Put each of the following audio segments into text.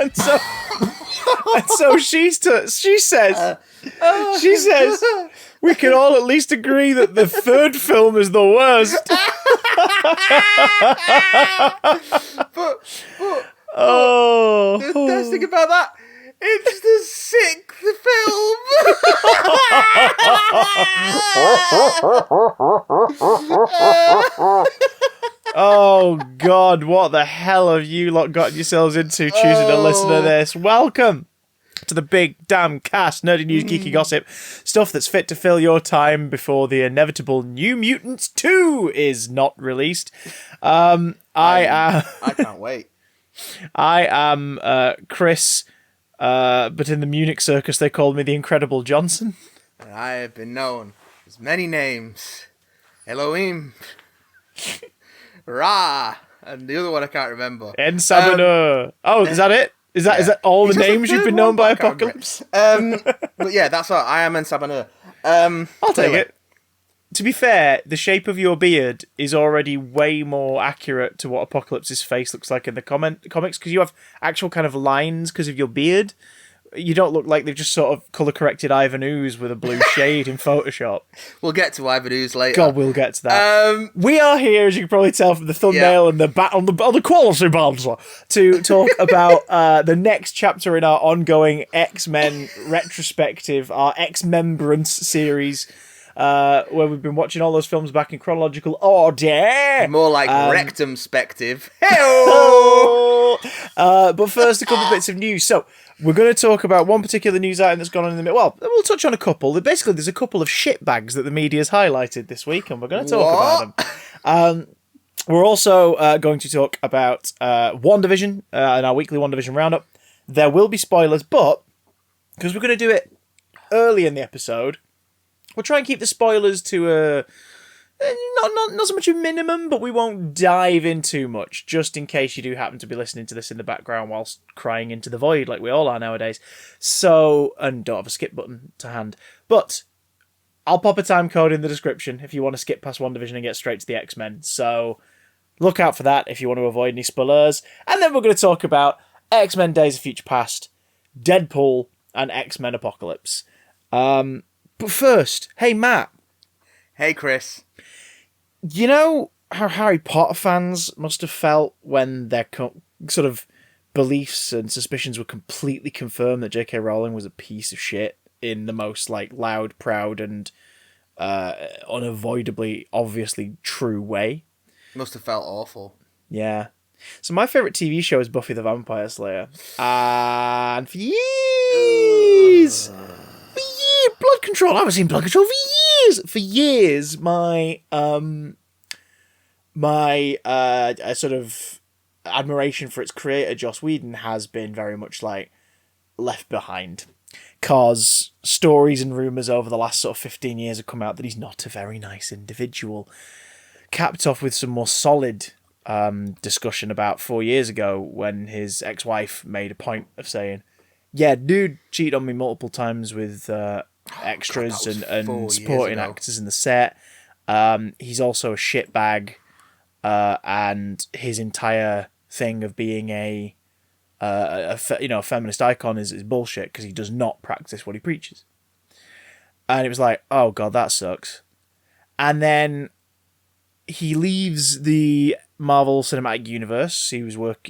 and so she says, we can all at least agree that the third film is the worst. but oh, the best thing about that, it's the sixth film. Oh God, what the hell have you lot got yourselves into choosing to listen to this? Welcome to the big damn cast, nerdy news, geeky gossip, stuff that's fit to fill your time before the inevitable New Mutants 2 is not released. I can't wait. I am Chris, but in the Munich circus they called me the Incredible Johnson. And I have been known as many names. Elohim, Ra, and the other one I can't remember. Ensabanur. Is that it? Is that all the names you've been known by Apocalypse? But yeah, that's all. I am Ensabanur. I'll take it. To be fair, the shape of your beard is already way more accurate to what Apocalypse's face looks like in the comics, because you have actual kind of lines because of your beard. You don't look like they've just sort of colour-corrected Ivan Ooze with a blue shade in Photoshop. We'll get to Ivan Ooze later. God, we'll get to that. We are here, as you can probably tell from the thumbnail and the on the quality bands, to talk about the next chapter in our ongoing X-Men retrospective, our X-Men-brance series, where we've been watching all those films back in chronological order. More like rectum-spective. But first, a couple of bits of news. So, we're going to talk about one particular news item that's gone on in the middle. Well, we'll touch on a couple. Basically, there's a couple of shitbags that the media's highlighted this week, and we're going to talk about them. We're also going to talk about WandaVision and our weekly WandaVision roundup. There will be spoilers, but because we're going to do it early in the episode, we'll try and keep the spoilers to not so much a minimum, but we won't dive in too much, just in case you do happen to be listening to this in the background whilst crying into the void, like we all are nowadays. So, and don't have a skip button to hand. But I'll pop a time code in the description if you want to skip past WandaVision and get straight to the X-Men. So, look out for that if you want to avoid any spoilers. And then we're going to talk about X-Men Days of Future Past, Deadpool, and X-Men Apocalypse. But first, hey Matt. Hey Chris. You know how Harry Potter fans must have felt when their sort of beliefs and suspicions were completely confirmed that J.K. Rowling was a piece of shit in the most like loud, proud, and unavoidably, obviously true way? Must have felt awful. Yeah. So my favourite TV show is Buffy the Vampire Slayer. And for years... Blood Control. I haven't seen Blood Control for years. For years, my sort of admiration for its creator, Joss Whedon, has been very much like left behind. Cause stories and rumours over the last sort of 15 years have come out that he's not a very nice individual. Capped off with some more solid discussion about 4 years ago when his ex-wife made a point of saying, yeah, dude cheated on me multiple times with extras and supporting actors in the set. He's also a shitbag, and his entire thing of being a feminist icon is bullshit because he does not practice what he preaches. And it was like, oh god, that sucks. And then he leaves the Marvel Cinematic Universe. He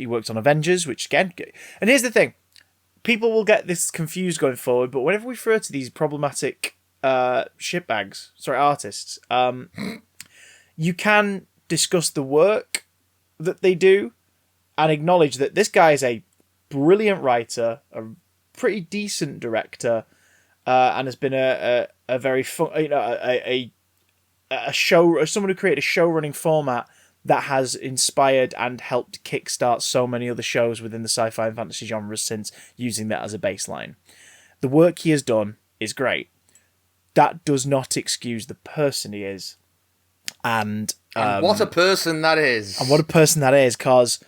worked on Avengers, which again, and here's the thing. People will get this confused going forward, but whenever we refer to these problematic artists, you can discuss the work that they do and acknowledge that this guy is a brilliant writer, a pretty decent director, and has been a very fun, a show, someone who created a show running format that has inspired and helped kickstart so many other shows within the sci-fi and fantasy genres since, using that as a baseline. The work he has done is great. That does not excuse the person he is. And what a person that is. And what a person that is, because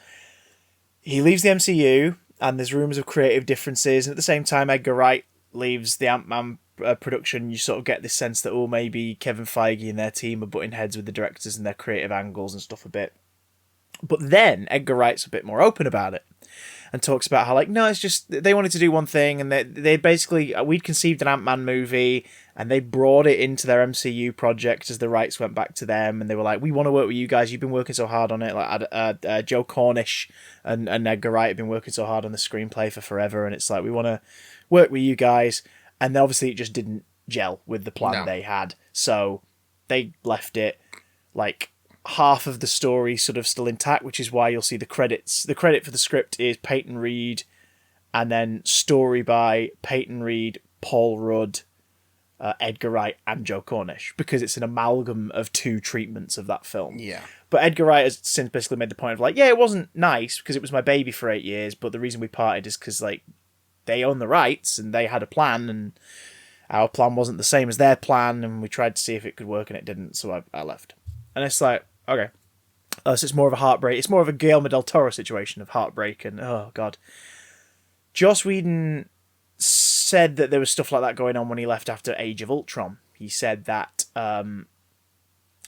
he leaves the MCU, and there's rumours of creative differences, and at the same time Edgar Wright leaves the Ant-Man production. You sort of get this sense that, maybe Kevin Feige and their team are butting heads with the directors and their creative angles and stuff a bit. But then Edgar Wright's a bit more open about it and talks about how, like, no, it's just they wanted to do one thing, and they basically, we'd conceived an Ant-Man movie, and they brought it into their MCU project as the rights went back to them, and they were like, we want to work with you guys, you've been working so hard on it, like Joe Cornish and Edgar Wright have been working so hard on the screenplay for forever, and it's like, we want to work with you guys, and obviously it just didn't gel with the plan they had, so they left it, like, half of the story sort of still intact, which is why you'll see the credits. The credit for the script is Peyton Reed, and then story by Peyton Reed, Paul Rudd, Edgar Wright, and Joe Cornish, because it's an amalgam of two treatments of that film. Yeah. But Edgar Wright has since basically made the point of, like, yeah, it wasn't nice because it was my baby for 8 years, but the reason we parted is because, like, they own the rights and they had a plan, and our plan wasn't the same as their plan, and we tried to see if it could work and it didn't, so I left. And it's like, okay. So it's more of a heartbreak. It's more of a Guillermo del Toro situation of heartbreak and, oh, God. Joss Whedon said that there was stuff like that going on when he left after Age of Ultron. He said that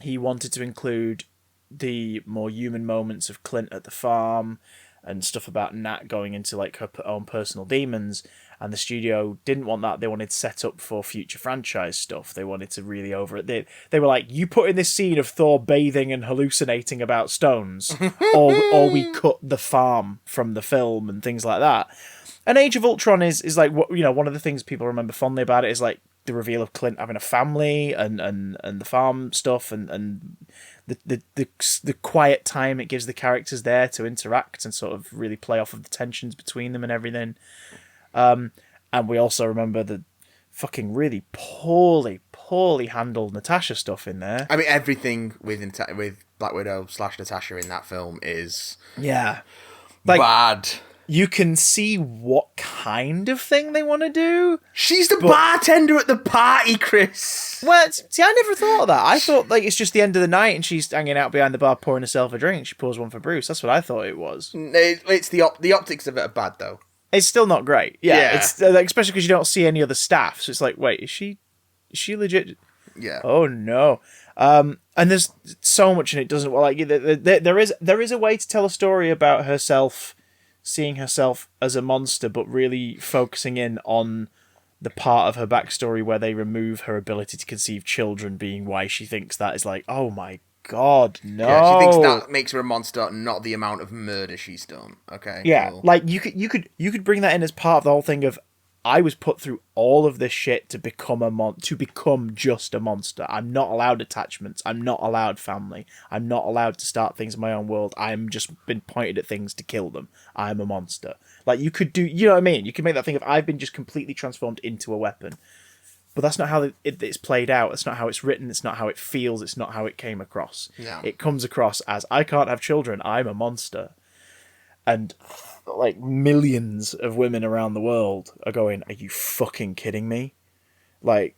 he wanted to include the more human moments of Clint at the farm and stuff about Nat going into, like, her own personal demons, and the studio didn't want that. They wanted to set up for future franchise stuff. They wanted to really over it. They were like, you put in this scene of Thor bathing and hallucinating about stones, or we cut the farm from the film and things like that. And Age of Ultron is like, what, you know, one of the things people remember fondly about it is, like, the reveal of Clint having a family and the farm stuff and the quiet time it gives the characters there to interact and sort of really play off of the tensions between them and everything. And we also remember the fucking really poorly handled Natasha stuff in there. I mean, everything with Black Widow / Natasha in that film is like, bad. You can see what kind of thing they want to do. She's the bartender at the party, Chris. Well, see, I never thought of that. I thought, like, it's just the end of the night and she's hanging out behind the bar pouring herself a drink. She pours one for Bruce. That's what I thought it was. It's the optics of it are bad, though. It's still not great. Yeah. It's like, especially because you don't see any other staff. So it's like, wait, is she legit? Yeah. Oh no. And there's so much in it doesn't, like, there is a way to tell a story about herself, seeing herself as a monster, but really focusing in on the part of her backstory where they remove her ability to conceive children, being why she thinks that is like, oh my God, no. Yeah, she thinks that makes her a monster, not the amount of murder she's done. Okay. Yeah, cool. like you could bring that in as part of the whole thing of, I was put through all of this shit to become just a monster. I'm not allowed attachments. I'm not allowed family. I'm not allowed to start things in my own world. I'm just been pointed at things to kill them. I'm a monster. Like, you could do, you know what I mean? You could make that thing of, I've been just completely transformed into a weapon. But that's not how it's played out. It's not how it's written. It's not how it feels. It's not how it came across. No. It comes across as, I can't have children. I'm a monster. And, like, millions of women around the world are going, are you fucking kidding me? Like,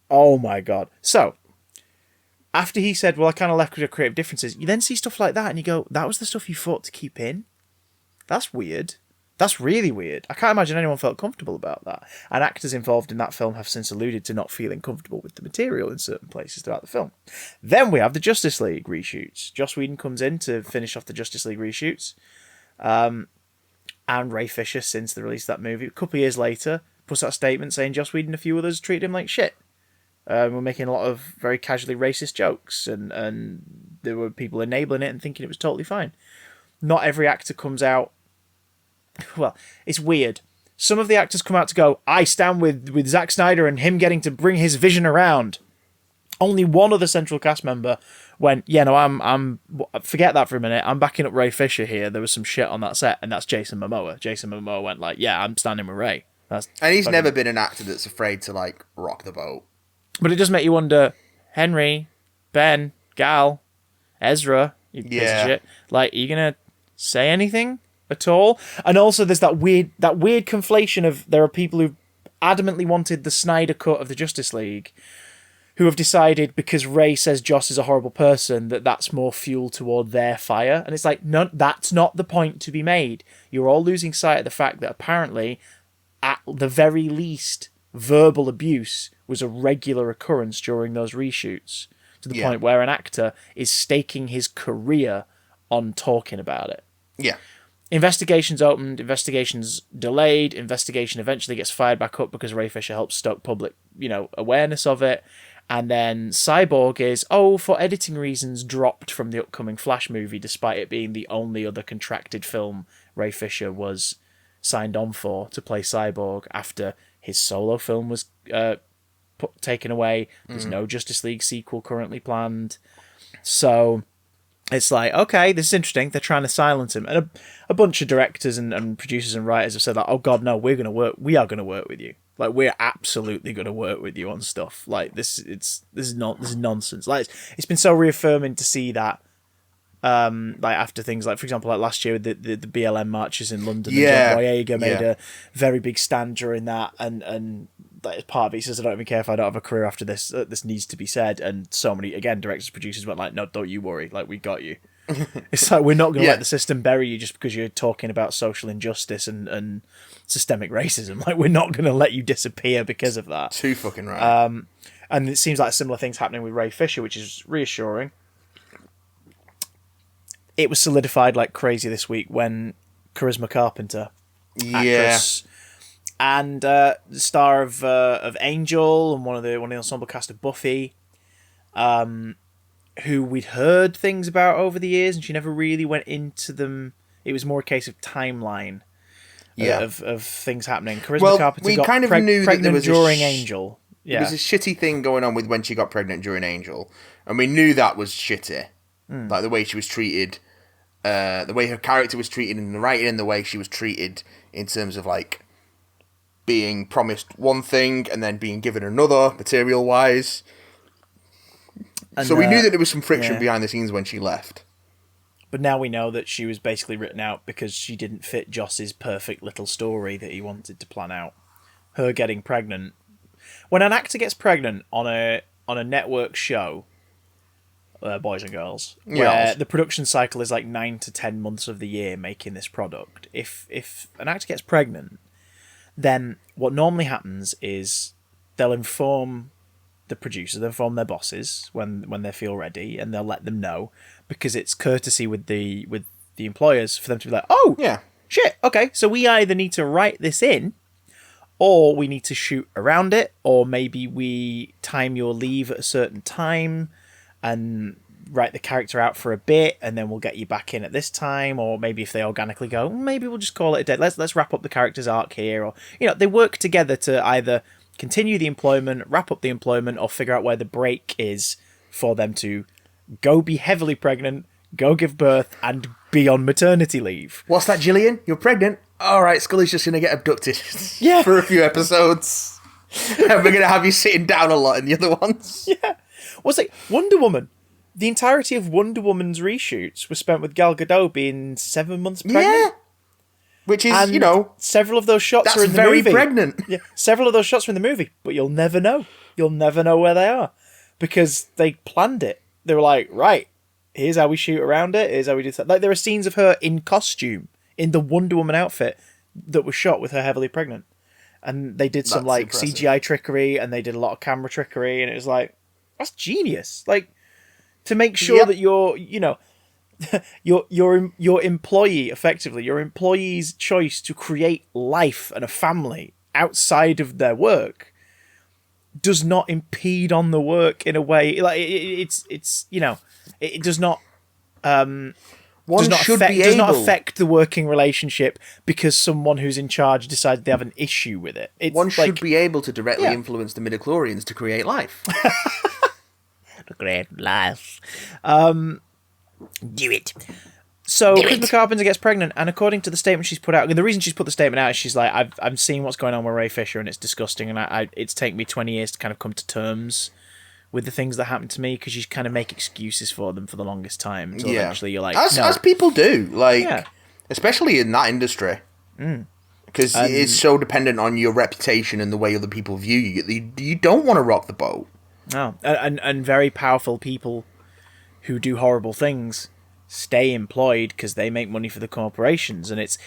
oh my God. So, after he said, well, I kind of left because of creative differences, you then see stuff like that and you go, that was the stuff you fought to keep in? That's weird. That's really weird. I can't imagine anyone felt comfortable about that. And actors involved in that film have since alluded to not feeling comfortable with the material in certain places throughout the film. Then we have the Justice League reshoots. Joss Whedon comes in to finish off the Justice League reshoots. And Ray Fisher, since the release of that movie, a couple of years later, puts out a statement saying Joss Whedon and a few others treated him like shit. We're making a lot of very casually racist jokes, and there were people enabling it and thinking it was totally fine. Not every actor comes out. Well, it's weird. Some of the actors come out to go, I stand with Zack Snyder and him getting to bring his vision around. Only one other central cast member went, yeah, no, I'm forget that for a minute. I'm backing up Ray Fisher here. There was some shit on that set, and that's Jason Momoa. Jason Momoa went like, yeah, I'm standing with Ray. And he's never been an actor that's afraid to, like, rock the boat. But it does make you wonder, Henry, Ben, Gal, Ezra, you piece of shit. Like, are you gonna say anything at all? And also, there's that weird conflation of, there are people who adamantly wanted the Snyder cut of the Justice League, who have decided, because Ray says Joss is a horrible person, that's more fuel toward their fire. And it's like, no, that's not the point to be made. You're all losing sight of the fact that apparently, at the very least, verbal abuse was a regular occurrence during those reshoots, to the point where an actor is staking his career on talking about it. Yeah. Investigations opened, investigations delayed, investigation eventually gets fired back up because Ray Fisher helps stoke public, awareness of it. And then Cyborg is, for editing reasons, dropped from the upcoming Flash movie, despite it being the only other contracted film Ray Fisher was signed on for to play Cyborg after his solo film was taken away. There's no Justice League sequel currently planned. So it's like, okay, this is interesting. They're trying to silence him. And a bunch of directors and producers and writers have said, like, oh God, no, we are going to work with you. Like, we're absolutely going to work with you on stuff. Like, this is nonsense. Like, it's been so reaffirming to see that, like, after things like, for example, like last year with the BLM marches in London, and John Boyega made a very big stand during that, and like, part of it, he says, I don't even care if I don't have a career after this. This needs to be said. And so many, again, directors, producers went like, no, don't you worry. Like, we got you. It's like, we're not going to let the system bury you just because you're talking about social injustice and systemic racism. Like, we're not going to let you disappear because of that. Too fucking right. And it seems like similar things happening with Ray Fisher, which is reassuring. It was solidified like crazy this week when Charisma Carpenter, actress, and the star of Angel and one of the ensemble cast of Buffy, who we'd heard things about over the years, and she never really went into them. It was more a case of timeline of things happening. Charisma Carpenter got kind of knew pregnant that there was during Angel. There was a shitty thing going on with when she got pregnant during Angel, and we knew that was shitty. Like the way she was treated, the way her character was treated in the writing, and the way she was treated in terms of like being promised one thing and then being given another material-wise. And, so we knew that there was some friction behind the scenes when she left. But now we know that she was basically written out because she didn't fit Joss's perfect little story that he wanted to plan out. Her getting pregnant. When an actor gets pregnant on a network show, boys and girls, where the production cycle is like 9 to 10 months of the year making this product, if an actor gets pregnant, then what normally happens is they'll inform the producer, they'll inform their bosses when they feel ready, and they'll let them know, because it's courtesy with the employers for them to be like, oh, yeah, shit, okay, so we either need to write this in, or we need to shoot around it, or maybe we time your leave at a certain time and write the character out for a bit, and then we'll get you back in at this time. Or maybe if they organically go, maybe we'll just call it a day. Let's wrap up the character's arc here. Or, they work together to either continue the employment, wrap up the employment, or figure out where the break is for them to go be heavily pregnant, go give birth, and be on maternity leave. What's that, Gillian? You're pregnant? All right, Scully's just going to get abducted for a few episodes. And we're going to have you sitting down a lot in the other ones. Yeah. Well, it's like Wonder Woman. The entirety of Wonder Woman's reshoots were spent with Gal Gadot being 7 months pregnant. Yeah. Which is, several of those shots are in the movie. That's very pregnant. Yeah, several of those shots are in the movie, but you'll never know. You'll never know where they are because they planned it. They were like, right, here's how we shoot around it. Here's how we do that. Like, there are scenes of her in costume, in the Wonder Woman outfit that was shot with her heavily pregnant. And they did some, impressive CGI trickery, and they did a lot of camera trickery, and it was like, that's genius. Like, to make sure that your employee, effectively, your employee's choice to create life and a family outside of their work does not impede on the work in a way. Like, it does not. Does not affect the working relationship because someone who's in charge decides they have an issue with it. One should be able to directly influence the midichlorians to create life. To create life. Do it. So Charisma Carpenter gets pregnant, and according to the statement she's put out, and the reason she's put the statement out is she's like, I'm seeing what's going on with Ray Fisher, and it's disgusting, and it's taken me 20 years to kind of come to terms with the things that happened to me, because you kind of make excuses for them for the longest time. Until eventually you're like, as people do, especially in that industry. Because it is so dependent on your reputation and the way other people view you. You don't want to rock the boat. No, and very powerful people who do horrible things stay employed because they make money for the corporations, and it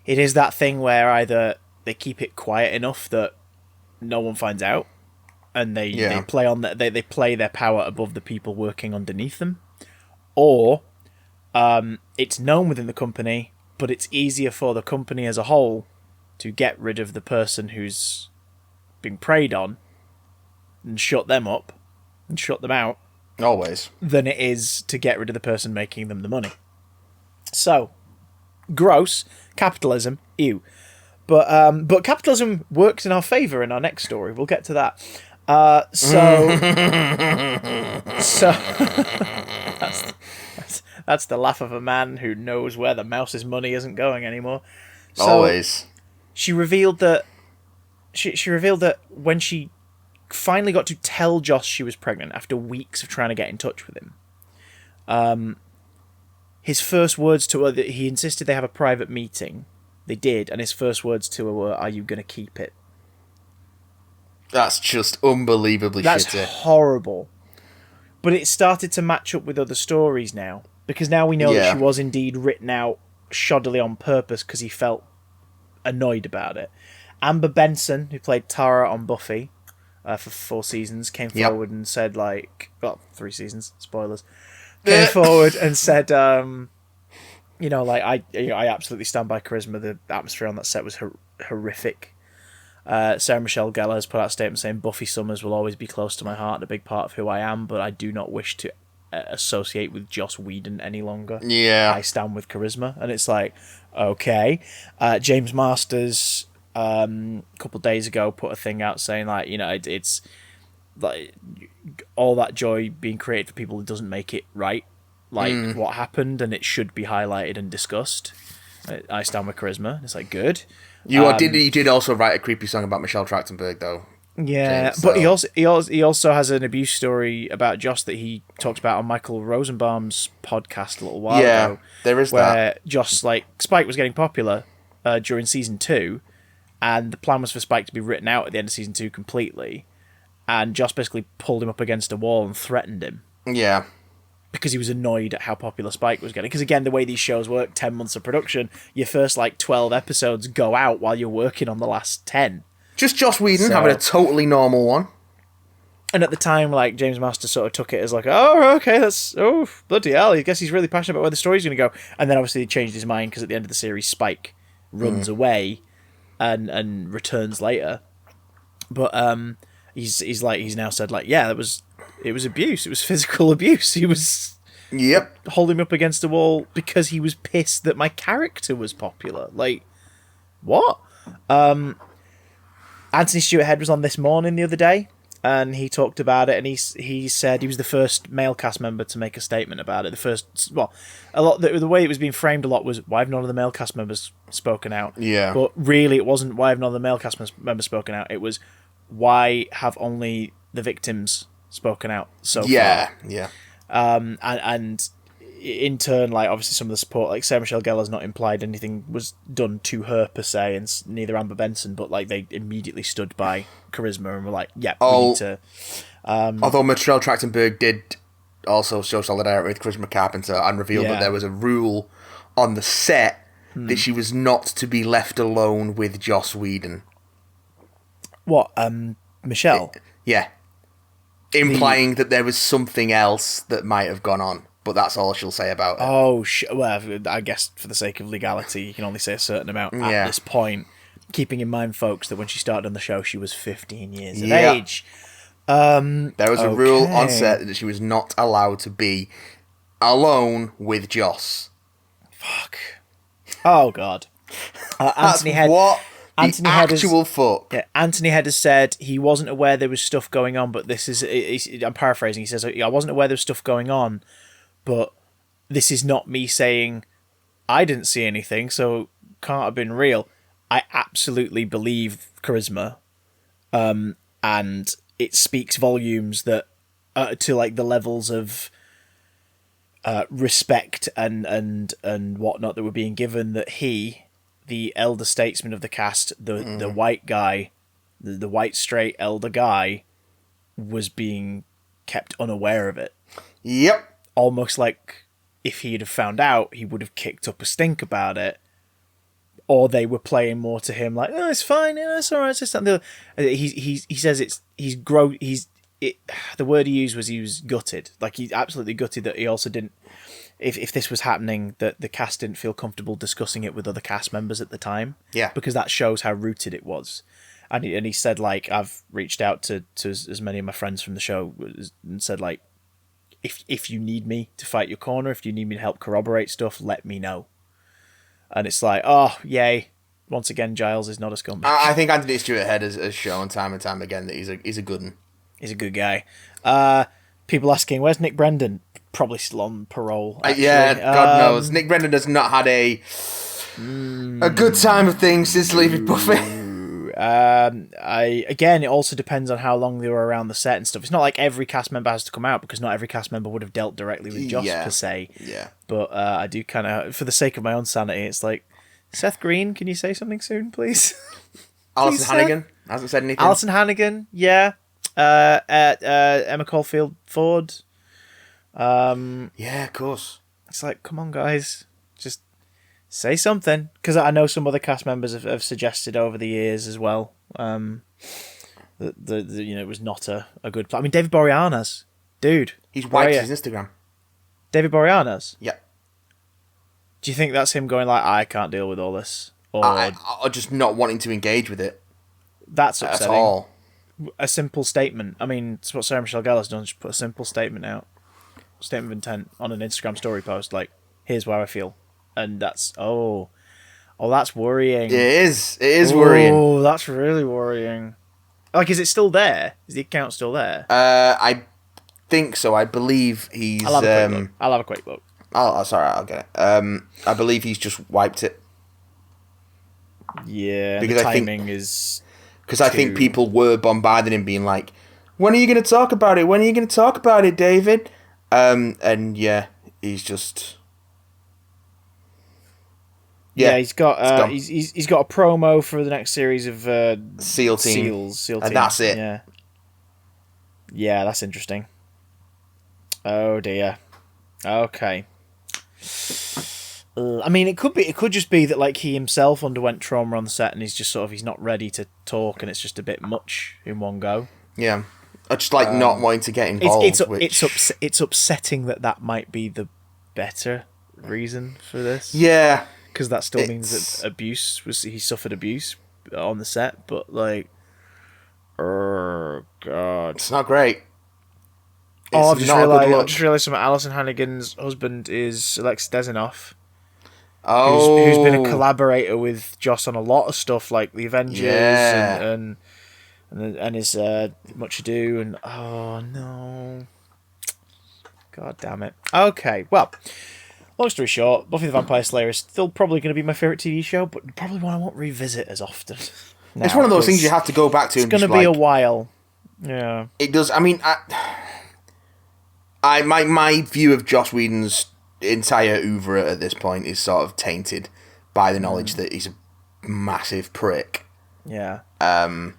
is that thing where either they keep it quiet enough that no one finds out, and they play on they play their power above the people working underneath them, or It's known within the company, but it's easier for the company as a whole to get rid of the person who's being preyed on and shut them up and shut them out Always. than it is to get rid of the person making them the money. So, gross. Capitalism. Ew. But capitalism works in our favour in our next story. We'll get to that. So that's the laugh of a man who knows where the mouse's money isn't going anymore. So Always. She revealed that she revealed that when she finally got to tell Joss she was pregnant after weeks of trying to get in touch with him, his first words to her, that he insisted they have a private meeting. They did, and his first words to her were, "Are you going to keep it?" That's just unbelievably That's shitty. horrible. But it started to match up with other stories now, because now we know that she was indeed written out shoddily on purpose because he felt annoyed about it. Amber Benson, who played Tara on Buffy for 4 seasons, came forward and said, 3 seasons, spoilers, came forward and said, I absolutely stand by charisma. The atmosphere on that set was horrific. Sarah Michelle Gellar has put out a statement saying, "Buffy Summers will always be close to my heart and a big part of who I am, but I do not wish to associate with Joss Whedon any longer. Yeah. I stand with charisma." And it's like, okay. James Masters, a couple of days ago, put a thing out saying, it's like all that joy being created for people that doesn't make it right. What happened, and it should be highlighted and discussed. I stand with charisma. It's like, good. You did also write a creepy song about Michelle Trachtenberg, though. Yeah, James, but he also has an abuse story about Joss that he talked about on Michael Rosenbaum's podcast a little while ago. There is where that. Joss, Spike was getting popular during season 2, and the plan was for Spike to be written out at the end of season 2 completely, and Joss basically pulled him up against a wall and threatened him. Yeah. Because he was annoyed at how popular Spike was getting. Because again, the way these shows work, 10 months of production, your first 12 episodes go out while you're working on the last 10. Just Joss Whedon having a totally normal one. And at the time, James Master sort of took it as oh, okay, bloody hell, I guess he's really passionate about where the story's going to go. And then obviously he changed his mind because at the end of the series, Spike runs away and returns later. But he's now said, it was abuse. It was physical abuse. He was holding me up against a wall because he was pissed that my character was popular. What? Anthony Stewart Head was on This Morning the other day, and he talked about it, and he said he was the first male cast member to make a statement about it. The way it was being framed a lot was, why have none of the male cast members spoken out? Yeah. But really, it wasn't why have none of the male cast members spoken out. It was, why have only the victims spoken out so far? Yeah. And in turn, obviously some of the support, Sarah Michelle Gellar's not implied anything was done to her per se, and neither Amber Benson, but they immediately stood by charisma and were we need to. Although Michelle Trachtenberg did also show solidarity with Charisma Carpenter and revealed that there was a rule on the set that she was not to be left alone with Joss Whedon. What, Michelle? Yeah. Implying that there was something else that might have gone on, but that's all she'll say about it. Oh, well, I guess for the sake of legality, you can only say a certain amount at this point. Keeping in mind, folks, that when she started on the show, she was 15 years of age. There was a rule on set that she was not allowed to be alone with Joss. Fuck. Oh, God. Anthony Head. What? Anthony Fuck. Yeah, Anthony Head has said he wasn't aware there was stuff going on, but this is... I'm paraphrasing. He says, I wasn't aware there was stuff going on, but this is not me saying I didn't see anything, so can't have been real. I absolutely believe charisma, and it speaks volumes that to the levels of respect and whatnot that were being given, that he, the elder statesman of the cast, the white guy, the white straight elder guy, was being kept unaware of it. Yep. Almost like if he'd have found out, he would have kicked up a stink about it, or they were playing more to him oh, it's fine, it's all right, it's just that. He says he's the word he used was he was gutted. Like, he's absolutely gutted that he also didn't. If this was happening, that the cast didn't feel comfortable discussing it with other cast members at the time. Yeah. Because that shows how rooted it was. And he said, like, I've reached out to as many of my friends from the show and said, like, if you need me to fight your corner, if you need me to help corroborate stuff, let me know. And it's like, oh, yay. Once again, Giles is not a scumbag. I think Anthony Stewart Head has shown time and time again that he's a good one. He's a good guy. People asking, where's Nick Brendan? Probably still on parole. Yeah, God knows. Nick Brendan has not had a good time of things since leaving Buffy. It also depends on how long they were around the set and stuff. It's not like every cast member has to come out, because not every cast member would have dealt directly with Joss per se. Yeah. But I do kind of, for the sake of my own sanity, it's like, Seth Green, can you say something soon, please? Alison Hannigan hasn't said anything. Alison Hannigan, yeah. Emma Caulfield Ford. Yeah, of course. It's like, come on, guys, just say something, because I know some other cast members have suggested over the years as well. That it was not a good plan. I mean, David Boreanaz, dude, he's wiped his Instagram. David Boreanaz. Yeah. Do you think that's him going like, I can't deal with all this, or just not wanting to engage with it? That's upsetting. At all. A simple statement. I mean, it's what Sarah Michelle Gellar's done. Just put a simple statement out, statement of intent on an Instagram story post. Like, here's where I feel, and that's that's worrying. It is. It is worrying. Oh, that's really worrying. Like, is it still there? Is the account still there? I think so. I believe he's. I'll have a quick look. Sorry, I'll get it. I believe he's just wiped it. Yeah, because the timing is. Because I think people were bombarding him, being like, "When are you going to talk about it? When are you going to talk about it, David?" And yeah, he's just. Yeah, he's got he's got a promo for the next series of SEAL Team. SEAL Team, and that's it. Yeah, that's interesting. Oh dear. Okay. I mean, it could just be that, like, he himself underwent trauma on the set, and he's not ready to talk, and it's just a bit much in one go. Yeah, I just like not wanting to get involved. It's upsetting that might be the better reason for this. Yeah, because that still means that he suffered abuse on the set, but like, oh god, it's not great. I've just realised something. Alison Hannigan's husband is Alexis Desinoff. Who's been a collaborator with Joss on a lot of stuff, like the Avengers and his Much Ado, and oh no, god damn it. Okay, well, long story short, Buffy the Vampire Slayer is still probably going to be my favourite TV show, but probably one I won't revisit as often. It's one of those things you have to go back to. It's going to be a while. Yeah, it does. I mean, my view of Joss Whedon's entire oeuvre at this point is sort of tainted by the knowledge that he's a massive prick. Yeah. I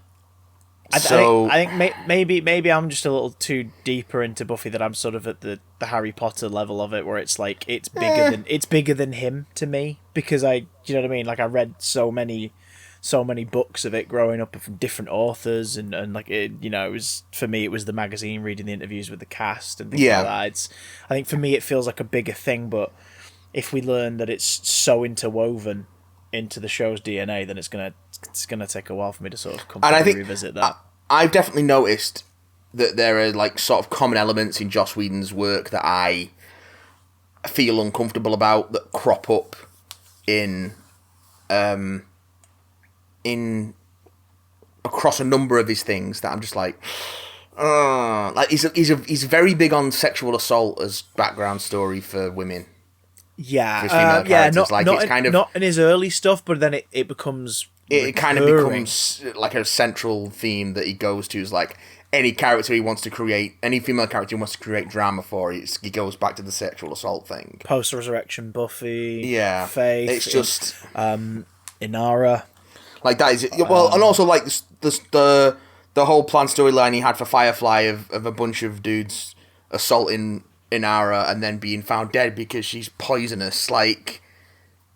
think maybe I'm just a little too deeper into Buffy, that I'm sort of at the Harry Potter level of it, where it's like it's bigger than him to me, because you know what I mean? Like, I read so many books of it growing up from different authors, and like it, you know, it was, for me, it was the magazine, reading the interviews with the cast and things like that. I think for me it feels like a bigger thing, but if we learn that it's so interwoven into the show's DNA, then it's gonna take a while for me to sort of completely revisit that. I've definitely noticed that there are like sort of common elements in Joss Whedon's work that I feel uncomfortable about, that crop up in across a number of his things, that I'm just like he's very big on sexual assault as background story for women. Yeah, not in his early stuff, but then it becomes. It kind of becomes like a central theme that he goes to, is like any character he wants to create, any female character he wants to create drama for, he goes back to the sexual assault thing. Post-resurrection Buffy, Faith. It's just Inara. Like that is and also like the whole planned storyline he had for Firefly of a bunch of dudes assaulting Inara and then being found dead because she's poisonous. Like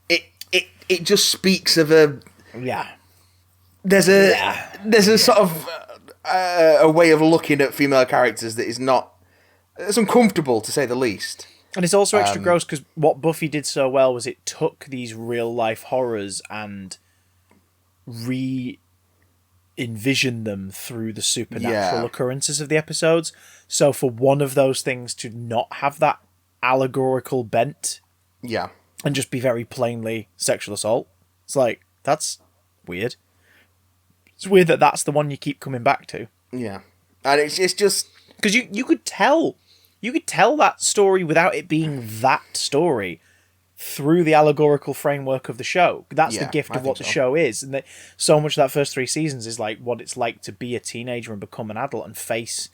it just speaks of a. Yeah. There's a sort of a way of looking at female characters that is not... It's uncomfortable, to say the least. And it's also extra gross because what Buffy did so well was it took these real-life horrors and re-envisioned them through the supernatural occurrences of the episodes. So for one of those things to not have that allegorical bent and just be very plainly sexual assault, it's like, that's weird. It's weird that that's the one you keep coming back to. Yeah. And it's just... Because you could tell that story without it being that story through the allegorical framework of the show. That's the gift of what the show is. And so much of that first 3 seasons is like what it's like to be a teenager and become an adult and face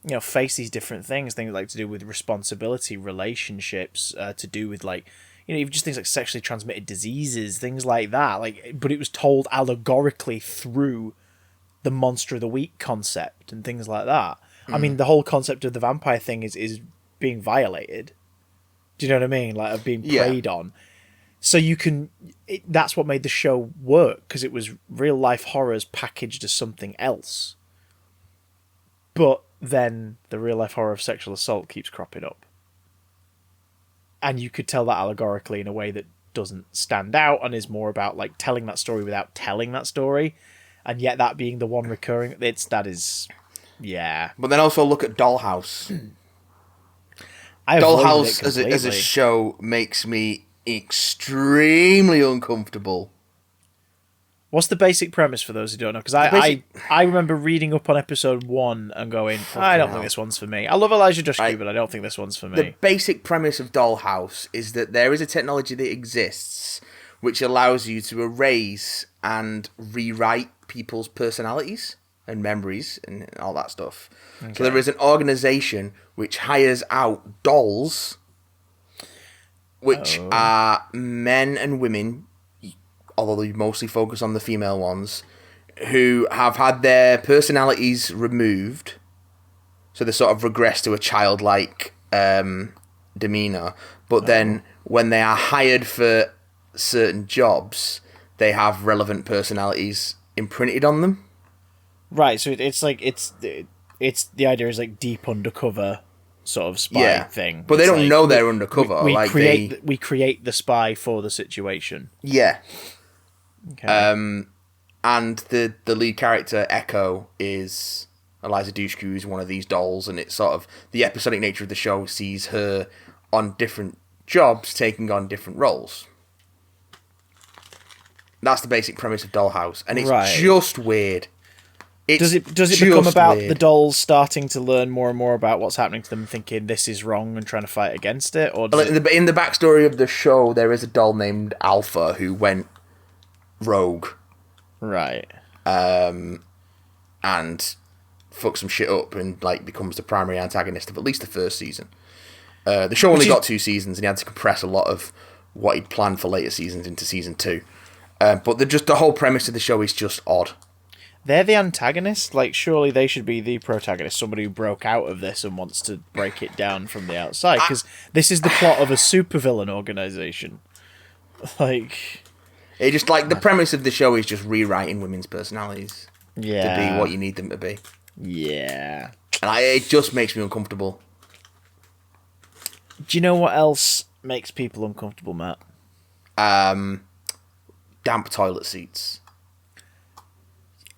these different things like to do with responsibility, relationships, to do with like, even just things like sexually transmitted diseases, things like that. Like, but it was told allegorically through the monster of the week concept and things like that. I mean, the whole concept of the vampire thing is being violated. Do you know what I mean? Like, of being preyed on. So that's what made the show work, because it was real life horrors packaged as something else. But then the real life horror of sexual assault keeps cropping up. And you could tell that allegorically in a way that doesn't stand out and is more about like telling that story without telling that story. And yet that being the one recurring, yeah. But then also look at Dollhouse. Dollhouse as a show makes me extremely uncomfortable. What's the basic premise for those who don't know? Because I remember reading up on episode 1 and going, I don't think this one's for me. I love Elijah Dushku, but I don't think this one's for me. The basic premise of Dollhouse is that there is a technology that exists which allows you to erase and rewrite people's personalities and memories and all that stuff. Okay. So there is an organisation which hires out dolls, which are men and women, although they mostly focus on the female ones, who have had their personalities removed, so they sort of regress to a childlike demeanour. But then when they are hired for certain jobs, they have relevant personalities imprinted on them. Right, so it's the idea is like deep undercover sort of spy thing. But they don't know they're undercover. We create the spy for the situation. Yeah. Okay. And the lead character, Echo, is Eliza Dushku, who's one of these dolls, and it's sort of the episodic nature of the show sees her on different jobs taking on different roles. That's the basic premise of Dollhouse, and it's just weird. Does it become about the dolls starting to learn more and more about what's happening to them, thinking this is wrong and trying to fight against it? Or in the backstory of the show, there is a doll named Alpha who went rogue, right? And fucks some shit up and like becomes the primary antagonist of at least the first season. The show only got 2 seasons, and he had to compress a lot of what he'd planned for later seasons into season 2. But the whole premise of the show is just odd. They're the antagonist? Like, surely they should be the protagonist, somebody who broke out of this and wants to break it down from the outside, because this is the plot of a supervillain organisation. Like... It just, like, the premise of the show is just rewriting women's personalities to be what you need them to be. Yeah. And it just makes me uncomfortable. Do you know what else makes people uncomfortable, Matt? Damp toilet seats.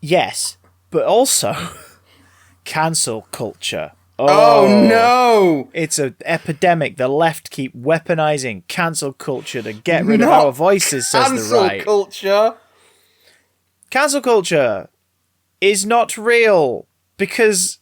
Yes, but also cancel culture. Oh no! It's an epidemic. The left keep weaponizing cancel culture to get rid of our voices, says the right. Cancel culture? Cancel culture is not real because...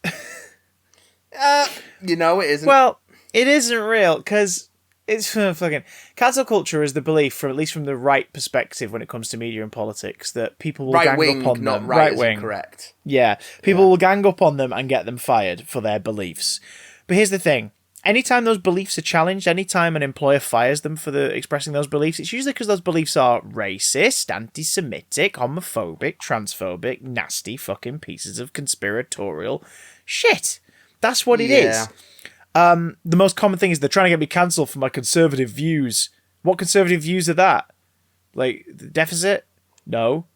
it isn't. Well, it isn't real because... It's fucking cancel culture is the belief, from at least from the right perspective, when it comes to media and politics, that people will gang up on them. Right wing, correct. Yeah, people will gang up on them and get them fired for their beliefs. But here's the thing: anytime those beliefs are challenged, anytime an employer fires them for expressing those beliefs, it's usually because those beliefs are racist, anti-Semitic, homophobic, transphobic, nasty fucking pieces of conspiratorial shit. That's what it is. The most common thing is they're trying to get me cancelled for my conservative views. What conservative views are that? Like, the deficit? No.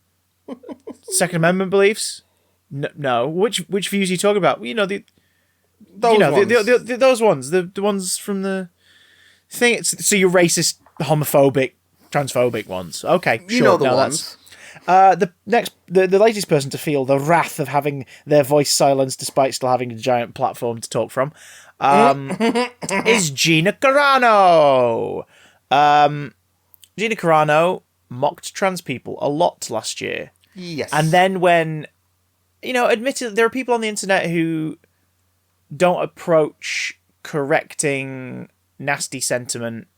Second Amendment beliefs? No. Which views are you talking about? Those ones. Those ones. The ones from the thing. So you're racist, homophobic, transphobic ones. Okay, sure. You know the ones. The latest person to feel the wrath of having their voice silenced despite still having a giant platform to talk from is Gina Carano. Gina Carano mocked trans people a lot last year. Yes. And then when, admittedly, there are people on the internet who don't approach correcting nasty sentiment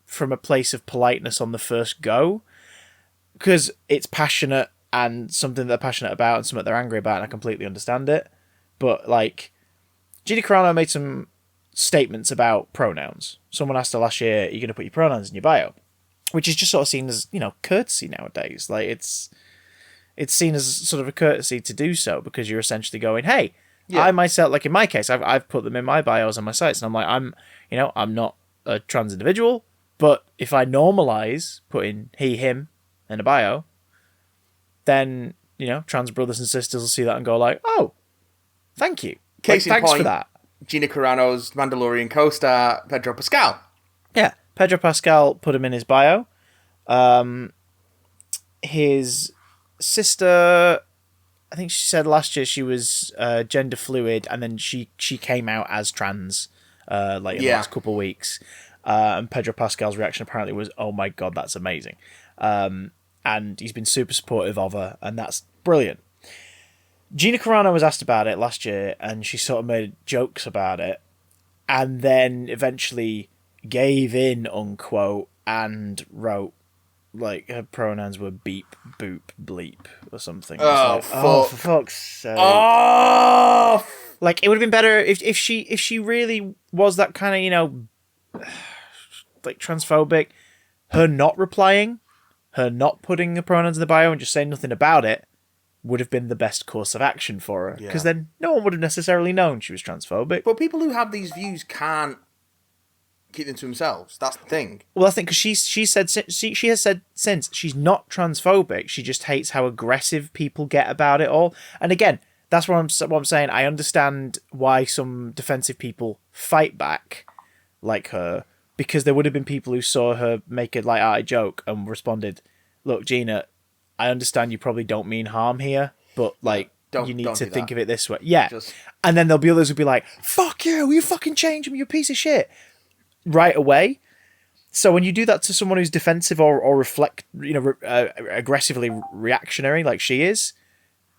from a place of politeness on the first go, because it's passionate and something they're passionate about and something they're angry about, and I completely understand it. But, like, Gina Carano made some statements about pronouns. Someone asked her last year, are you going to put your pronouns in your bio? Which is just sort of seen as, courtesy nowadays. Like, it's seen as sort of a courtesy to do so, because you're essentially going, hey, I myself, like in my case, I've put them in my bios on my sites, and I'm like, I'm not a trans individual, but if I normalize putting he, him in a bio, then, trans brothers and sisters will see that and go like, oh, thank you. Case in thanks point, for that. Gina Carano's Mandalorian co-star, Pedro Pascal. Yeah, Pedro Pascal put him in his bio. His sister, I think she said last year she was gender fluid, and then she came out as trans in the last couple of weeks. And Pedro Pascal's reaction apparently was, oh my god, that's amazing. And he's been super supportive of her, and that's brilliant. Gina Carano was asked about it last year, and she sort of made jokes about it, and then eventually gave in, unquote, and wrote, like, her pronouns were beep, boop, bleep, or something. Oh, for fuck's sake. Oh! Like, it would have been better if she really was that kind of, like, transphobic, her not replying, her not putting the pronouns in the bio and just saying nothing about it would have been the best course of action for her. Because then no one would have necessarily known she was transphobic. But people who have these views can't keep them to themselves. That's the thing. Well, I think because she has said since she's not transphobic. She just hates how aggressive people get about it all. And again, that's what I'm saying. I understand why some defensive people fight back, like her, because there would have been people who saw her make a light-hearted joke and responded, "Look, Gina, I understand you probably don't mean harm here, but like you need to think of it this way." Yeah. And then there'll be others who'll be like, "Fuck you fucking change him, you piece of shit." Right away. So when you do that to someone who's defensive or aggressively reactionary like she is,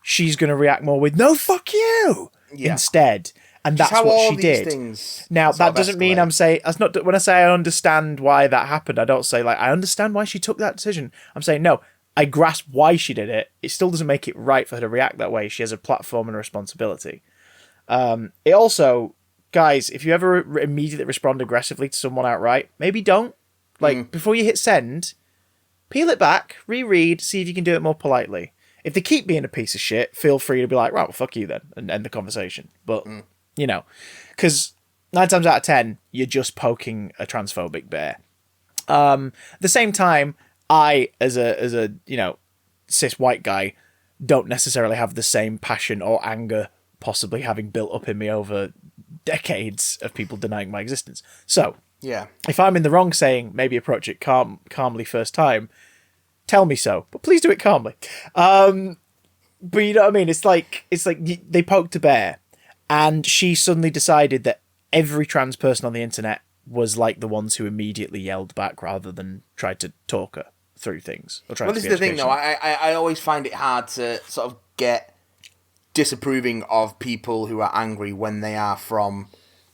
she's going to react more with, "No, fuck you," instead. And that's what she did. Now, that doesn't mean I'm saying, that's not, when I say I understand why that happened, I don't say, like, I understand why she took that decision. I'm saying, no, I grasp why she did it. It still doesn't make it right for her to react that way. She has a platform and a responsibility. It also, guys, if you ever immediately respond aggressively to someone outright, maybe don't. Like, before you hit send, peel it back, reread, see if you can do it more politely. If they keep being a piece of shit, feel free to be like, right, well, fuck you then, and end the conversation. But, because 9 times out of 10, you're just poking a transphobic bear. At the same time, I, as a cis white guy, don't necessarily have the same passion or anger possibly having built up in me over decades of people denying my existence. So, if I'm in the wrong saying maybe approach it calmly first time, tell me so, but please do it calmly. But you know what I mean? It's like they poked a bear, and she suddenly decided that every trans person on the internet was like the ones who immediately yelled back rather than tried to talk her through things. Well, this is the thing, though. I always find it hard to sort of get disapproving of people who are angry when they are from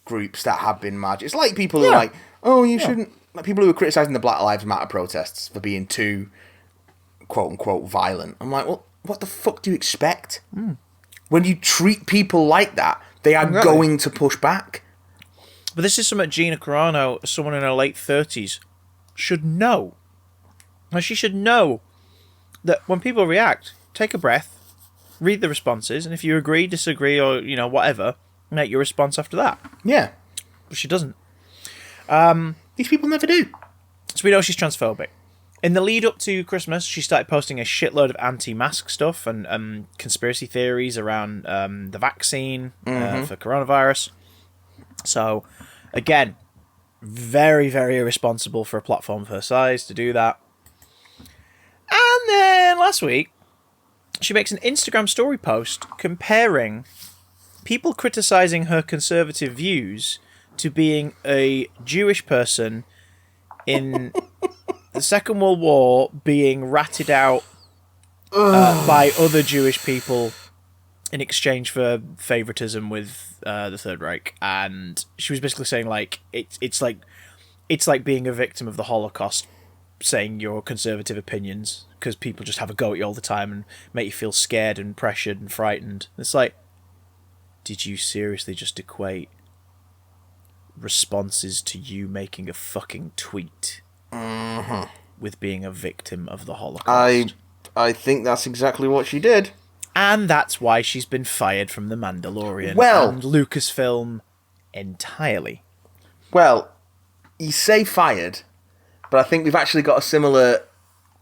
groups that have been marginalised. It's like people who are like, oh, you shouldn't... Like people who are criticising the Black Lives Matter protests for being too, quote-unquote, violent. I'm like, well, what the fuck do you expect? When you treat people like that, they are going to push back. But this is something Gina Carano, someone in her late 30s, should know. Now, she should know that when people react, take a breath, read the responses, and if you agree, disagree, or, whatever, make your response after that. Yeah. But she doesn't. These people never do. So we know she's transphobic. In the lead up to Christmas, she started posting a shitload of anti-mask stuff and conspiracy theories around the vaccine for coronavirus. So, again, very, very irresponsible for a platform of her size to do that. And then last week, she makes an Instagram story post comparing people criticising her conservative views to being a Jewish person in the Second World War being ratted out by other Jewish people in exchange for favoritism with the Third Reich. And she was basically saying, like, it's like being a victim of the Holocaust, saying your conservative opinions, because people just have a go at you all the time and make you feel scared and pressured and frightened. It's like, did you seriously just equate responses to you making a fucking tweet with being a victim of the Holocaust? I think that's exactly what she did. And that's why she's been fired from The Mandalorian and Lucasfilm entirely. Well, you say fired, but I think we've actually got a similar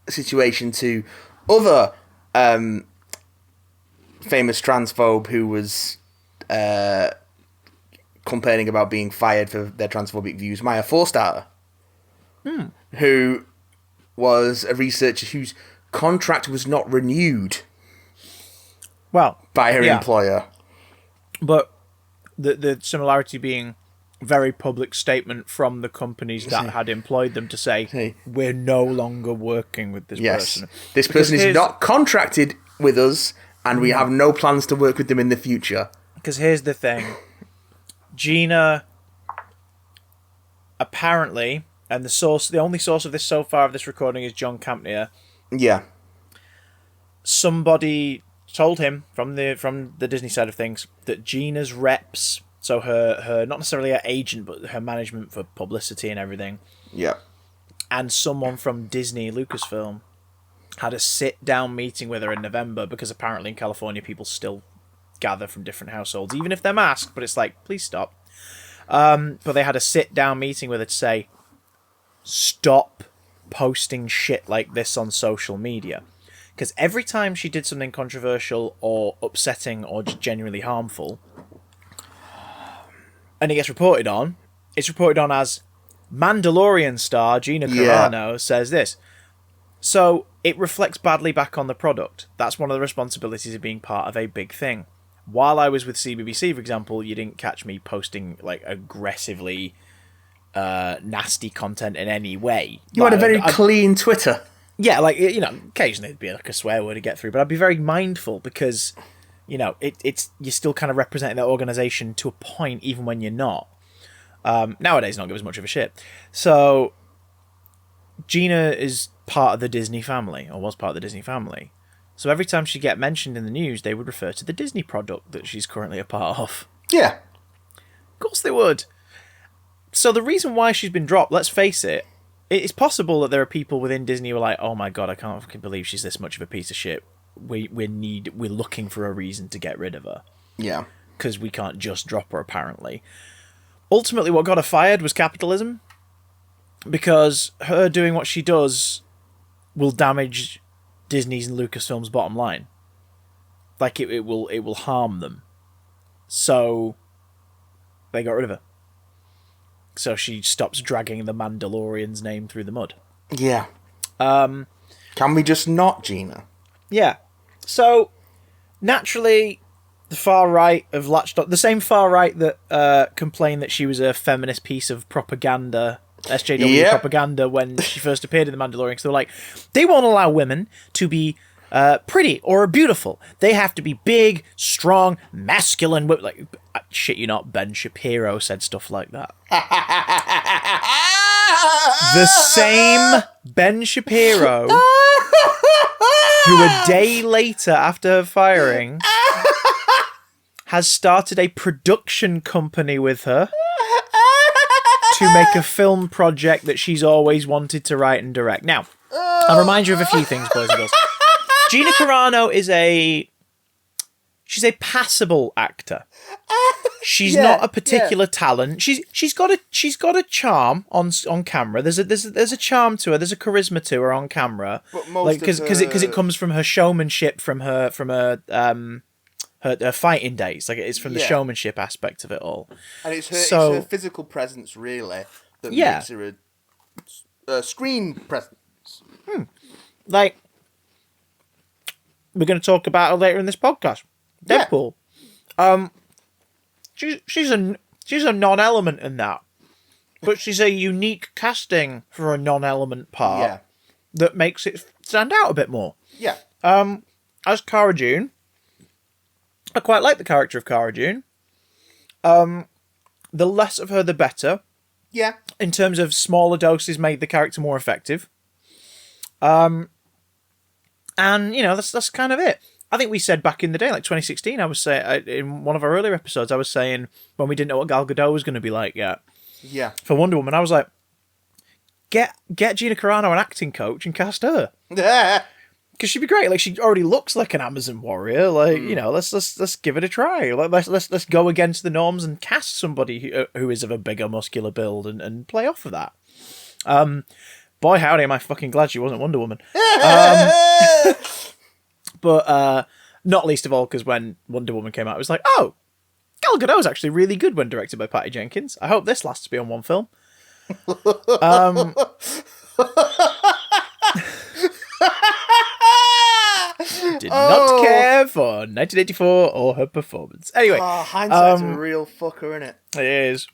situation to other famous transphobe who was complaining about being fired for their transphobic views, Maya Forstarter, who was a researcher whose contract was not renewed by her employer. But the similarity being very public statement from the companies that had employed them to say, we're no longer working with this person. This person is not contracted with us, and we have no plans to work with them in the future. Because here's the thing. Gina, apparently, and the only source of this so far of this recording is John Campnier. Yeah. Somebody told him from the Disney side of things that Gina's reps, so her not necessarily her agent, but her management for publicity and everything. Yeah. And someone from Disney Lucasfilm had a sit-down meeting with her in November, because apparently in California people still gather from different households, even if they're masked, but it's like, please stop. But they had a sit-down meeting with her to say, stop posting shit like this on social media. Because every time she did something controversial or upsetting or just genuinely harmful, and it gets reported on, it's reported on as Mandalorian star Gina Carano says this. So it reflects badly back on the product. That's one of the responsibilities of being part of a big thing. While I was with CBBC, for example, you didn't catch me posting like aggressively nasty content in any way. You had a very clean Twitter. Yeah, like, you know, occasionally it'd be like a swear word to get through, but I'd be very mindful because, you know, it's you're still kind of representing that organisation to a point, even when you're not. Nowadays, not give as much of a shit. So, Gina is part of the Disney family, or was part of the Disney family. So every time she'd get mentioned in the news, they would refer to the Disney product that she's currently a part of. Yeah. Of course they would. So the reason why she's been dropped, let's face it, it's possible that there are people within Disney who are like, oh my god, I can't fucking believe she's this much of a piece of shit. We're looking for a reason to get rid of her. Yeah. Because we can't just drop her, apparently. Ultimately, what got her fired was capitalism. Because her doing what she does will damage Disney's and Lucasfilm's bottom line. Like, it will harm them. So they got rid of her. So she stops dragging the Mandalorian's name through the mud. Yeah. Can we just not, Gina? Yeah. So, naturally, the far right have latched on. The same far right that complained that she was a feminist piece of propaganda, SJW propaganda, when she first appeared in The Mandalorian. So they're like, they won't allow women to be pretty or beautiful. They have to be big, strong, masculine. Like, shit you not, Ben Shapiro said stuff like that. The same Ben Shapiro who a day later after her firing has started a production company with her to make a film project that she's always wanted to write and direct. Now, I'll remind you of a few things, boys and girls. Gina Carano is she's a passable actor. She's not a particular talent. She's got a charm on camera. There's a charm to her. There's a charisma to her on camera. But most because it comes from her showmanship, from her fighting days. Like, it's from the showmanship aspect of it all. And it's her physical presence really that makes her a screen presence. Like, we're going to talk about her later in this podcast. Deadpool. She's a non-element in that, but she's a unique casting for a non-element part that makes it stand out a bit more. Yeah. As Cara Dune, I quite like the character of Cara Dune. The less of her, the better. Yeah. In terms of smaller doses, made the character more effective. And that's kind of it. I think we said back in the day, like 2016, I was saying in one of our earlier episodes, I was saying when we didn't know what Gal Gadot was going to be like yet. Yeah. For Wonder Woman, I was like, get Gina Carano an acting coach and cast her. Yeah. Because she'd be great. Like, she already looks like an Amazon warrior. Like, let's give it a try. Like, let's go against the norms and cast somebody who is of a bigger muscular build and play off of that. Boy, howdy, am I fucking glad she wasn't Wonder Woman. But not least of all because when Wonder Woman came out, it was like, oh, Gal Gadot's actually really good when directed by Patty Jenkins. I hope this lasts beyond one film. Did not care for 1984 or her performance. Anyway, hindsight's a real fucker, isn't it? It is.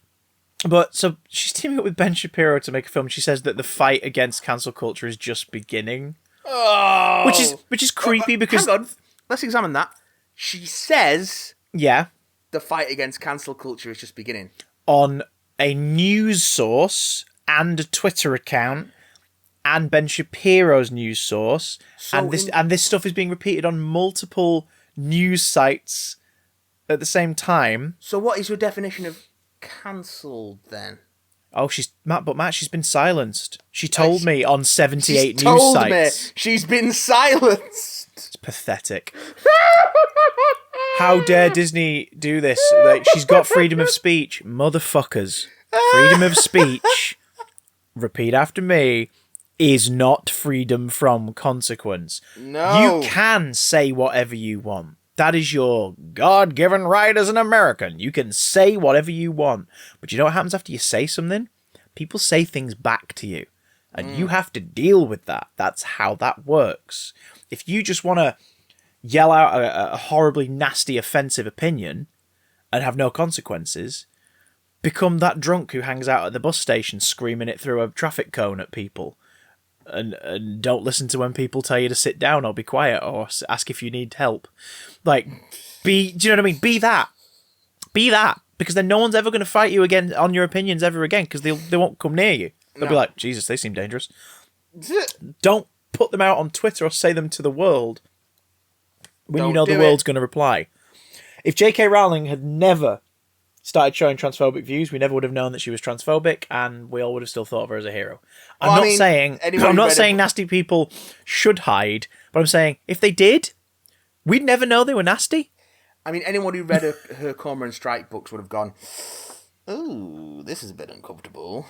But so she's teaming up with Ben Shapiro to make a film. She says that the fight against cancel culture is just beginning. Oh, which is creepy because hang on, let's examine that. She says, the fight against cancel culture is just beginning on a news source and a Twitter account and Ben Shapiro's news source, and this stuff is being repeated on multiple news sites at the same time. So, what is your definition of cancelled then? Oh, she's been silenced. She told me on 78 news sites. She's been silenced. It's pathetic. How dare Disney do this? Like, she's got freedom of speech. Motherfuckers. Freedom of speech, repeat after me, is not freedom from consequence. No. You can say whatever you want. That is your God-given right as an American. You can say whatever you want. But you know what happens after you say something? People say things back to you. And you have to deal with that. That's how that works. If you just want to yell out a horribly nasty, offensive opinion and have no consequences, become that drunk who hangs out at the bus station screaming it through a traffic cone at people. And don't listen to when people tell you to sit down or be quiet or ask if you need help. Like, do you know what I mean? Be that. Because then no one's ever going to fight you again on your opinions ever again because they won't come near you. They'll be like, Jesus, they seem dangerous. Don't put them out on Twitter or say them to the world when you know the world's going to reply. If J.K. Rowling had never started showing transphobic views, we never would have known that she was transphobic, and we all would have still thought of her as a hero. I'm not saying nasty people should hide, but I'm saying if they did, we'd never know they were nasty. I mean, anyone who read her Cormoran Strike books would have gone, "Ooh, this is a bit uncomfortable."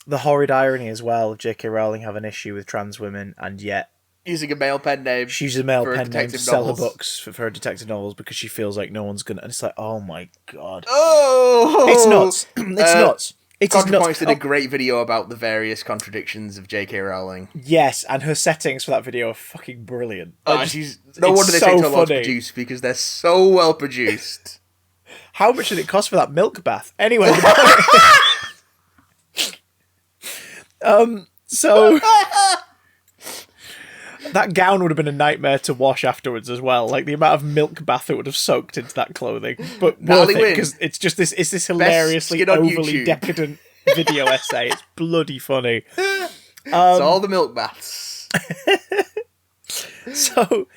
The horrid irony as well of J.K. Rowling having an issue with trans women, and yet using a male pen name. She uses a male pen name to sell her books for her detective novels because she feels like no one's gonna. And it's like, oh my god, it's nuts. It's nuts. It's ContraPoints did a great video about the various contradictions of J.K. Rowling. Yes, and her settings for that video are fucking brilliant. Like, no wonder they take so long to produce because they're so well produced. How much did it cost for that milk bath? Anyway, so that gown would have been a nightmare to wash afterwards as well. Like the amount of milk bath it would have soaked into that clothing, but worth it because it's just this hilariously overly decadent video essay. It's bloody funny. It's all the milk baths. So,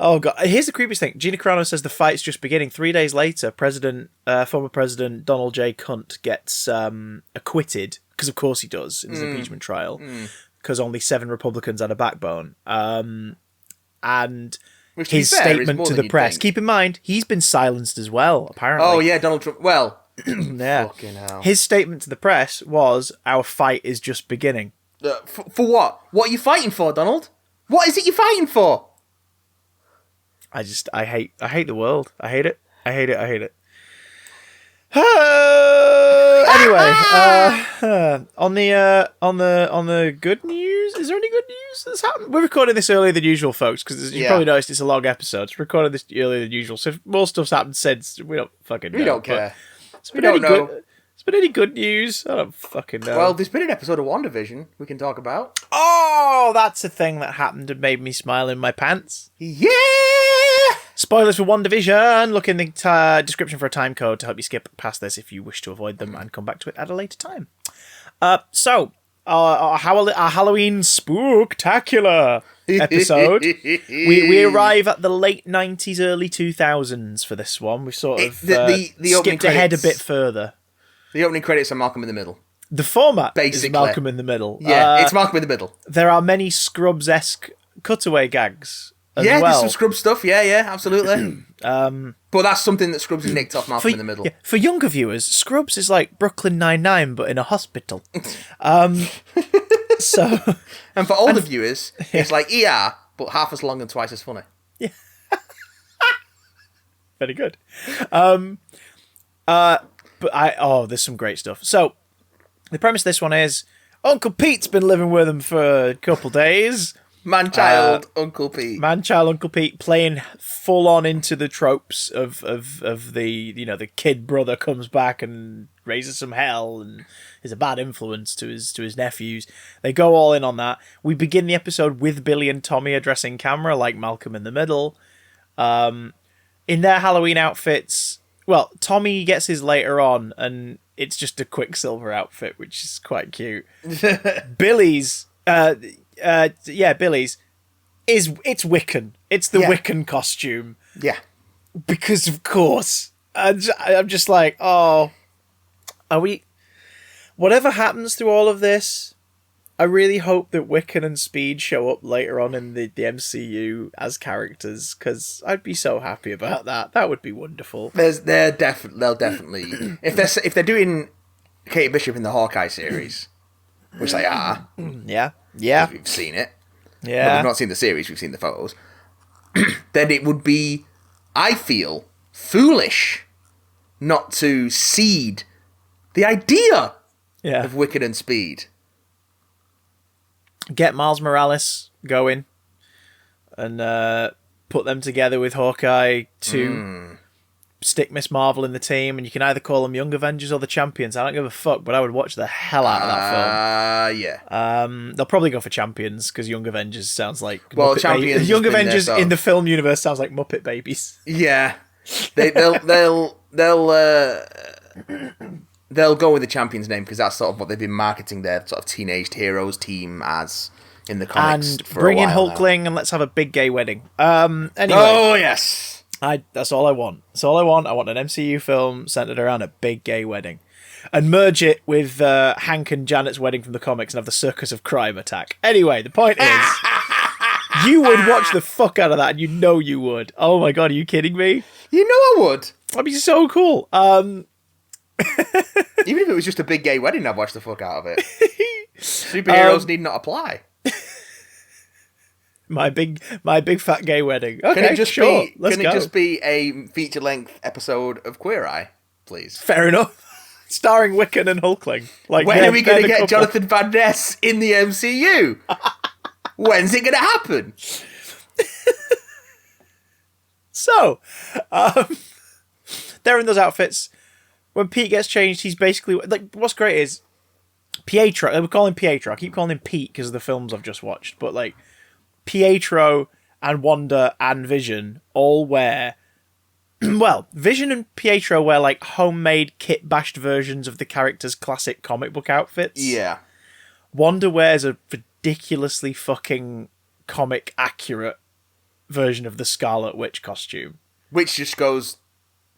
oh god, here's the creepiest thing. Gina Carano says the fight's just beginning. 3 days later, former President Donald J. Cunt gets acquitted because, of course, he does in his impeachment trial. Because only 7 Republicans had a backbone. And Which, to be his fair, is statement more to than the you'd press. think. Keep in mind, he's been silenced as well, apparently. Oh, yeah, Donald Trump. Well, Yeah. fucking hell. His statement to the press was, "Our fight is just beginning." For what? What are you fighting for, Donald? What is it you're fighting for? I hate the world. I hate it. Anyway, on the good news, is there any good news that's happened? We're recording this earlier than usual, folks, because as you probably noticed, it's a long episode. We're recording this earlier than usual, so if more stuff's happened since, we don't fucking know. We don't care. We don't know. It's been any good news? I don't fucking know. Well, there's been an episode of WandaVision we can talk about. Oh, that's a thing that happened and made me smile in my pants. Yeah! Spoilers for WandaVision. Look in the description for a time code to help you skip past this if you wish to avoid them and come back to it at a later time. So, our Halloween spooktacular episode. we arrive at the late 90s, early 2000s for this one. We sort of skipped ahead a bit further. The opening credits are Malcolm in the Middle. The format Basically. is Malcolm in the Middle. Yeah, it's Malcolm in the Middle. There are many Scrubs-esque cutaway gags as well. well. There's some Scrubs stuff. Yeah, absolutely. But that's something that Scrubs has nicked off Malcolm in the Middle. Yeah, for younger viewers, Scrubs is like Brooklyn Nine-Nine, but in a hospital. So, and for older viewers, it's like ER, but half as long and twice as funny. Yeah. Very good. There's some great stuff. So, the premise of this one is Uncle Pete's been living with him for a couple days. Man-child Uncle Pete. Man-child Uncle Pete playing full on into the tropes of the, the kid brother comes back and raises some hell and is a bad influence to his nephews. They go all in on that. We begin the episode with Billy and Tommy addressing camera like Malcolm in the Middle. In their Halloween outfits, well, Tommy gets his later on and it's just a Quicksilver outfit, which is quite cute. Billy's Billy's it's Wiccan. It's the Wiccan costume. Yeah. Because of course. I'm just like, oh, are we... Whatever happens through all of this, I really hope that Wiccan and Speed show up later on in the MCU as characters, because I'd be so happy about that. That would be wonderful. They'll definitely... if they're doing Kate Bishop in the Hawkeye series, which they are... Yeah. We've seen it. Yeah. But we've not seen the series, we've seen the photos. Then it would be, I feel, foolish not to seed the idea of Wiccan and Speed. Get Miles Morales going and put them together with Hawkeye to stick Miss Marvel in the team, and you can either call them Young Avengers or the Champions. I don't give a fuck, but I would watch the hell out of that film. Yeah. They'll probably go for Champions because Young Avengers sounds like Champions. Young Avengers in the film universe sounds like Muppet Babies. Yeah, they'll go with the Champions name because that's sort of what they've been marketing their sort of teenage heroes team as in the comics. And for bring a in while Hulkling now. and let's have a big gay wedding. Anyway. Oh yes. That's all I want. That's all I want. I want an MCU film centered around a big gay wedding. And merge it with Hank and Janet's wedding from the comics and have the Circus of Crime attack. Anyway, the point is, you would watch the fuck out of that, and you know you would. Oh my god, are you kidding me? You know I would. That'd be so cool. Even if it was just a big gay wedding, I'd watch the fuck out of it. Superheroes need not apply. My big fat gay wedding. Okay, can it just sure. Can it just be a feature-length episode of Queer Eye, please? Fair enough. Starring Wiccan and Hulkling. Like, when are we going to get Jonathan Van Ness in the MCU? When's it going to happen? So, they're in those outfits. When Pete gets changed, he's basically... Like, what's great is Pietro... We call him Pietro. I keep calling him Pete because of the films I've just watched. But, like, Pietro and Wanda and Vision all wear... Well, Vision and Pietro wear, like, homemade kit-bashed versions of the characters' classic comic book outfits. Yeah. Wanda wears a ridiculously fucking comic-accurate version of the Scarlet Witch costume. Which just goes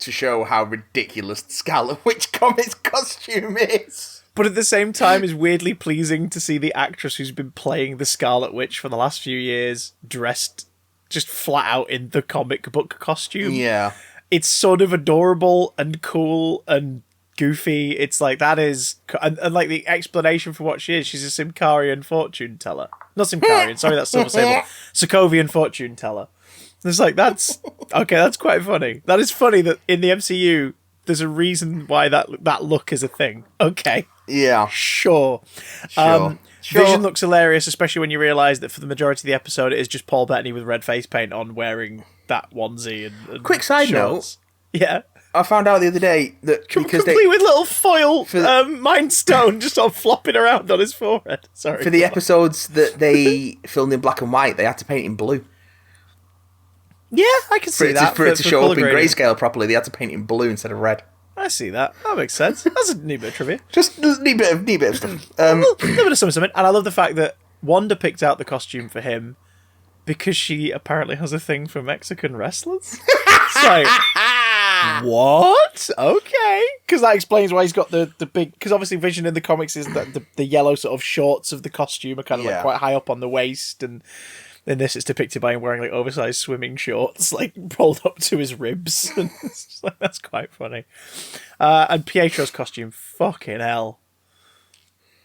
to show how ridiculous the Scarlet Witch comics costume is. But at the same time, it's weirdly pleasing to see the actress who's been playing the Scarlet Witch for the last few years dressed just flat out in the comic book costume. Yeah. It's sort of adorable and cool and goofy. It's like, that is... And like, the explanation for what she is, she's a Simkarian fortune teller. Not Simkarian, sorry, that's Silver Sable. Sokovian fortune teller. It's like, that's... Okay, that's quite funny. That is funny that in the MCU, there's a reason why that look is a thing. Okay. Yeah. Sure. Vision looks hilarious, especially when you realise that for the majority of the episode, it is just Paul Bettany with red face paint on, wearing that onesie and Quick side shorts. Note. Yeah. I found out the other day that because complete with little foil Mind Stone just sort of flopping around on his forehead. Sorry. For the episodes that they filmed in black and white, they had to paint in blue. Yeah, I can see that. For it to show up in grayscale properly, they had to paint it in blue instead of red. I see that. That makes sense. That's a neat bit of trivia. Just a neat bit of stuff. A little bit of something. And I love the fact that Wanda picked out the costume for him because she apparently has a thing for Mexican wrestlers. It's like, what? Okay. Because that explains why he's got the big... Because obviously Vision in the comics is that the yellow sort of shorts of the costume are kind of like quite high up on the waist, and in this it's depicted by him wearing like oversized swimming shorts, like rolled up to his ribs. And it's just like, that's quite funny. And Pietro's costume, fucking hell.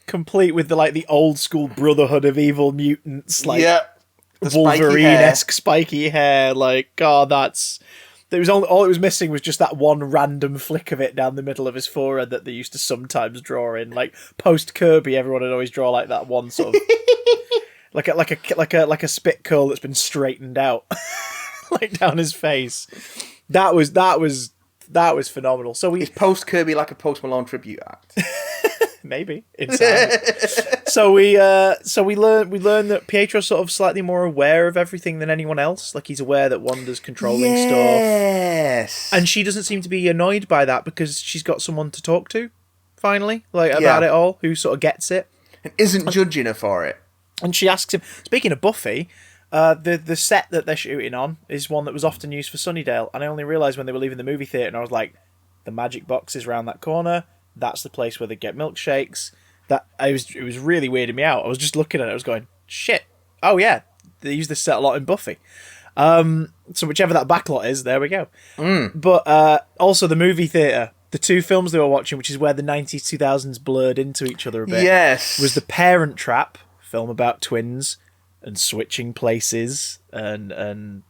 Complete with the old school Brotherhood of Evil Mutants, like Wolverine-esque spiky hair. Like, God, that's... all it was missing was just that one random flick of it down the middle of his forehead that they used to sometimes draw in. Like post Kirby, everyone would always draw like that one sort of like a spit curl that's been straightened out, like down his face. That was phenomenal. So is post Kirby like a Post Malone tribute act? Maybe inside. So we learn that Pietro's sort of slightly more aware of everything than anyone else. Like, he's aware that Wanda's controlling stuff, and she doesn't seem to be annoyed by that because she's got someone to talk to finally, about it all, who sort of gets it and isn't judging her for it. And she asks him. Speaking of Buffy, the set that they're shooting on is one that was often used for Sunnydale, and I only realised when they were leaving the movie theatre, and I was like, the magic box is round that corner. That's the place where they get milkshakes. It was really weirding me out. I was just looking at it. I was going, shit. Oh yeah, they use this set a lot in Buffy. So whichever that backlot is, there we go. But also the movie theatre, the two films they were watching, which is where the 90s, 2000s blurred into each other a bit. Yes, was The Parent Trap, film about twins and switching places and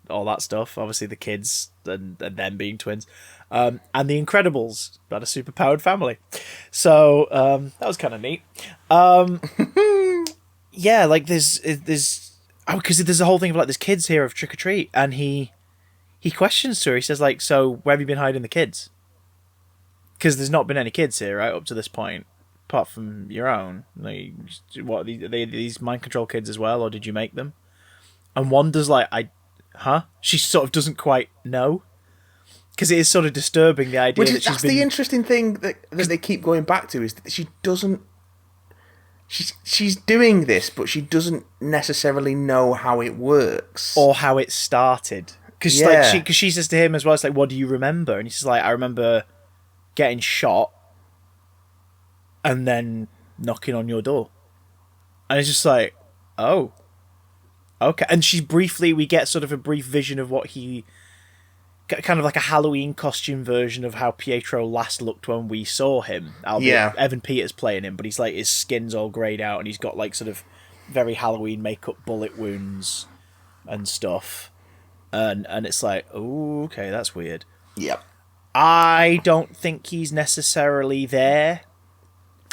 all that stuff. Obviously the kids and them being twins. And The Incredibles, about a superpowered family. So that was kind of neat. Yeah, like there's because there's a whole thing of like, there's kids here of trick or treat, and he questions her. He says like, so where have you been hiding the kids? Because there's not been any kids here, right, up to this point, apart from your own. Like, what are these mind control kids as well, or did you make them? And Wanda's like, She sort of doesn't quite know. Because it is sort of disturbing, the idea that that's the interesting thing that they keep going back to, is that she doesn't... She's doing this, but she doesn't necessarily know how it works. Or how it started. Because she says to him as well, it's like, what do you remember? And he's like, I remember getting shot and then knocking on your door. And it's just like, oh. Okay. And we get sort of a brief vision of what he... kind of like a Halloween costume version of how Pietro last looked when we saw him. Evan Peters playing him, but he's like, his skin's all greyed out and he's got like sort of very Halloween makeup bullet wounds and stuff. And it's like, oh, okay, that's weird. Yep. I don't think he's necessarily there.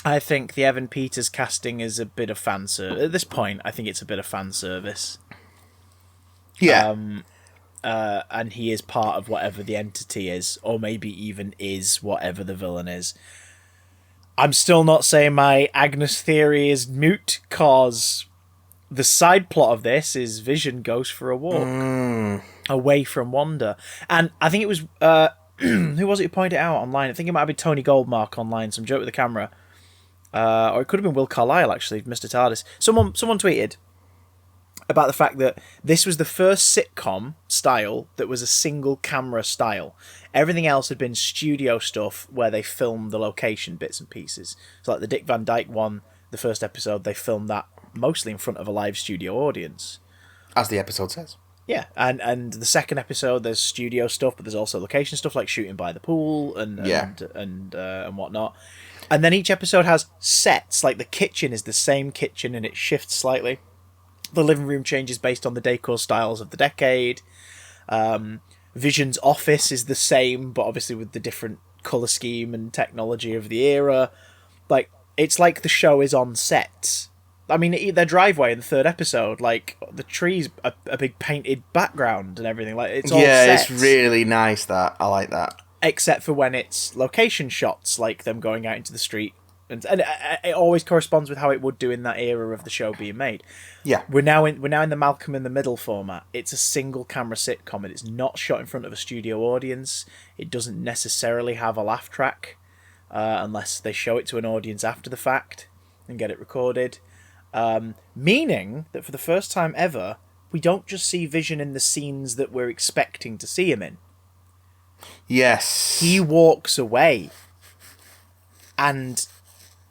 I think the Evan Peters casting is a bit of fan service. At this point, I think it's a bit of fan service. Yeah. And he is part of whatever the entity is, or maybe even is whatever the villain is. I'm still not saying my Agnes theory is moot, cause the side plot of this is Vision goes for a walk away from Wanda. And I think it was, who was it who pointed it out online? I think it might have been Tony Goldmark online, some joke with the camera. Or it could have been Will Carlisle, actually, Mr. TARDIS. Someone tweeted about the fact that this was the first sitcom style that was a single camera style. Everything else had been studio stuff where they filmed the location bits and pieces. So like the Dick Van Dyke one, the first episode, they filmed that mostly in front of a live studio audience. As the episode says. Yeah, and the second episode there's studio stuff, but there's also location stuff like shooting by the pool and whatnot. And then each episode has sets, like the kitchen is the same kitchen and it shifts slightly. The living room changes based on the decor styles of the decade. Vision's office is the same, but obviously with the different colour scheme and technology of the era. Like, it's like the show is on set. I mean, their driveway in the third episode, like, the trees, a big painted background and everything. Like, it's all it's sets. really nice, that. I like that. Except for when it's location shots, like them going out into the street. And it always corresponds with how it would do in that era of the show being made. Yeah. We're now in the Malcolm in the Middle format. It's a single camera sitcom, and it's not shot in front of a studio audience. It doesn't necessarily have a laugh track, unless they show it to an audience after the fact and get it recorded. Meaning that for the first time ever, we don't just see Vision in the scenes that we're expecting to see him in. Yes. He walks away, and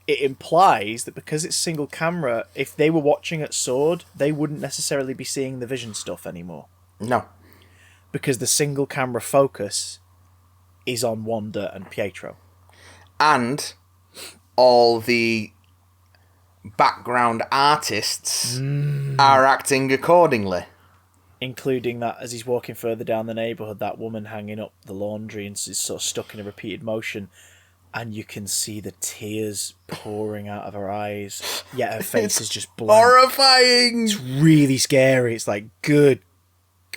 it implies that because it's single camera, if they were watching at S.W.O.R.D., they wouldn't necessarily be seeing the Vision stuff anymore. No. Because the single camera focus is on Wanda and Pietro. And all the background artists are acting accordingly. Including that, as he's walking further down the neighbourhood, that woman hanging up the laundry and is sort of stuck in a repeated motion. And you can see the tears pouring out of her eyes. Yet her face is just blank. Horrifying! It's really scary. It's like, good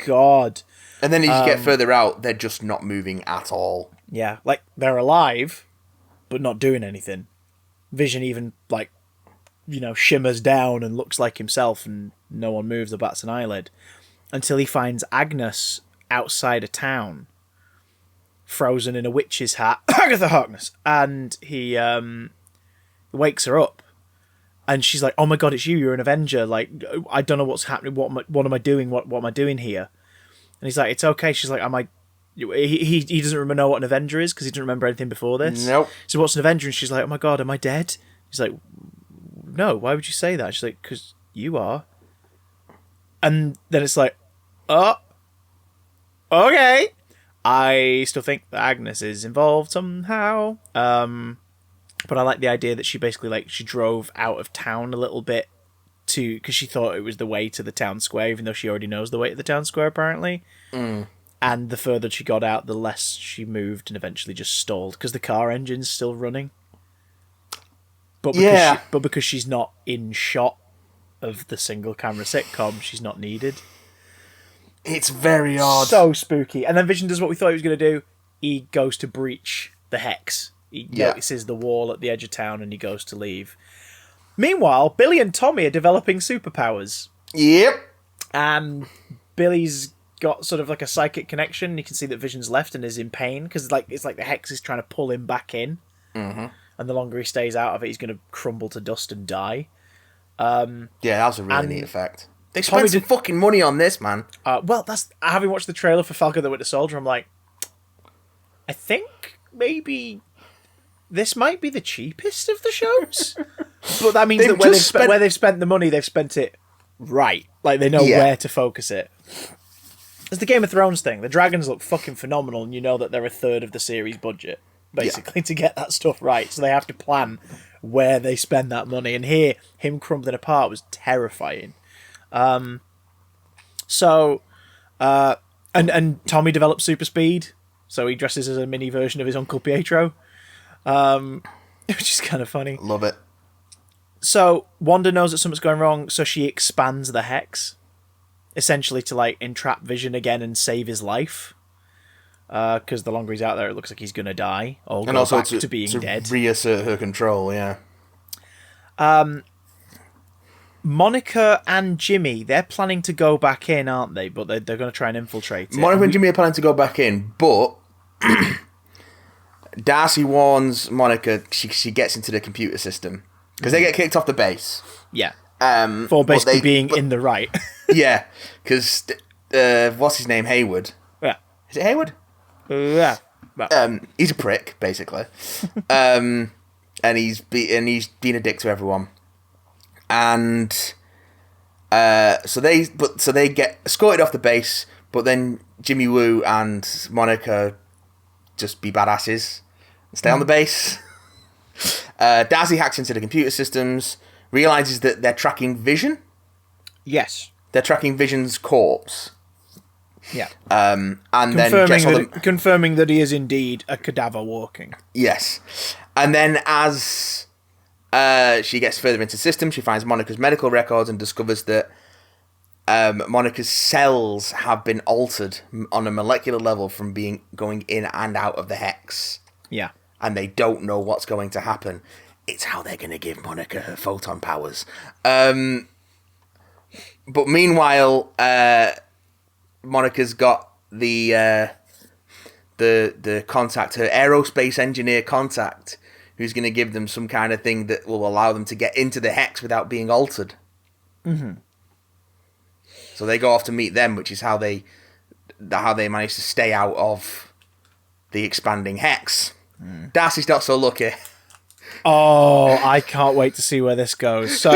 God. And then as you get further out, they're just not moving at all. Yeah, like, they're alive, but not doing anything. Vision even, like, shimmers down and looks like himself, and no one moves or bats an eyelid. Until he finds Agnes outside a town, frozen in a witch's hat, Agatha Harkness, and he wakes her up, and she's like, "Oh my God, it's you! You're an Avenger! Like, I don't know what's happening. What am I doing? What am I doing here?" And he's like, "It's okay." She's like, "Am I?" He doesn't know what an Avenger is because he doesn't remember anything before this. Nope. So what's an Avenger? And she's like, "Oh my God, am I dead?" He's like, "No. Why would you say that?" She's like, "Because you are." And then it's like, "Oh, okay." I still think that Agnes is involved somehow. But I like the idea that she basically, she drove out of town a little bit because she thought it was the way to the town square, even though she already knows the way to the town square, apparently. And the further she got out, the less she moved and eventually just stalled because the car engine's still running. But because she's not in shot of the single camera sitcom, she's not needed. It's very odd. So spooky. And then Vision does what we thought he was going to do. He goes to breach the hex. He notices the wall at the edge of town and he goes to leave. Meanwhile, Billy and Tommy are developing superpowers. Yep. And Billy's got sort of like a psychic connection. You can see that Vision's left and is in pain because it's like the hex is trying to pull him back in. Mm-hmm. And the longer he stays out of it, he's going to crumble to dust and die. Yeah, that was a really neat effect. They Tommy spent some fucking money on this, man. Having watched the trailer for Falcon the Winter Soldier, I'm like, I think maybe this might be the cheapest of the shows. But that means that where they've spent the money, they've spent it right. Like, they know where to focus it. It's the Game of Thrones thing. The dragons look fucking phenomenal, and you know that they're a third of the series budget, basically, to get that stuff right. So they have to plan where they spend that money. And here, him crumbling apart was terrifying. And Tommy develops super speed, so he dresses as a mini version of his Uncle Pietro, which is kind of funny. Love it. So Wanda knows that something's going wrong, so she expands the hex, essentially to entrap Vision again and save his life. Because the longer he's out there, it looks like he's gonna die or go back to being dead. Reassert her control, yeah. Monica and Jimmy, they're planning to go back in, aren't they? But they're going to try and infiltrate it. Monica and Jimmy are planning to go back in, but Darcy warns Monica she gets into the computer system because they get kicked off the base. Yeah. For basically being in the right. Yeah, because what's his name? Hayward. Yeah. Is it Hayward? Yeah. Well. He's a prick, basically. And he's being a dick to everyone. And So they get escorted off the base, but then Jimmy Woo and Monica just be badasses and stay on the base. Darcy hacks into the computer systems, realizes that they're tracking Vision. Yes. They're tracking Vision's corpse. Yeah. And confirming that he is indeed a cadaver walking. Yes. And then as she gets further into the system, she finds Monica's medical records and discovers that Monica's cells have been altered on a molecular level from going in and out of the hex. Yeah. And they don't know what's going to happen. It's how they're going to give Monica her photon powers. But meanwhile, Monica's got the contact, her aerospace engineer contact, who's going to give them some kind of thing that will allow them to get into the hex without being altered. Mm-hmm. So they go off to meet them, which is how they manage to stay out of the expanding hex. Darcy's not so lucky. Oh, I can't wait to see where this goes. So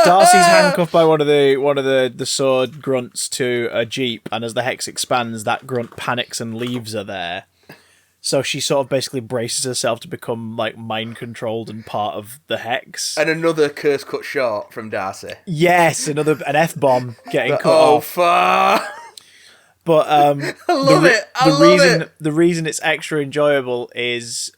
Darcy's handcuffed by one of the sword grunts to a jeep, and as the hex expands, that grunt panics and leaves her there. So she sort of basically braces herself to become like mind controlled and part of the hex. And another curse cut short from Darcy. Yes, an F-bomb getting cut off. Fuck! But I love it. The reason it's extra enjoyable is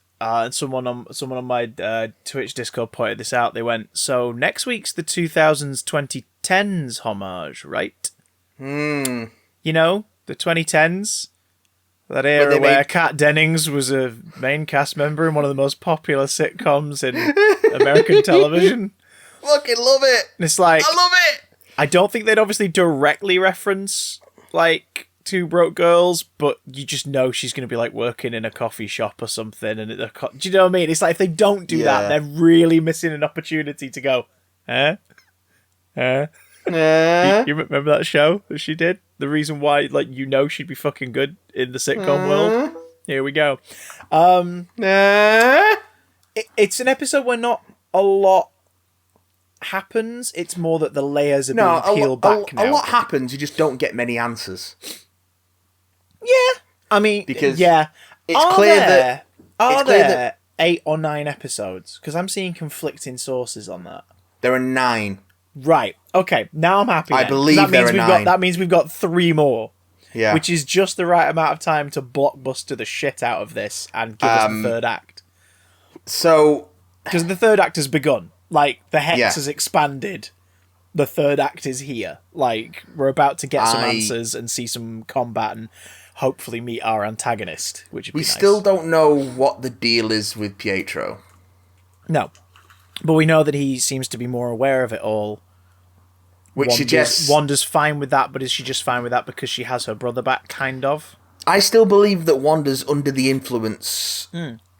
someone on my Twitch Discord pointed this out. They went, so next week's the 2010s homage, right? You know, the 2010s. That era where Kat Dennings was a main cast member in one of the most popular sitcoms in American television. Fucking love it. And it's like, I love it. I don't think they'd obviously directly reference like Two Broke Girls, but you just know she's going to be like working in a coffee shop or something. And do you know what I mean? It's like if they don't do that, they're really missing an opportunity to go, You remember that show that she did? The reason why, like, you know she'd be fucking good in the sitcom world? Here we go. It's an episode where not a lot happens. It's more that the layers are being peeled back now. A lot happens, you just don't get many answers. Yeah. I mean, because it's clear that... Are there 8 or 9 episodes? Because I'm seeing conflicting sources on that. There are 9. Right. Okay. Now I'm happy. I believe there are 9. That means we've got 3 more. Yeah. Which is just the right amount of time to blockbuster the shit out of this and give us the third act. So, because the third act has begun. Like the hex has expanded. The third act is here. Like we're about to get some answers and see some combat and hopefully meet our antagonist. Which would be nice. Still don't know what the deal is with Pietro. No. But we know that he seems to be more aware of it all. Which suggests... Wanda's fine with that, but is she just fine with that because she has her brother back, kind of? I still believe that Wanda's under the influence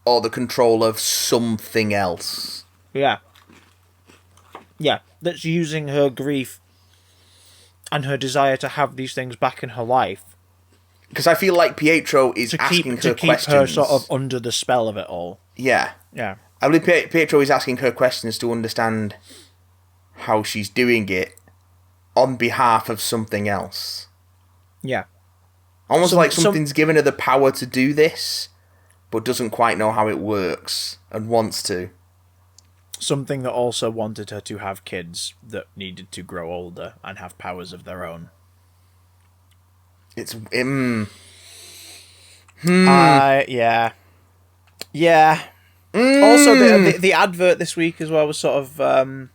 or the control of something else. Yeah. Yeah, that's using her grief and her desire to have these things back in her life. Because I feel like Pietro is asking her questions. To keep her sort of under the spell of it all. Yeah. Yeah. I believe Pietro is asking her questions to understand how she's doing it on behalf of something else. Yeah. Almost like something's given her the power to do this, but doesn't quite know how it works and wants to. Something that also wanted her to have kids that needed to grow older and have powers of their own. It's... Yeah. Yeah. Also, the advert this week as well was sort of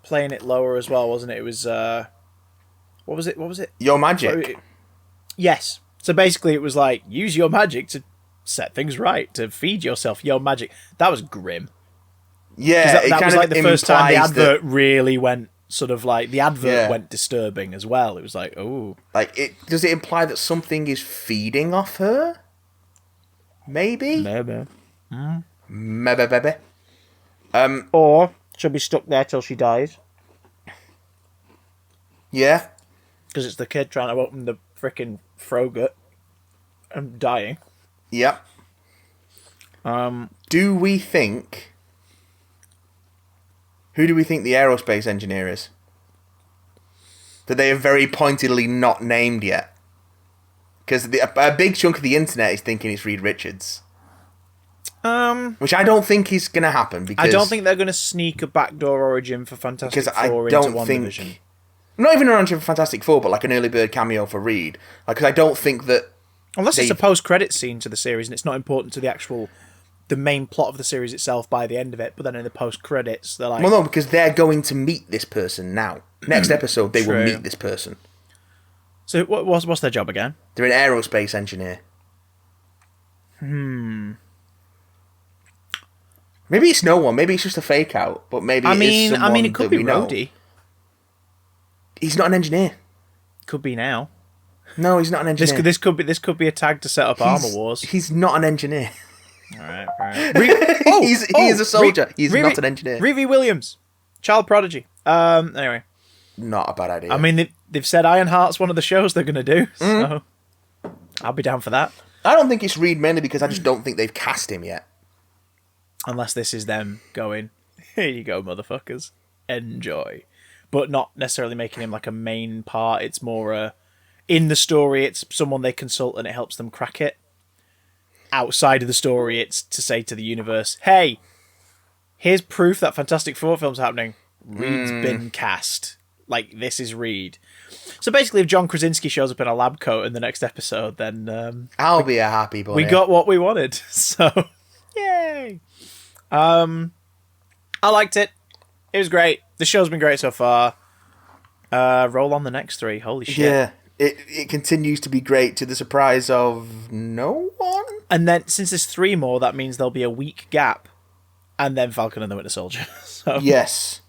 playing it lower as well, wasn't it? It was what was it? Your magic. Yes. So basically, it was like use your magic to set things right, to feed yourself your magic. That was grim. Yeah, that was like the first time the advert really went sort of like the advert went disturbing as well. It was like, oh, like does it imply that something is feeding off her? Maybe. Maybe. Or she'll be stuck there till she dies. Yeah. Because it's the kid trying to open the frickin' Frogut and dying. Yep. Do we think... Who do we think the aerospace engineer is? that they are very pointedly not named yet. Because a big chunk of the internet is thinking it's Reed Richards. Which I don't think is going to happen. Because I don't think they're going to sneak a backdoor origin for Fantastic Four into WandaVision. Not even an origin for Fantastic Four, but like an early bird cameo for Reed. Because I don't think that... Unless it's a post-credits scene to the series and it's not important to the main plot of the series itself by the end of it, but then in the post-credits, they're like... Well, no, because they're going to meet this person now. Next episode, they will meet this person. So what's their job again? They're an aerospace engineer. Maybe it's no one. Maybe it's just a fake out. But maybe it could be Rhodey. He's not an engineer. Could be now. No, he's not an engineer. This could be a tag to set up Armor Wars. He's not an engineer. All right. He is a soldier. He's not an engineer. Riri Williams, child prodigy. Anyway, not a bad idea. I mean, they've said Ironheart's one of the shows they're going to do, so I'll be down for that. I don't think it's Reed mainly because I just don't think they've cast him yet. Unless this is them going, here you go, motherfuckers, enjoy, but not necessarily making him like a main part. It's more in the story, it's someone they consult and it helps them crack it. Outside of the story, it's to say to the universe, hey, here's proof that Fantastic Four film's happening. Reed's been cast. Like, this is Reed. So basically, if John Krasinski shows up in a lab coat in the next episode, then... I'll be a happy boy. We got what we wanted. So, yay! I liked it. It was great. The show's been great so far. Roll on the next 3. Holy shit. Yeah. It continues to be great to the surprise of no one. And then, since there's 3 more, that means there'll be a week gap. And then Falcon and the Winter Soldier. So, yes.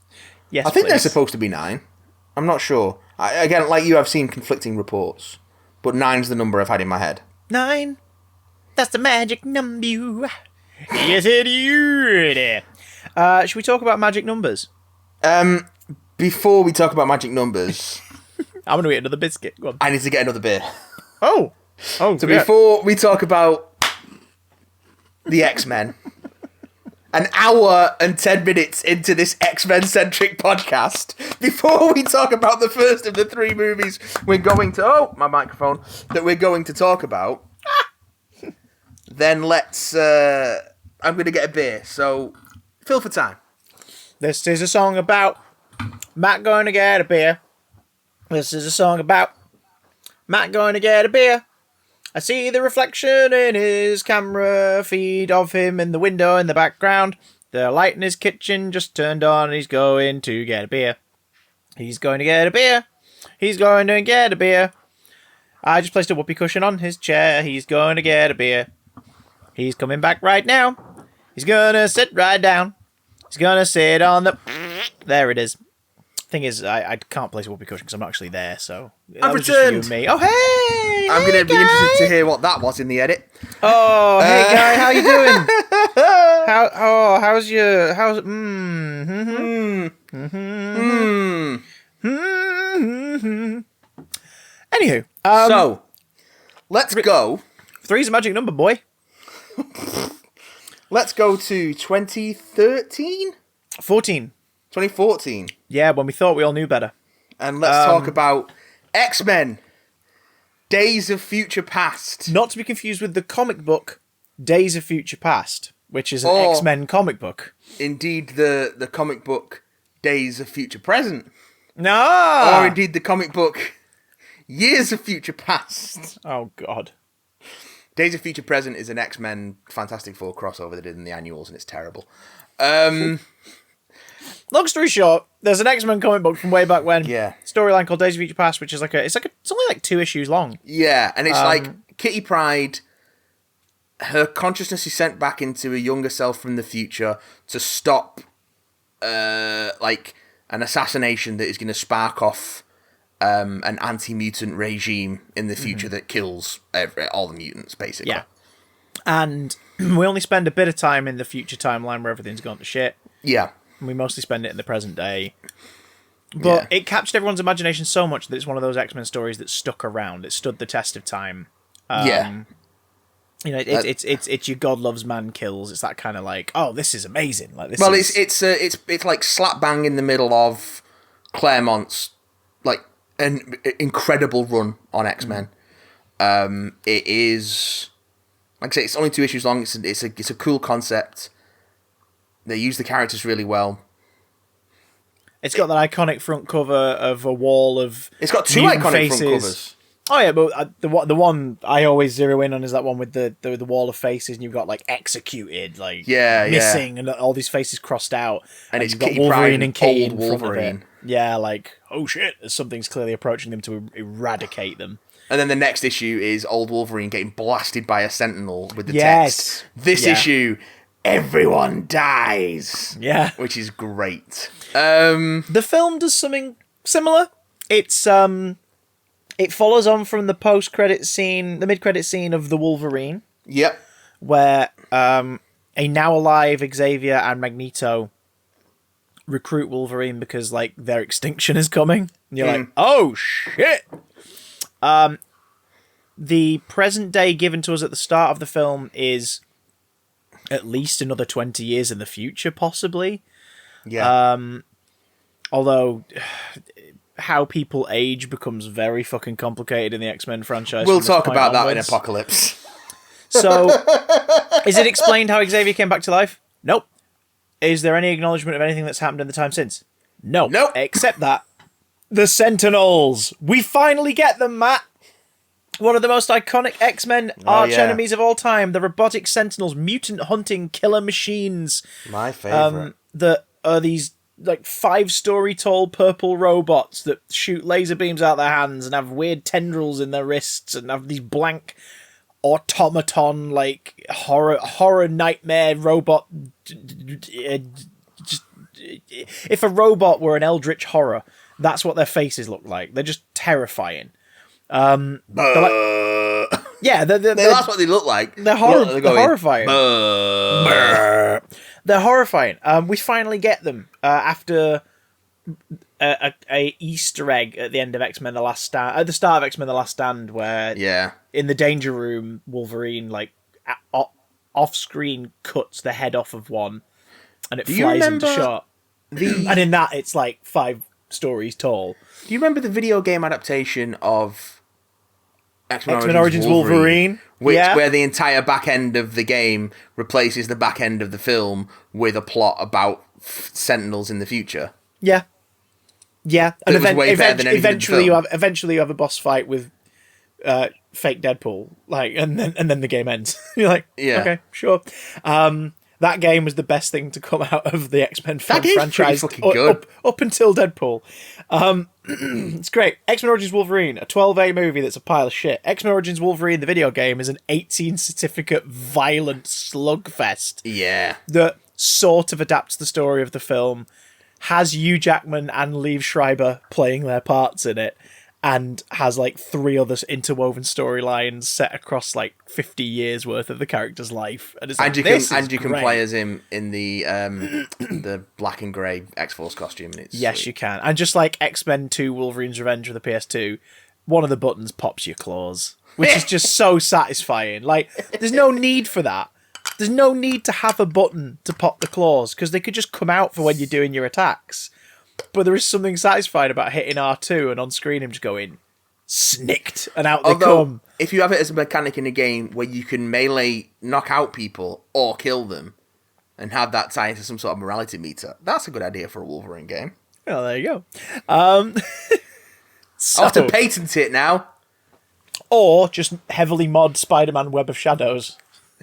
Yes, I think please. they're supposed to be 9. I'm not sure. Again, like you, I've seen conflicting reports. But 9's the number I've had in my head. 9. That's the magic number. Yes, it is. Should we talk about magic numbers? Before we talk about magic numbers... I'm going to eat another biscuit. Go on. I need to get another beer. Oh, so before we talk about the X-Men, an hour and 10 minutes into this X-Men-centric podcast, before we talk about the first of the 3 movies we're going to... Oh, my microphone. That we're going to talk about, then let's... I'm going to get a beer, so fill for time. This is a song about Matt going to get a beer. This is a song about Matt going to get a beer. I see the reflection in his camera feed of him in the window in the background. The light in his kitchen just turned on and he's going to get a beer. He's going to get a beer. He's going to get a beer. I just placed a whoopee cushion on his chair. He's going to get a beer. He's coming back right now. He's going to sit right down. He's going to sit on the... There it is. Thing is, I can't place a whoopee cushion because I'm not actually there, so... I've returned! Just you and me. Oh, hey! I'm going to be interested to hear what that was in the edit. Oh, hey, Guy, how you doing? How's... Anywho. So, let's go. 3's a magic number, boy. Let's go to 2013? 14. 2014. Yeah, when we thought we all knew better. And let's talk about X-Men, Days of Future Past. Not to be confused with the comic book Days of Future Past, which is an X-Men comic book. Indeed, the comic book Days of Future Present. No! Or indeed the comic book Years of Future Past. Oh, God. Days of Future Present is an X-Men Fantastic Four crossover they did in the annuals, and it's terrible. Long story short, there's an X-Men comic book from way back when. Yeah. Storyline called Days of Future Past, which is it's only like 2 issues long. Yeah, and it's like Kitty Pryde, her consciousness is sent back into a younger self from the future to stop like an assassination that is going to spark off an anti-mutant regime in the future that kills all the mutants, basically. Yeah. And we only spend a bit of time in the future timeline where everything's gone to shit. Yeah. We mostly spend it in the present day. But it captured everyone's imagination so much that it's one of those X-Men stories that stuck around. It stood the test of time. Yeah. You know, it's your God loves man kills. It's that kind of like, oh, this is amazing. Like this. Well, it's like slap bang in the middle of Claremont's like an incredible run on X-Men. It is, like I say, it's only 2 issues long. It's a cool concept. They use the characters really well. It's got that iconic front cover of a wall of. It's got 2 mutant iconic faces. front covers. Oh yeah, but the one I always zero in on is that one with the wall of faces, and you've got like executed, like missing, and all these faces crossed out, and it's you've got Kitty Wolverine Pryde, and Kitty in old front of it. Wolverine. Yeah, like oh shit, something's clearly approaching them to eradicate them. And then the next issue is old Wolverine getting blasted by a Sentinel with the text. This issue, everyone dies. Yeah, which is great. The film does something similar. It's it follows on from the post-credit scene, the mid-credit scene of the Wolverine. Yep. Where a now alive Xavier and Magneto recruit Wolverine because like their extinction is coming. And you're like, oh shit. The present day given to us at the start of the film is at least another 20 years in the future, possibly. Yeah. Although how people age becomes very fucking complicated in the X-Men franchise. We'll talk about that in Apocalypse. So, is it explained how Xavier came back to life? Nope. Is there any acknowledgement of anything that's happened in the time since? No. Nope. Except that the Sentinels. We finally get them, Matt. One of the most iconic X-Men arch enemies of all time. The robotic Sentinels, mutant hunting killer machines. My favourite. That are these like 5-story tall purple robots that shoot laser beams out their hands and have weird tendrils in their wrists and have these blank automaton like horror nightmare robot. If a robot were an eldritch horror, that's what their faces look like. They're just terrifying. They're that's what they look like. They're horrifying. They're horrifying. We finally get them after a Easter egg at the end of X-Men: The Last Stand, at the start of X-Men: The Last Stand, where in the Danger Room, Wolverine like off screen cuts the head off of one, and it flies into shot. And in that, it's like 5 stories tall. Do you remember the video game adaptation of X-Men Origins Wolverine? Where the entire back end of the game replaces the back end of the film with a plot about Sentinels in the future. Yeah. And eventually you have a boss fight with fake Deadpool, like, and then the game ends. You're like, okay, sure. That game was the best thing to come out of the X-Men franchise up until Deadpool. It's great. X-Men Origins Wolverine, a 12A movie that's a pile of shit. X-Men Origins Wolverine, the video game, is an 18 certificate violent slugfest. Yeah. That sort of adapts the story of the film, has Hugh Jackman and Liev Schreiber playing their parts in it, and has like 3 other interwoven storylines set across like 50 years worth of the character's life. And it's like, you can play as him in the the black and grey X-Force costume. And yes, you can. And just like X-Men 2 Wolverine's Revenge for the PS2, one of the buttons pops your claws, which is just so satisfying. Like, there's no need for that. There's no need to have a button to pop the claws, because they could just come out for when you're doing your attacks. But there is something satisfying about hitting R2 and on screen him just going, snicked, and out they come. If you have it as a mechanic in a game where you can melee knock out people or kill them and have that tie into some sort of morality meter, that's a good idea for a Wolverine game. Well, there you go. I'll have to patent it now. Or just heavily mod Spider-Man Web of Shadows.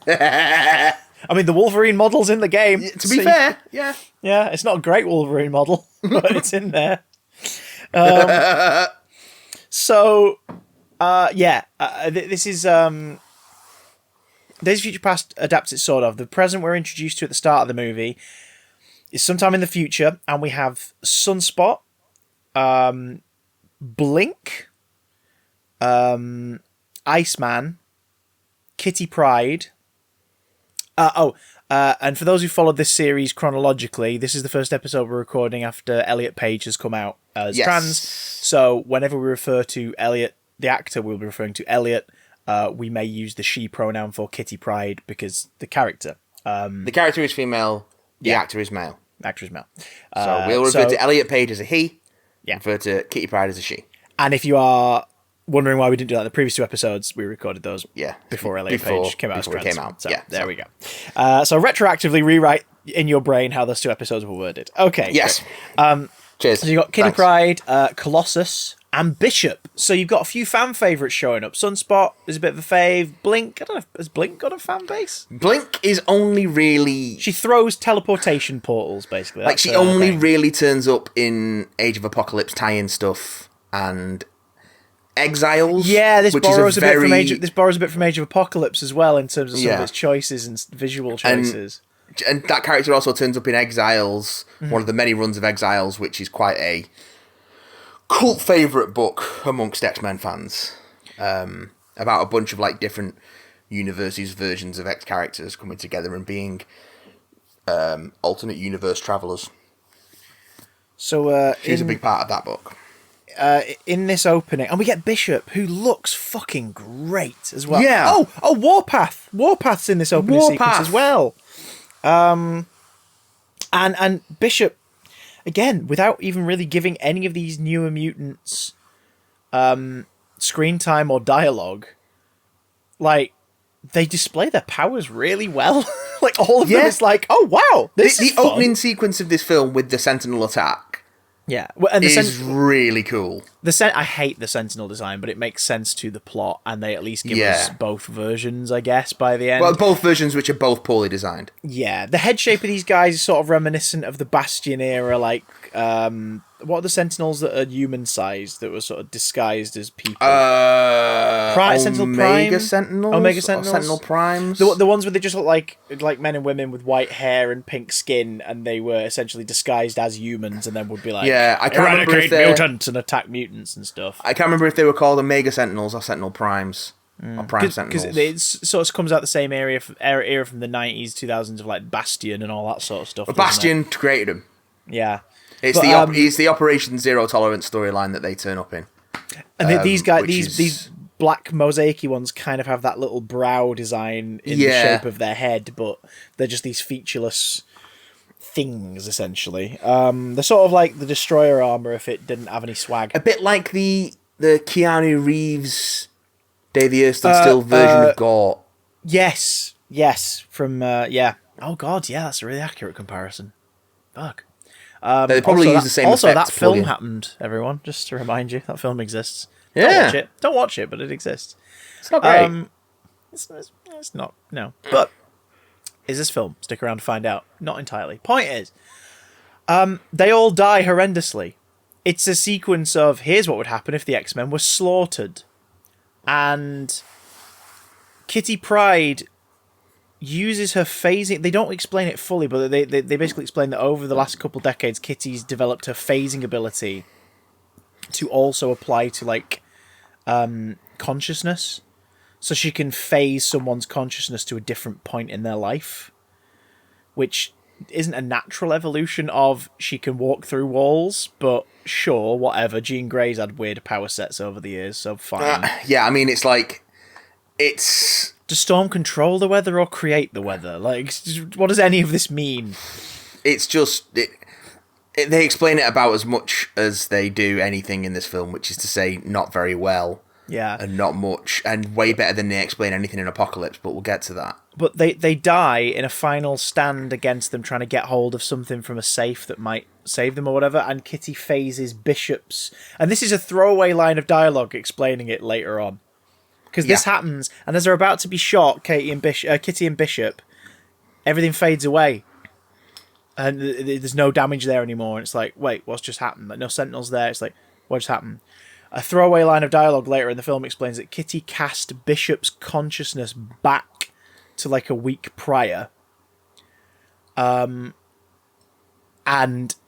I mean, the Wolverine model's in the game. To be fair, yeah. Yeah, it's not a great Wolverine model, but it's in there. This is... Days of Future Past adapts it sort of. The present we're introduced to at the start of the movie is sometime in the future, and we have Sunspot, Blink, Iceman, Kitty Pryde... and for those who followed this series chronologically, this is the first episode we're recording after Elliot Page has come out as trans. So whenever we refer to Elliot, the actor, we'll be referring to Elliot. We may use the she pronoun for Kitty Pryde because the character. The character is female, the actor is male. Actor is male. So we'll refer to Elliot Page as a he, Yeah. refer to Kitty Pryde as a she. And if you are wondering why we didn't do that in the previous 2 episodes, we recorded those Yeah. before Elliot Page came out as before it trans. came out. So Yeah, there we go. So retroactively rewrite in your brain how those 2 episodes were worded. Okay. Yes. Great. Cheers. So you got Kitty Thanks. Pryde, Colossus, and Bishop. So you've got a few fan favourites showing up. Sunspot is a bit of a fave. Blink, I don't know, has Blink got a fan base? Blink is only really... She throws teleportation portals, basically. Like, That's she her only thing. really turns up in Age of Apocalypse tie-in stuff and Exiles. Yeah, this which borrows is a bit from Age. This borrows a bit from Age of Apocalypse as well in terms of some of Yeah. its choices and visual choices. And that character also turns up in Exiles, one of the many runs of Exiles, which is quite a cult favourite book amongst X-Men fans. About a bunch of like different universes, versions of X characters coming together and being alternate universe travellers. So She's a big part of that book. in this opening, and we get Bishop, who looks fucking great as well. Yeah. Oh, Warpath. Warpath's in this opening sequence as well. And Bishop, again, without even really giving any of these newer mutants screen time or dialogue, like, they display their powers really well. Like, all of them is like, oh, wow, this is the fun. opening sequence of this film with the Sentinel attack Yeah, well, and is really cool. I hate the Sentinel design, but it makes sense to the plot, and they at least give us both versions, I guess, by the end. Well, both versions, which are both poorly designed. Yeah, the head shape of these guys is sort of reminiscent of the Bastion era, like, what are the Sentinels that are human-sized, that were sort of disguised as people? Sentinel Prime? Omega Sentinels? Omega Or Sentinels? Sentinel Primes? The ones where they just look like men and women with white hair and pink skin, and they were essentially disguised as humans, and then would be like, Yeah, I can't remember if eradicate they're... mutants and attack mutants and stuff. I can't remember if they were called Omega Sentinels or Sentinel Primes. Or Prime Sentinels. Because it sort of comes out the same era from the 90s, 2000s of like Bastion and all that sort of stuff. But Bastion created them. Yeah. It's But, it's the Operation Zero Tolerance storyline that they turn up in. And these guys, which these is- black mosaicy ones kind of have that little brow design in the shape of their head, but they're just these featureless things, essentially. They're sort of like the Destroyer armor if it didn't have any swag. A bit like the Keanu Reeves Day the Earth Stood Still version of Gort. Yes, from, yeah. Oh, God, yeah, that's a really accurate comparison. Fuck. They probably use the same Also, effects that to film pull in. happened, everyone, just to remind you. That film exists. Yeah. Don't watch it, but it exists. It's not great. It's not, no. But, is this film? Stick around to find out. Not entirely. Point is, they all die horrendously. It's a sequence of, here's what would happen if the X-Men were slaughtered. And Kitty Pryde uses her phasing. They don't explain it fully, but they basically explain that over the last couple decades, Kitty's developed her phasing ability to also apply to, like, consciousness. So she can phase someone's consciousness to a different point in their life, which isn't a natural evolution of she can walk through walls, but sure, whatever. Jean Grey's had weird power sets over the years, so fine. Yeah, I mean, it's... Does Storm control the weather or create the weather? Like, what does any of this mean? It's just... they explain it about as much as they do anything in this film, which is to say, not very well. Yeah. And not much, and way better than they explain anything in Apocalypse, but we'll get to that. But they die in a final stand against them trying to get hold of something from a safe that might save them or whatever, and Kitty phases Bishop's... And this is a throwaway line of dialogue explaining it later on. Because this happens, and as they're about to be shot, Kitty and Bishop, everything fades away. And there's no damage there anymore, and it's like, wait, what's just happened? Like, no Sentinels there, it's like, what just happened? A throwaway line of dialogue later in the film explains that Kitty cast Bishop's consciousness back to like a week prior. And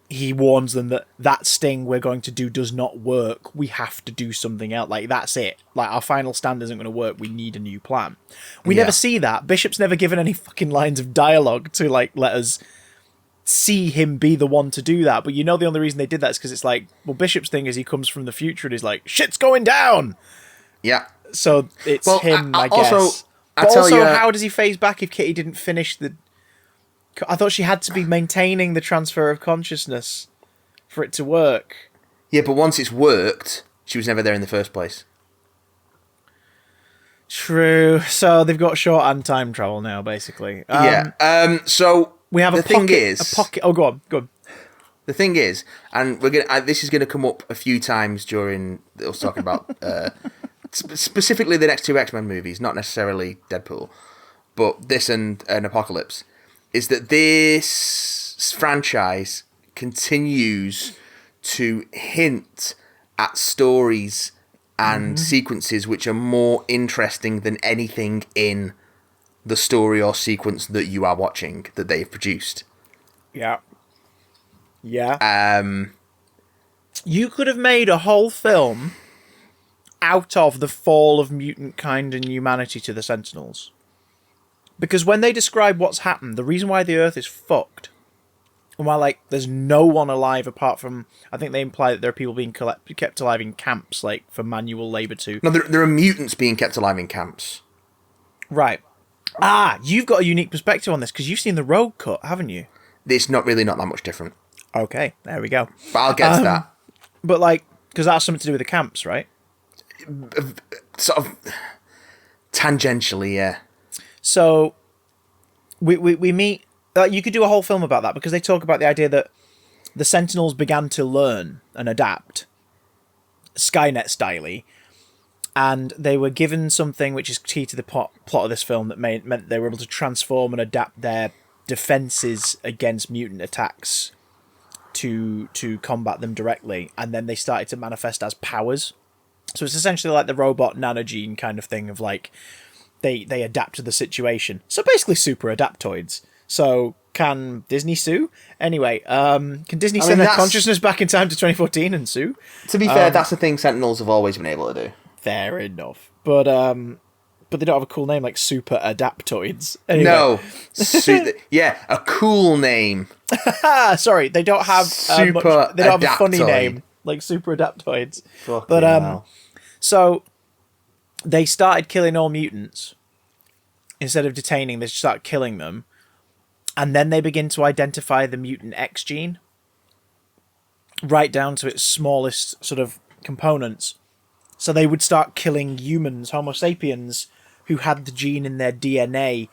he warns them that sting we're going to do does not work. We have to do something else. Like, that's it. Like, our final stand isn't going to work. We need a new plan. We never see that. Bishop's never given any fucking lines of dialogue to, like, let us see him be the one to do that. But you know the only reason they did that is because it's like, well, Bishop's thing is he comes from the future and he's like, shit's going down! Yeah. So it's him, I also, guess. I But tell also, you, how does he phase back if Kitty didn't finish the... I thought she had to be maintaining the transfer of consciousness for it to work. Yeah, but once it's worked, she was never there in the first place. True. So they've got shorthand time travel now, basically. So we have the thing is, a pocket. Oh, go on. The thing is, and we're gonna. This is gonna come up a few times during us talking about specifically the next two X-Men movies, not necessarily Deadpool, but this and Apocalypse, is that this franchise continues to hint at stories and sequences which are more interesting than anything in the story or sequence that you are watching that they've produced. Yeah. You could have made a whole film out of the fall of mutant kind and humanity to the Sentinels. Because when they describe what's happened, the reason why the Earth is fucked, and why, like, there's no one alive apart from... I think they imply that there are people being kept alive in camps, like, for manual labour too. No, there are mutants being kept alive in camps. Right. You've got a unique perspective on this, because you've seen the Rogue Cut, haven't you? It's not that much different. Okay, there we go. But I'll get to that. But, like, because that's something to do with the camps, right? Sort of... tangentially, yeah. So, we meet... you could do a whole film about that, because they talk about the idea that the Sentinels began to learn and adapt, Skynet-styley, and they were given something which is key to the plot of this film that meant they were able to transform and adapt their defenses against mutant attacks to combat them directly, and then they started to manifest as powers. So it's essentially like the robot nanogene kind of thing of, like, they adapt to the situation. So basically super adaptoids. So can Disney sue? Anyway, can Disney send their consciousness back in time to 2014 and sue? To be fair, that's the thing Sentinels have always been able to do. Fair enough. But they don't have a cool name like Super Adaptoids. Anyway. No. A cool name. Sorry, they don't have they don't have a funny name like Super Adaptoids. So they started killing all mutants. Instead of detaining, they start killing them. And then they begin to identify the mutant X gene, right down to its smallest sort of components. So they would start killing humans, Homo sapiens, who had the gene in their DNA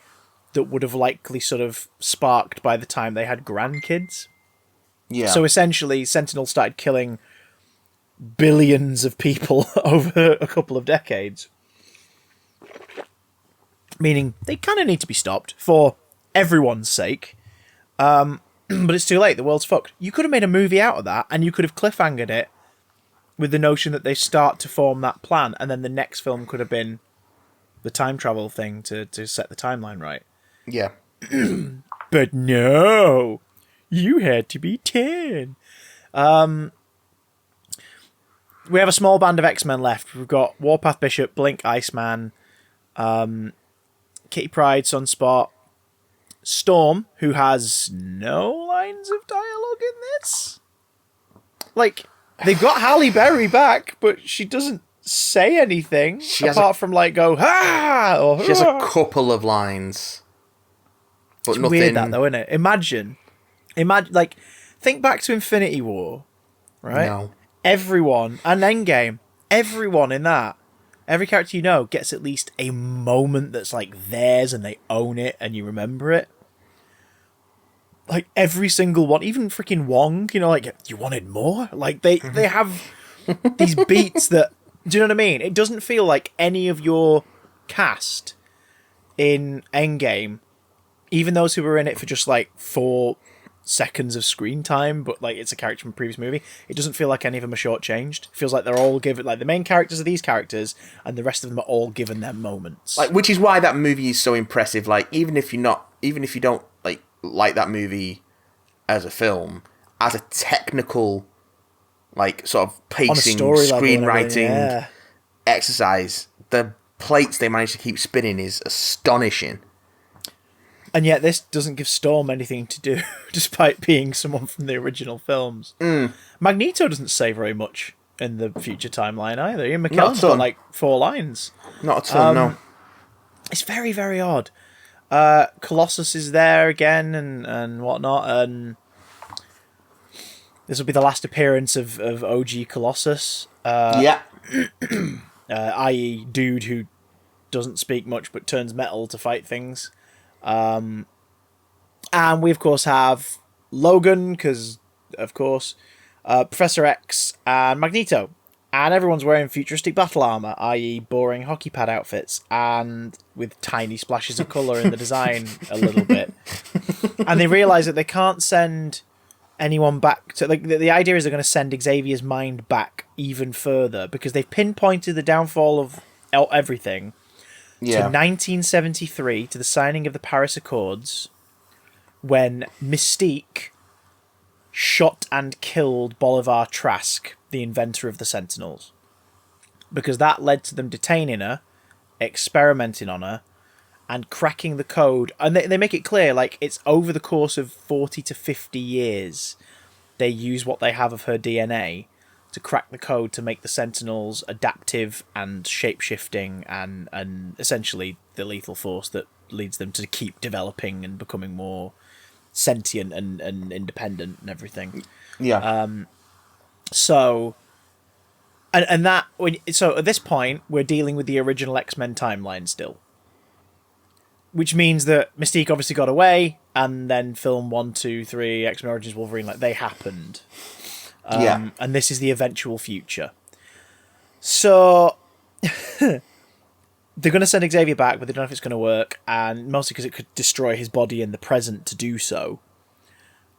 that would have likely sort of sparked by the time they had grandkids. Yeah. So essentially, Sentinel started killing billions of people over a couple of decades. Meaning they kind of need to be stopped for everyone's sake. But it's too late. The world's fucked. You could have made a movie out of that, and you could have cliffhangered it with the notion that they start to form that plan, and then the next film could have been the time travel thing to set the timeline right. Yeah. But no, you had to be 10. We have a small band of X-Men left. We've got Warpath Bishop, Blink, Iceman, Kitty Pryde, Sunspot, Storm, who has no lines of dialogue in this. Like, they've got Halle Berry back, but she doesn't say anything apart from, like, go, ha! Or, she has a couple of lines. But it's nothing... weird that, though, isn't it? Imagine, like, think back to Infinity War, right? No. Everyone, and Endgame, everyone in that, every character you know gets at least a moment that's, like, theirs and they own it and you remember it. Like, every single one, even freaking Wong, you know, like, you wanted more? Like, they have these beats that, do you know what I mean? It doesn't feel like any of your cast in Endgame, even those who were in it for just, like, 4 seconds of screen time, but, like, it's a character from a previous movie, it doesn't feel like any of them are shortchanged. It feels like they're all given, like, the main characters are these characters, and the rest of them are all given their moments. Like, which is why that movie is so impressive. Like, even if you don't, like that movie as a film, as a technical, like, sort of pacing, screenwriting exercise, the plates they managed to keep spinning is astonishing. And yet this doesn't give Storm anything to do, despite being someone from the original films. Magneto doesn't say very much in the future timeline either. Ian McKellen's got, like, 4 lines. Not at all, no. It's very, very odd. Colossus is there again and whatnot, and This will be the last appearance of OG Colossus. Yeah. I.e. dude who doesn't speak much but turns metal to fight things. And we, of course, have Logan, because, of course, Professor X and Magneto. And everyone's wearing futuristic battle armor, i.e. boring hockey pad outfits, and with tiny splashes of colour in the design a little bit. And they realise that they can't send anyone back to... Like, the idea is they're going to send Xavier's mind back even further, because they've pinpointed the downfall of everything to 1973, to the signing of the Paris Accords, when Mystique shot and killed Bolivar Trask, the inventor of the Sentinels. Because that led to them detaining her, experimenting on her, and cracking the code. And they make it clear, like, it's over the course of 40 to 50 years, they use what they have of her DNA to crack the code to make the Sentinels adaptive and shape-shifting and essentially the lethal force that leads them to keep developing and becoming more sentient and independent and everything. Yeah. So at this point we're dealing with the original X-Men timeline still, which means that Mystique obviously got away, and then film 1, 2, 3, X-Men Origins Wolverine, like, they happened. And this is the eventual future. So they're going to send Xavier back, but they don't know if it's going to work, and mostly because it could destroy his body in the present to do so.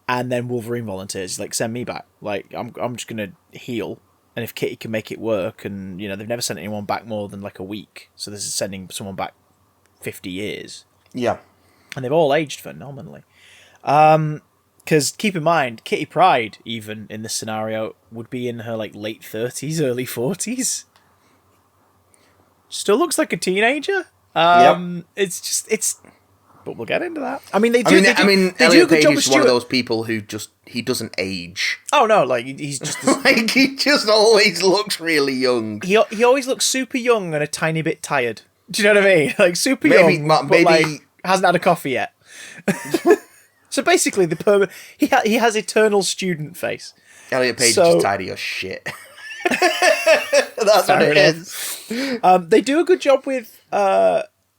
And then Wolverine volunteers. He's like, send me back. Like, I'm just going to heal. And if Kitty can make it work, and, you know, they've never sent anyone back more than, like, a week. So this is sending someone back 50 years. Yeah. And they've all aged phenomenally. Because keep in mind, Kitty Pryde, even in this scenario, would be in her, like, late 30s, early 40s. Still looks like a teenager. It's but we'll get into that. I mean, they do a Elliot good Page job is with one of Stuart. those people who he doesn't age. Oh no, like, he's just Like, he just always looks really young. he always looks super young and a tiny bit tired. Do you know what I mean? Like, super Maybe- young, but maybe- like, hasn't had a coffee yet. So basically, he has eternal student face. Elliot Page is So- just tidy as shit. That's what it is. They do a good job with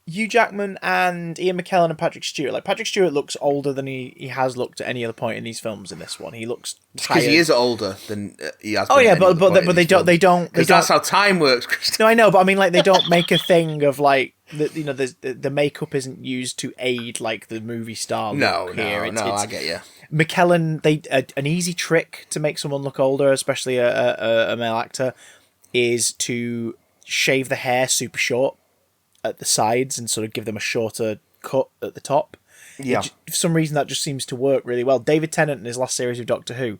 Hugh Jackman and Ian McKellen and Patrick Stewart. Like, Patrick Stewart looks older than he has looked at any other point in these films. In this one, he looks tired. Because he is older than he has. Oh been yeah, at any other point in but these films. they don't. Because that's how time works, Christian. No, I know, but I mean, like, they don't make a thing of, like, the makeup isn't used to aid, like, the movie star look here. I get you. McKellen, an easy trick to make someone look older, especially a male actor, is to shave the hair super short at the sides and sort of give them a shorter cut at the top. Yeah. For some reason, that just seems to work really well. David Tennant in his last series of Doctor Who,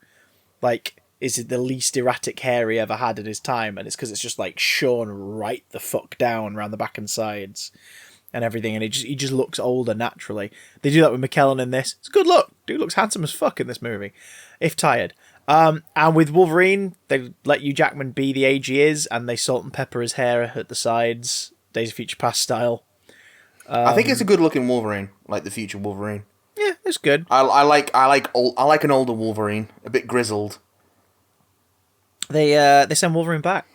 like, is the least erratic hair he ever had at his time, and it's because it's just, like, shorn right the fuck down around the back and sides and everything, and he just looks older naturally. They do that with McKellen in this. It's a good look. Dude looks handsome as fuck in this movie, if tired. And with Wolverine, they let Hugh Jackman be the age he is, and they salt and pepper his hair at the sides, Days of Future Past style. I think it's a good looking Wolverine, like the future Wolverine. Yeah, it's good. I like an older Wolverine, a bit grizzled. They send Wolverine back,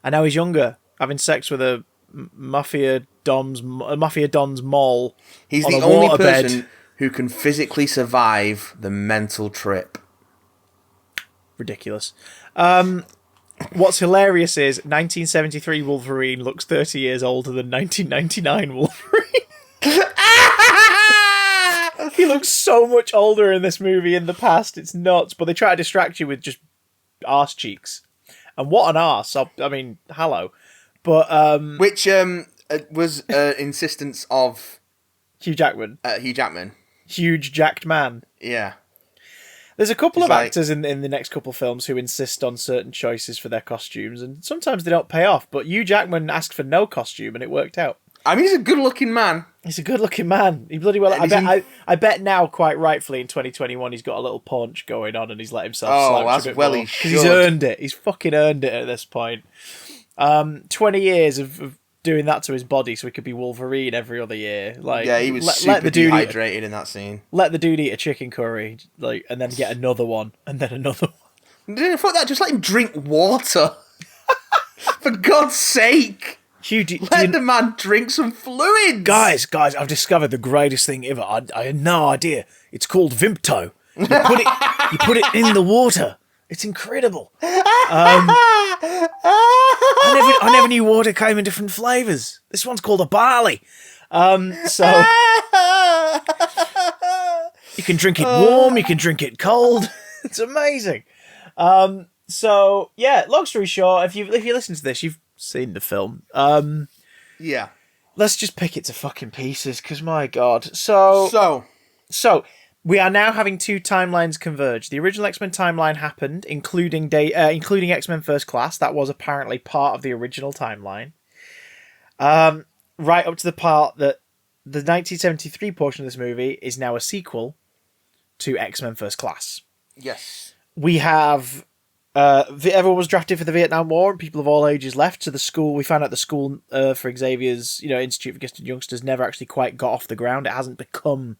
and now he's younger, having sex with a mafia don's mole. He's on the a only waterbed. person who can physically survive the mental trip. Ridiculous. What's hilarious is 1973 Wolverine looks 30 years older than 1999 Wolverine. He looks so much older in this movie in the past. It's nuts, but they try to distract you with just arse cheeks. And what an arse. I mean, hello. But Which was insistence of Hugh Jackman. Hugh Jackman. Huge jacked man. Yeah. There's a couple It's of like- actors in the next couple films who insist on certain choices for their costumes, and sometimes they don't pay off, but Hugh Jackman asked for no costume and it worked out. I mean, he's a good-looking man. He's a good-looking man. He bloody well. I bet now, quite rightfully, in 2021, he's got a little paunch going on, and he's let himself slouch as a bit well more, he 'cause he's should. earned it. He's fucking earned it at this point. 20 years of doing that to his body so he could be Wolverine every other year. Like, Yeah, he was super dehydrated in that scene. Let the dude eat a chicken curry, like, and then get another one, and then another one. Fuck that, just let him drink water. For God's sake. Hugh, let the man drink some fluids. Guys, I've discovered the greatest thing ever. I had no idea. It's called Vimto. You put it in the water. It's incredible. I never knew water came in different flavours. This one's called a barley. So you can drink it warm, you can drink it cold. It's amazing. So yeah, long story short, if you listen to this, you've seen the film. Yeah. Let's just pick it to fucking pieces, because my God. So we are now having two timelines converge. The original X-Men timeline happened, including X-Men First Class. That was apparently part of the original timeline. Right up to the part that the 1973 portion of this movie is now a sequel to X-Men First Class. Yes. We have... everyone was drafted for the Vietnam War, and people of all ages left. So the school, we found out the school for Xavier's, Institute for Gifted Youngsters never actually quite got off the ground. It hasn't become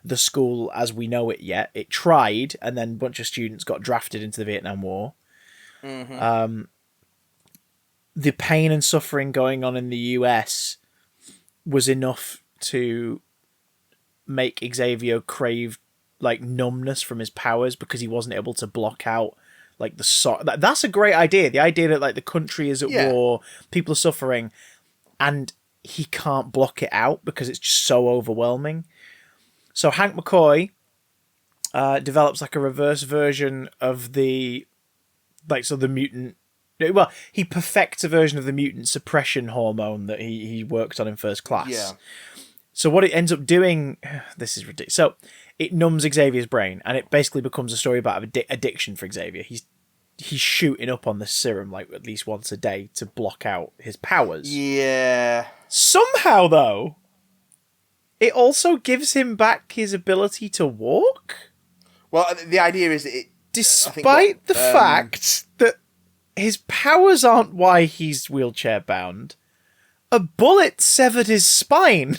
the school as we know it yet. It tried, and then a bunch of students got drafted into the Vietnam War. Mm-hmm. The pain and suffering going on in the US was enough to make Xavier crave like numbness from his powers because he wasn't able to block out like the that's a great idea. The idea that like the country is at war, people are suffering, and he can't block it out because it's just so overwhelming. So Hank McCoy develops like a reverse version of the mutant. Well, he perfects a version of the mutant suppression hormone that he worked on in First Class. Yeah. So what it ends up doing, this is ridiculous. So it numbs Xavier's brain, and it basically becomes a story about addiction for Xavier. He's shooting up on the serum like at least once a day to block out his powers. Yeah. Somehow, though, it also gives him back his ability to walk. Well, the idea is despite the fact that his powers aren't why he's wheelchair bound, a bullet severed his spine.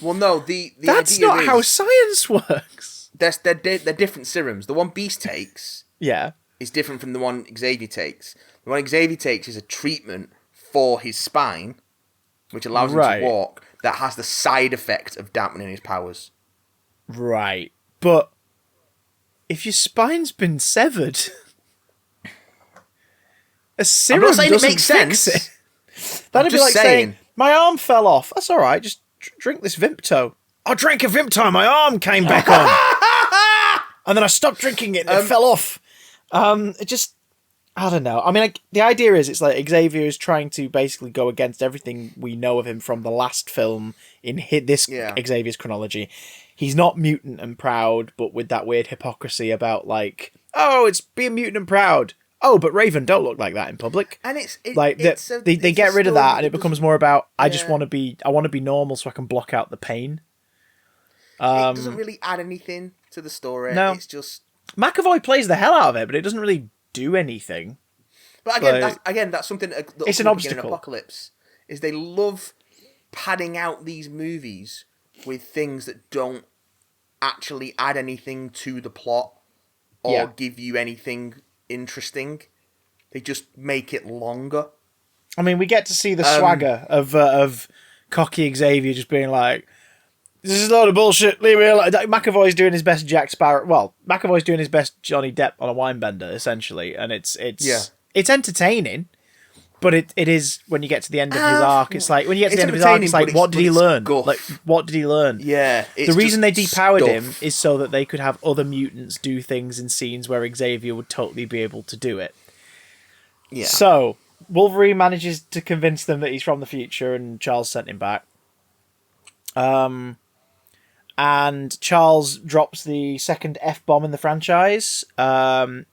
Well, no, the that's idea not how science works. They're different serums. The one Beast takes, is different from the one Xavier takes. The one Xavier takes is a treatment for his spine, which allows him to walk. That has the side effect of dampening his powers. Right, but if your spine's been severed, a serum doesn't fix it. That'd be like saying, my arm fell off. That's all right. Just drink this Vimto. I drank a Vimto, my arm came back on. And then I stopped drinking it and it fell off. It just, I don't know. I mean, the idea is it's like Xavier is trying to basically go against everything we know of him from the last film in this Xavier's chronology. He's not mutant and proud, but with that weird hypocrisy about like, oh, it's being mutant and proud. Oh, but Raven don't look like that in public. And they get rid of that, and it becomes more about I want to be normal so I can block out the pain. It doesn't really add anything to the story. No, it's just McAvoy plays the hell out of it, but it doesn't really do anything. But that's something that it's an obstacle. In Apocalypse is they love padding out these movies with things that don't actually add anything to the plot or give you anything interesting. They just make it longer. I mean, we get to see the swagger of cocky Xavier just being like, this is a load of bullshit, leave me alone. McAvoy's doing his best Jack Sparrow. Well, McAvoy's doing his best Johnny Depp on a wine bender, essentially, and it's entertaining, but it is when you get to the end of his arc, it's like when you get to the end of his arc, it's like, what did he learn? Like, what did he learn? Yeah, the reason they depowered him is so that they could have other mutants do things in scenes where Xavier would totally be able to do it. Yeah. So Wolverine manages to convince them that he's from the future, and Charles sent him back. And Charles drops the second F-bomb in the franchise,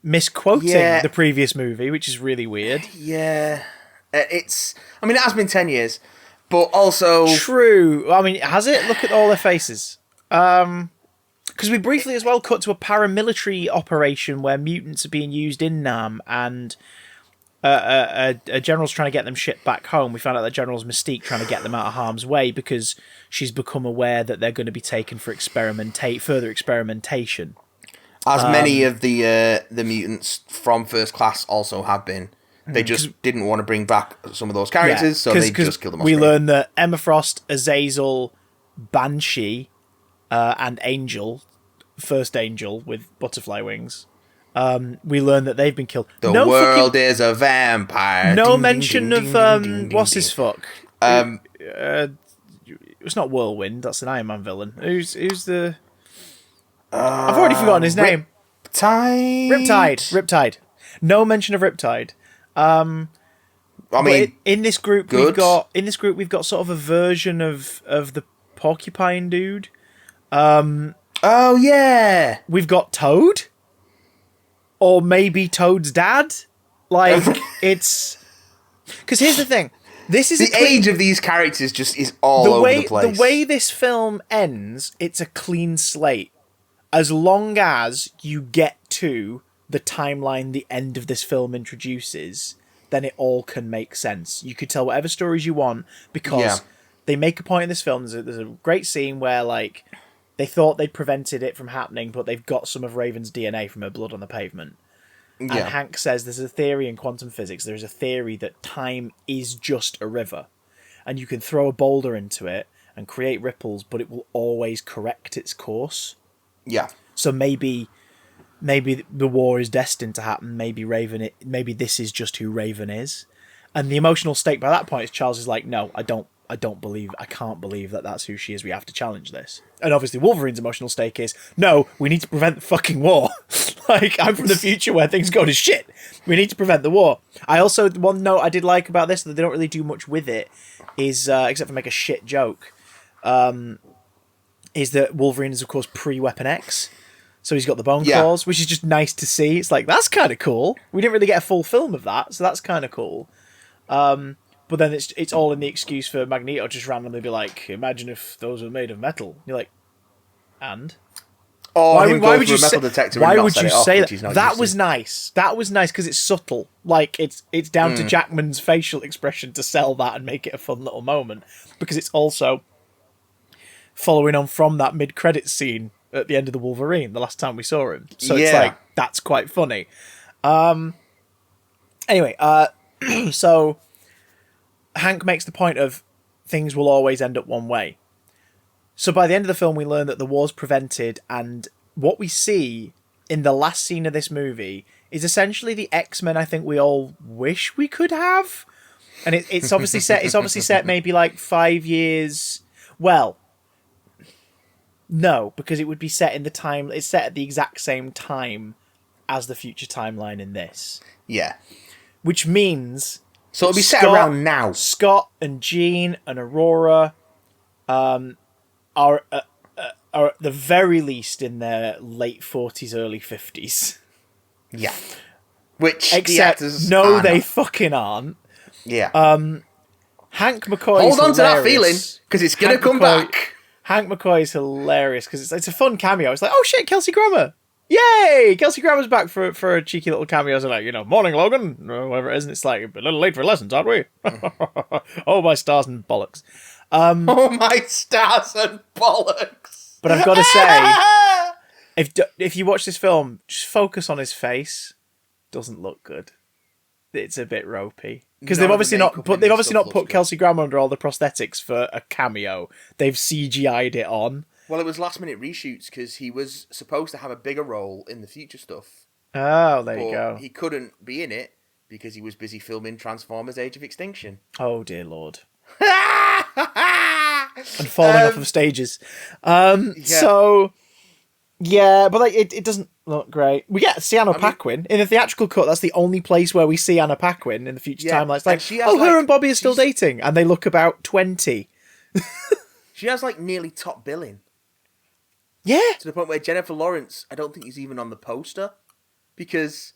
misquoting the previous movie, which is really weird. Yeah. It has been 10 years, but also... True. I mean, has it? Look at all their faces. Because we briefly as well cut to a paramilitary operation where mutants are being used in Nam, and a general's trying to get them shipped back home. We found out that General's Mystique trying to get them out of harm's way because she's become aware that they're going to be taken for further experimentation. As many of the mutants from First Class also have been. They just didn't want to bring back some of those characters, so they just killed them off. We learned that Emma Frost, Azazel, Banshee, and Angel, First Angel with butterfly wings, we learn that they've been killed. The world is a vampire. No mention of what's his fuck. It's not Whirlwind. That's an Iron Man villain. Who's the? I've already forgotten his name. Riptide. No mention of Riptide. I mean, in this group we've got sort of a version of the porcupine dude. Oh yeah, we've got Toad. Or maybe Toad's dad. Like, it's... Because here's the thing. This is the age of these characters just is all over the place. The way this film ends, it's a clean slate. As long as you get to the timeline the end of this film introduces, then it all can make sense. You could tell whatever stories you want, because they make a point in this film. There's a great scene where, like, they thought they'd prevented it from happening, but they've got some of Raven's DNA from her blood on the pavement. And Hank says there's a theory in quantum physics. There's a theory that time is just a river. And you can throw a boulder into it and create ripples, but it will always correct its course. Yeah. So maybe the war is destined to happen. Maybe this is just who Raven is. And the emotional stake by that point is Charles is like, no, I can't believe that that's who she is. We have to challenge this. And obviously Wolverine's emotional stake is, no, we need to prevent the fucking war. Like, I'm from the future where things go to shit. We need to prevent the war. One note I did like about this, that they don't really do much with it, is, except for make a shit joke, is that Wolverine is, of course, pre-Weapon X. So he's got the bone claws, which is just nice to see. It's like, that's kind of cool. We didn't really get a full film of that, so that's kind of cool. But then it's all in the excuse for Magneto just randomly be like, imagine if those were made of metal. You're like, and? Or why would you say that? That was nice. That was nice because it's subtle. Like, it's down to Jackman's facial expression to sell that and make it a fun little moment. Because it's also following on from that mid-credits scene at the end of the Wolverine, the last time we saw him. So it's like, that's quite funny. Anyway, so Hank makes the point of things will always end up one way. So by the end of the film, we learn that the war's prevented, and what we see in the last scene of this movie is essentially the X-Men I think we all wish we could have. And it's obviously set. It's obviously set maybe like 5 years. Well, no, because it would be set in the time. It's set at the exact same time as the future timeline in this. Yeah, which means so it'll be set around now. Scott and Jean and Aurora, are at the very least in their late 40s, early 50s. Yeah. Which except no, they fucking aren't. Yeah. Hank McCoy. Hold on to that feeling, because it's gonna come back. Hank McCoy is hilarious because it's a fun cameo. It's like, oh shit, Kelsey Grammer. Yay! Kelsey Grammer's back for a cheeky little cameo. So like, morning, Logan, or whatever it is. And it's like, a little late for lessons, aren't we? Oh, my stars and bollocks. Oh, my stars and bollocks. But I've got to say, if you watch this film, just focus on his face. Doesn't look good. It's a bit ropey. Because they've obviously not put Kelsey Grammer under all the prosthetics for a cameo. They've CGI'd it on. Well, it was last-minute reshoots because he was supposed to have a bigger role in the future stuff. Oh, there you go. He couldn't be in it because he was busy filming Transformers: Age of Extinction. Oh, dear Lord. And falling off of stages. So, yeah, but like it doesn't look great. We get to see Anna Paquin. In the theatrical cut, that's the only place where we see Anna Paquin in the future timeline. It's like, her and Bobby are still dating, and they look about 20. She has, like, nearly top billing. Yeah. To the point where Jennifer Lawrence, I don't think is even on the poster. Because...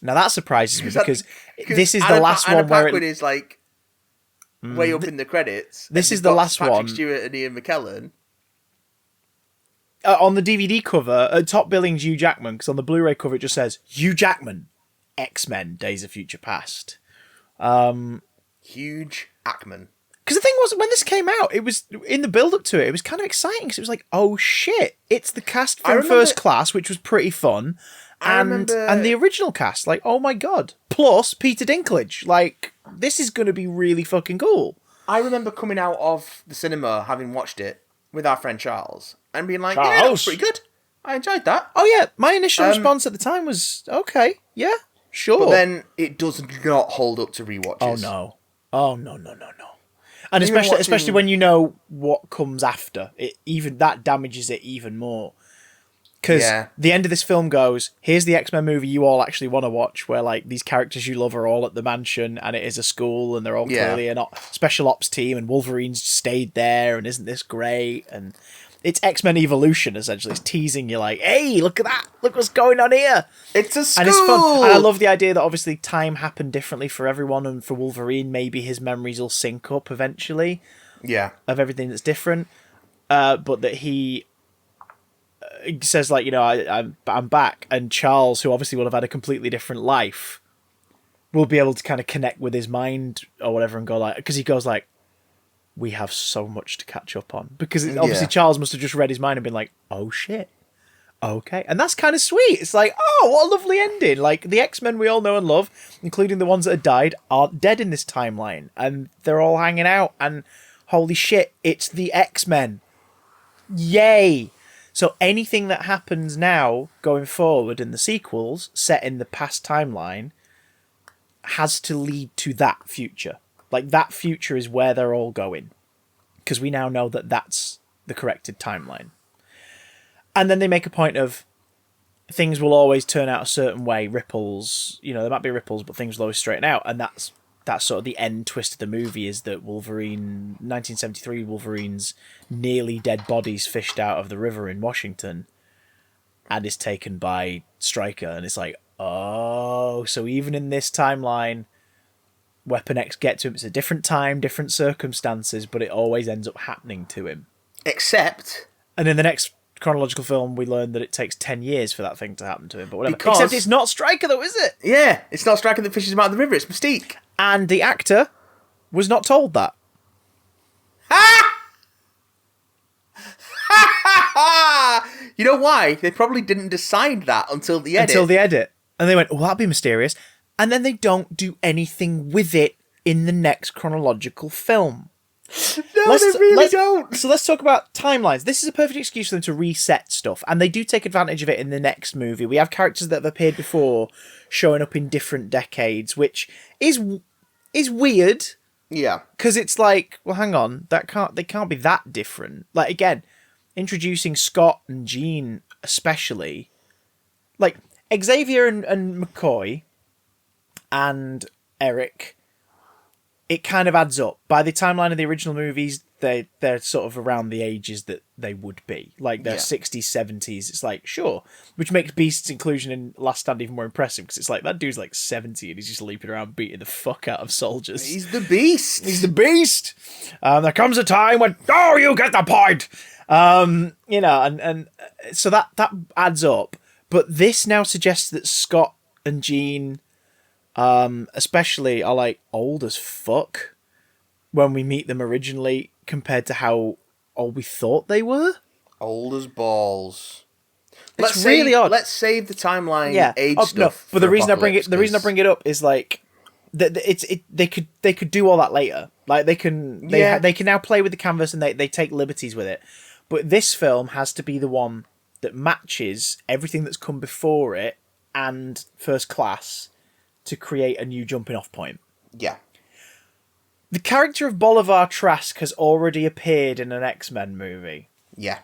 Now that surprises me, because this is the last one where... Anna Paquin is, like, way up in the credits. This is the last Patrick one. Stewart and Ian McKellen. On the DVD cover, top billing's Hugh Jackman, because on the Blu-ray cover it just says, Hugh Jackman. X-Men: Days of Future Past. Huge Ackman. Because the thing was, when this came out, it was in the build-up to it. It was kind of exciting because it was like, oh shit, it's the cast from First Class, which was pretty fun, and the original cast. Like, oh my god, plus Peter Dinklage. Like, this is going to be really fucking cool. I remember coming out of the cinema, having watched it with our friend Charles, and being like, yeah, that was pretty good. I enjoyed that. Oh yeah, my initial response at the time was, okay, yeah, sure. But then it does not hold up to rewatches. Oh no. And especially when you know what comes after, it even that damages it even more. Because the end of this film goes, here's the X-Men movie you all actually want to watch, where like these characters you love are all at the mansion, and it is a school, and they're all clearly a special ops team, and Wolverine's stayed there, and isn't this great? And it's X-Men Evolution, essentially. It's teasing you like, hey, look at that. Look what's going on here. It's a school. And it's fun. And I love the idea that obviously time happened differently for everyone. And for Wolverine, maybe his memories will sync up eventually. Yeah. Of everything that's different. But that he says, like, you know, I'm back. And Charles, who obviously will have had a completely different life, will be able to kind of connect with his mind or whatever and go like... Because he goes like, we have so much to catch up on. Because obviously Charles must have just read his mind and been like, oh shit, okay. And that's kind of sweet. It's like, oh, what a lovely ending. Like, the X-Men we all know and love, including the ones that have died, aren't dead in this timeline. And they're all hanging out. And holy shit, it's the X-Men. Yay. So anything that happens now, going forward in the sequels, set in the past timeline, has to lead to that future. Like, that future is where they're all going. Because we now know that that's the corrected timeline. And then they make a point of things will always turn out a certain way. Ripples, you know, there might be ripples, but things will always straighten out. And that's sort of the end twist of the movie, is that Wolverine, 1973, Wolverine's nearly dead body's fished out of the river in Washington and is taken by Stryker. And it's like, oh, so even in this timeline... Weapon X get to him. It's a different time, different circumstances, but it always ends up happening to him. Except... And in the next chronological film, we learn that it takes 10 years for that thing to happen to him, but whatever. Except it's not Stryker, though, is it? Yeah, it's not Stryker that fishes him out of the river, it's Mystique. And the actor was not told that. You know why? They probably didn't decide that until the edit. And they went, oh, that'd be mysterious. And then they don't do anything with it in the next chronological film. No, they really don't. So let's talk about timelines. This is a perfect excuse for them to reset stuff. And they do take advantage of it in the next movie. We have characters that have appeared before showing up in different decades, which is weird. Yeah. Because it's like, well, hang on. They can't be that different. Like, again, introducing Scott and Jean especially. Like, Xavier and McCoy... and Eric, it kind of adds up. By the timeline of the original movies, they're sort of around the ages that they would be. Like, they're 60s, 70s. It's like, sure. Which makes Beast's inclusion in Last Stand even more impressive, because it's like, that dude's like 70 and he's just leaping around beating the fuck out of soldiers. He's the Beast! He's the Beast! There comes a time when, oh, you get the point! You know, and so that adds up. But this now suggests that Scott and Jean... especially are like old as fuck when we meet them originally compared to how old we thought they were. Old as balls. It's really odd. Let's save the timeline age stuff. No, but the reason I bring it up is like they could do all that later. Like they can now play with the canvas and they take liberties with it. But this film has to be the one that matches everything that's come before it and First Class to create a new jumping off point. Yeah. The character of Bolivar Trask has already appeared in an X-Men movie. Yeah.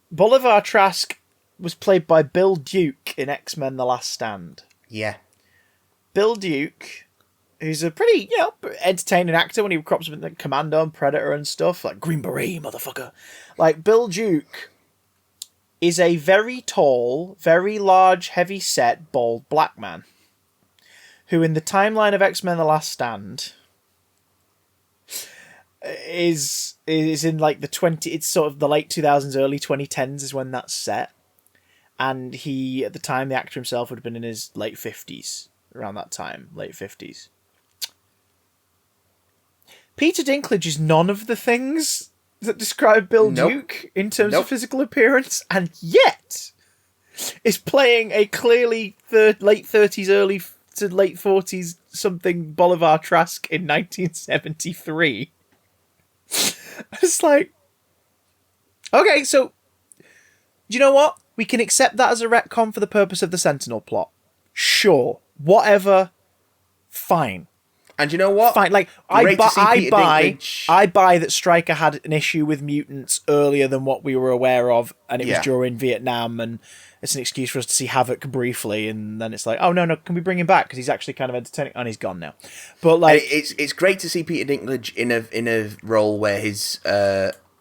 Bolivar Trask was played by Bill Duke in X-Men: The Last Stand. Yeah. Bill Duke, who's a pretty, entertaining actor when he crops up in the Commando and Predator and stuff, like Green Beret, motherfucker. Like, Bill Duke is a very tall, very large, heavy-set, bald black man who in the timeline of X-Men: The Last Stand is in like it's sort of the late 2000s, early 2010s is when that's set. And he, at the time, the actor himself would have been in his late 50s. around that time, late 50s. Peter Dinklage is none of the things that describe Bill Duke in terms of physical appearance, and yet is playing a clearly late 30s, early to late 40s something Bolivar Trask in 1973. It's like, okay, so do you know what? We can accept that as a retcon for the purpose of the Sentinel plot. Sure, whatever, fine. And you know what? Fine. Like I buy that Stryker had an issue with mutants earlier than what we were aware of, and it was during Vietnam, and it's an excuse for us to see Havoc briefly, and then it's like, oh no, can we bring him back because he's actually kind of entertaining, and he's gone now. But like, it's great to see Peter Dinklage in a role where his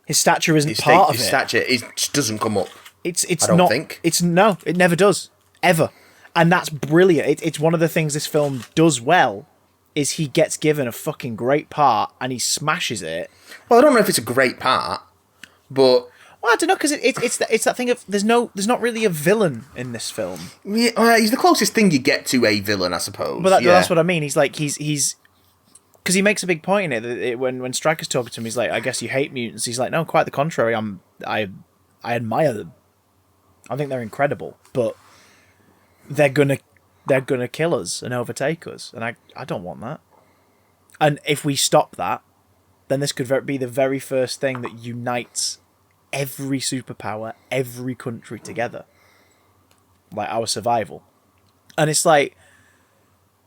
stature isn't part of it. His stature just doesn't come up. It never does ever, and that's brilliant. It's one of the things this film does well. Is he gets given a fucking great part and he smashes it. Well, I don't know if it's a great part, but well, I don't know, because it's that thing of there's not really a villain in this film. Yeah, he's the closest thing you get to a villain, I suppose. But that's what I mean. He's because he makes a big point in it when Stryker's talking to him. He's like, I guess you hate mutants. He's like, no, quite the contrary. I admire them. I think they're incredible, but they're gonna kill us and overtake us, and I don't want that. And if we stop that, then this could be the very first thing that unites every superpower, every country together. Like our survival. And it's like,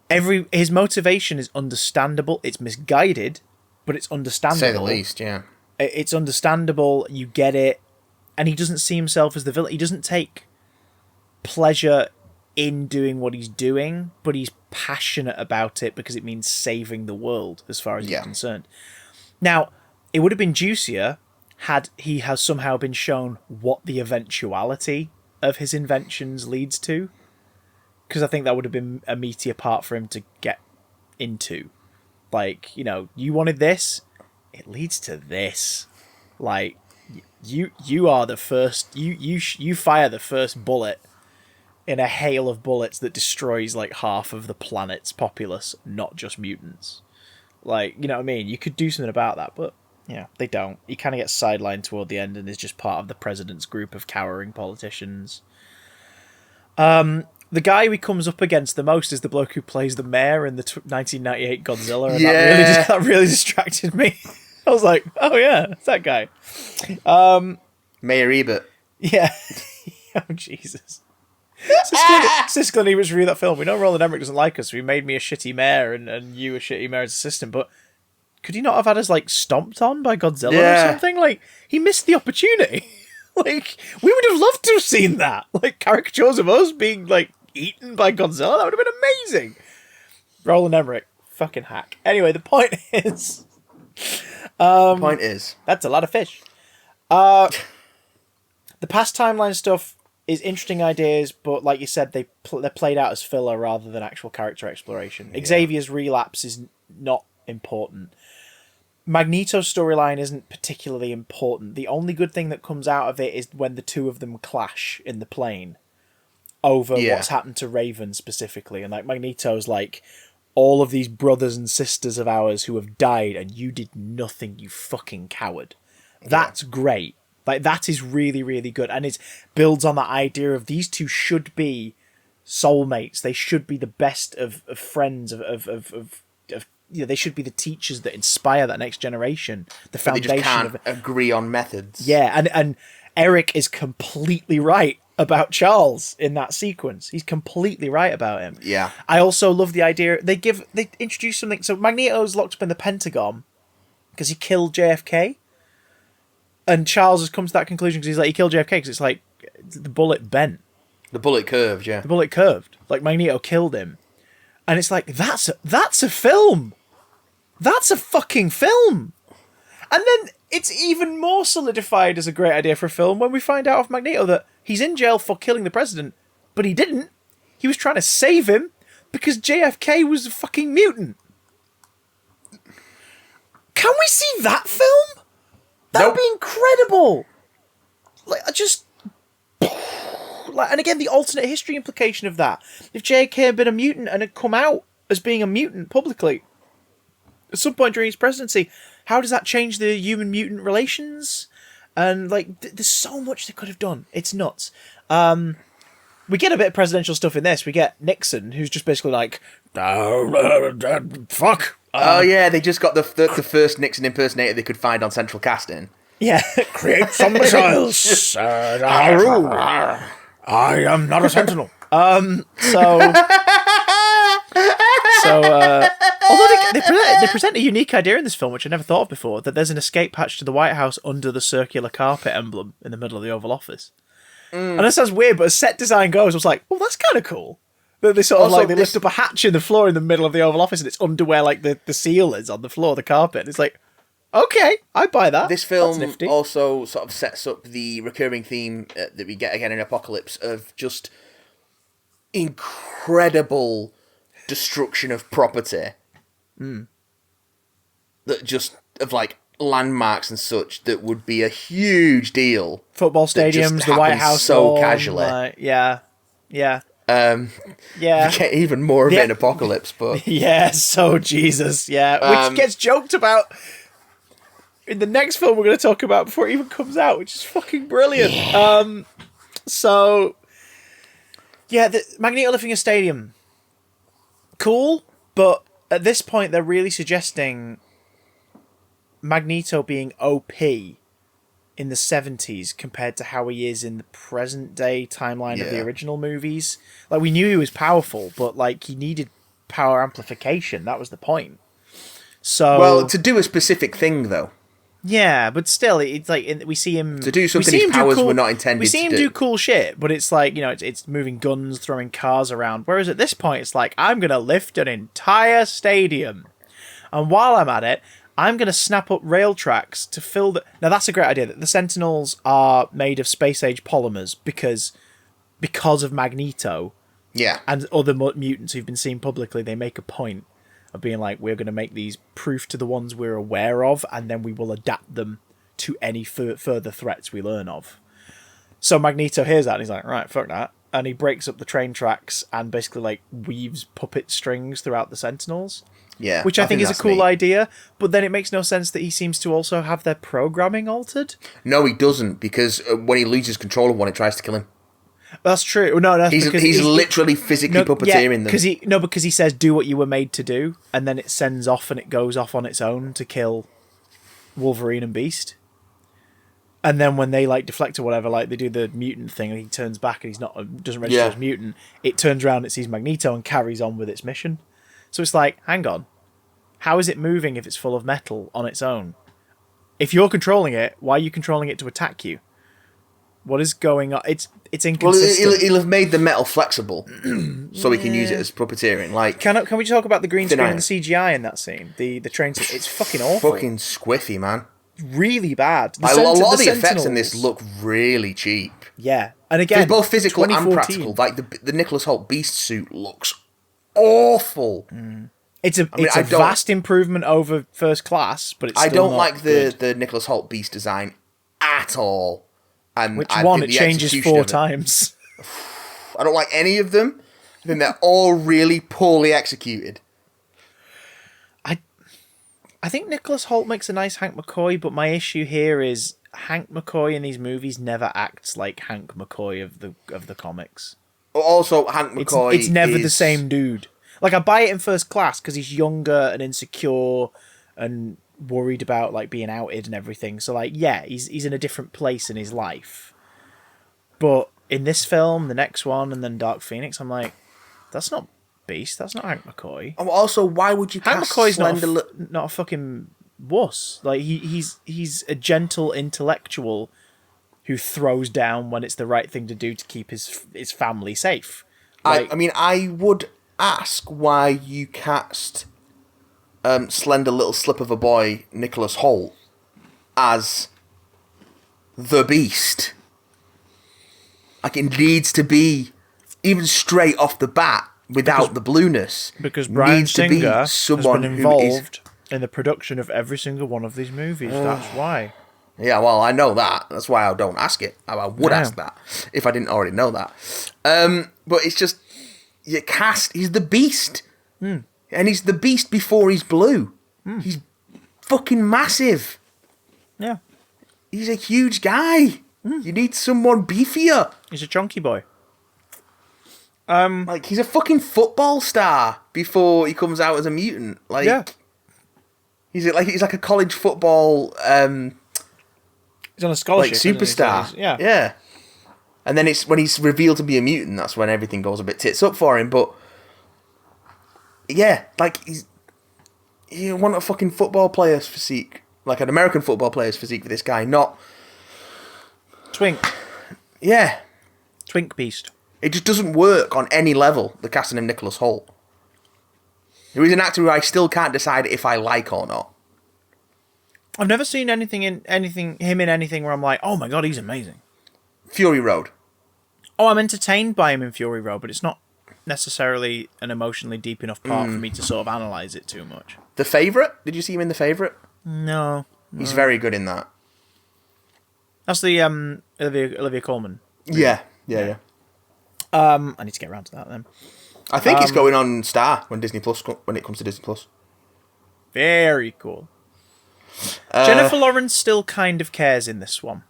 his motivation is understandable, it's misguided, but it's understandable. Say the least, yeah. It's understandable, you get it, and he doesn't see himself as the villain. He doesn't take pleasure in doing what he's doing, but he's passionate about it because it means saving the world as far as he's concerned. Now, it would have been juicier had he has somehow been shown what the eventuality of his inventions leads to, because I think that would have been a meatier part for him to get into. Like, you wanted this, it leads to this. Like, you are the first, you fire the first bullet in a hail of bullets that destroys like half of the planet's populace, not just mutants. Like, you know what I mean? You could do something about that, but yeah, they don't. He kind of gets sidelined toward the end and is just part of the president's group of cowering politicians. The guy he comes up against the most is the bloke who plays the mayor in the 1998 Godzilla, and that really distracted me. I was like, oh yeah, it's that guy. Mayor Ebert. Yeah. Oh, Jesus. Siskel and Ebert's review of that film. We know Roland Emmerich doesn't like us, so he made me a shitty mayor and you a shitty mayor's assistant, but could he not have had us, like, stomped on by Godzilla or something? Like, he missed the opportunity. Like, we would have loved to have seen that. Like, caricatures of us being, like, eaten by Godzilla. That would have been amazing. Roland Emmerich. Fucking hack. Anyway, the point is... that's a lot of fish. The past timeline stuff is interesting ideas, but like you said, they're played out as filler rather than actual character exploration. Yeah. Xavier's relapse is not important. Magneto's storyline isn't particularly important. The only good thing that comes out of it is when the two of them clash in the plane over what's happened to Raven specifically. And like Magneto's like, all of these brothers and sisters of ours who have died and you did nothing, you fucking coward. That's great. Like, that is really, really good. And it builds on that idea of these two should be soulmates. They should be the best of friends, they should be the teachers that inspire that next generation. The foundation they just can't agree on methods. Yeah, and Eric is completely right about Charles in that sequence. He's completely right about him. Yeah. I also love the idea they introduce something. So Magneto's locked up in the Pentagon because he killed JFK. And Charles has come to that conclusion because he's like, he killed JFK because it's like the bullet bent. The bullet curved, yeah. The bullet curved. Like, Magneto killed him. And it's like, that's a film. That's a fucking film. And then it's even more solidified as a great idea for a film when we find out of Magneto that he's in jail for killing the president, but he didn't. He was trying to save him because JFK was a fucking mutant. Can we see that film? That would be incredible. Like, and again, the alternate history implication of that. If JK had been a mutant and had come out as being a mutant publicly at some point during his presidency, how does that change the human-mutant relations? And, like, there's so much they could have done. It's nuts. We get a bit of presidential stuff in this. We get Nixon, who's just basically like, fuck. Oh, yeah, they just got the first Nixon impersonator they could find on Central Casting. Yeah, create some missiles. I am not a sentinel. Although they present a unique idea in this film, which I never thought of before, that there's an escape hatch to the White House under the circular carpet emblem in the middle of the Oval Office. And that sounds weird, but as set design goes, I was like, well, that's kind of cool. That they sort of they lift up a hatch in the floor in the middle of the Oval Office and it's under where like the seal is on the floor, the carpet. And it's like, okay, I buy that. This film also sort of sets up the recurring theme that we get again in Apocalypse of just incredible destruction of property. That just, of like landmarks and such, that would be a huge deal. Football stadiums, the White House. So casually. Yeah. Yeah. We get even more of it in Apocalypse, but... Yeah, so Jesus, yeah. Which gets joked about in the next film we're going to talk about before it even comes out, which is fucking brilliant. Yeah. Magneto living in a stadium. Cool, but at this point they're really suggesting Magneto being OP in the 70s compared to how he is in the present day timeline of the original movies. Like, we knew he was powerful, but like he needed power amplification. That was the point. So, well, to do a specific thing though. Yeah, but still, it's like we see him to do something his powers were not intended to do. We see him do cool shit, but it's like, you know, it's moving guns, throwing cars around. Whereas at this point, it's like, I'm gonna lift an entire stadium, and while I'm at it, I'm going to snap up rail tracks to fill the... Now, that's a great idea. That the Sentinels are made of space-age polymers because of Magneto. Yeah. And other mutants who've been seen publicly, they make a point of being like, we're going to make these proof to the ones we're aware of, and then we will adapt them to any further threats we learn of. So Magneto hears that, and he's like, right, fuck that. And he breaks up the train tracks and basically, like, weaves puppet strings throughout the Sentinels. Yeah, which I think is a cool idea, but then it makes no sense that he seems to also have their programming altered. No, he doesn't, because when he loses control of one, it tries to kill him. That's true. No, that's he's literally physically puppeteering them. Because he says, do what you were made to do, and then it sends off and it goes off on its own to kill Wolverine and Beast. And then when they like deflect or whatever, like they do the mutant thing and he turns back and doesn't register as mutant, it turns around, it sees Magneto and carries on with its mission. So it's like, hang on. How is it moving if it's full of metal on its own? If you're controlling it, why are you controlling it to attack you? What is going on? It's inconsistent. Well, he'll have made the metal flexible so he can use it as puppeteering. Like, can we talk about the green screen and the CGI in that scene? The train scene. It's fucking awful. Fucking squiffy, man. Really bad. A lot of the effects in this look really cheap. Yeah. And again, both physical and practical. Like the Nicholas Hoult Beast suit looks awful. It's a vast improvement over First Class, but it's still I don't not like good. the Nicholas Hoult Beast design at all. And Which one? It changes 4 times. I don't like any of them. I think they're all really poorly executed. I think Nicholas Hoult makes a nice Hank McCoy, but my issue here is Hank McCoy in these movies never acts like Hank McCoy of the comics. Also, Hank McCoy it's never the same dude. Like, I buy it in First Class because he's younger and insecure and worried about, like, being outed and everything. So, like, yeah, he's in a different place in his life. But in this film, the next one, and then Dark Phoenix, I'm like, that's not Beast. That's not Hank McCoy. Also, why would you Hank cast McCoy's not a fucking wuss. Like, he's a gentle intellectual who throws down when it's the right thing to do to keep his family safe. Like, I would ask why you cast slender little slip of a boy Nicholas Hoult as the Beast. Like, it needs to be even straight off the bat without the blueness. Because Bryan Singer has been involved in the production of every single one of these movies. That's why. Yeah, well, I know that. That's why I don't ask it. I would ask that if I didn't already know that. But it's just, you cast, he's the Beast. And he's the Beast before he's blue. He's fucking massive. Yeah. He's a huge guy. You need someone beefier. He's a chunky boy. Like, he's a fucking football star before he comes out as a mutant. Like, Yeah. he's like a college football He's on a scholarship. like superstar. Isn't he? Yeah. Yeah. And then it's when he's revealed to be a mutant, that's when everything goes a bit tits up for him. But yeah, like you want a fucking football player's physique, like an American football player's physique for this guy, not Twink. Yeah. Twink beast. It just doesn't work on any level, the casting of Nicholas Hoult. Who is an actor who I still can't decide if I like or not. I've never seen him in anything where I'm like, oh my god, he's amazing. Fury Road. Oh, I'm entertained by him in Fury Road, but it's not necessarily an emotionally deep enough part for me to sort of analyse it too much. The Favourite? Did you see him in The Favourite? No. He's very good in that. That's the Olivia Colman. Yeah. I need to get around to that then. I think it's going on Star when it comes to Disney Plus. Very cool. Jennifer Lawrence still kind of cares in this one.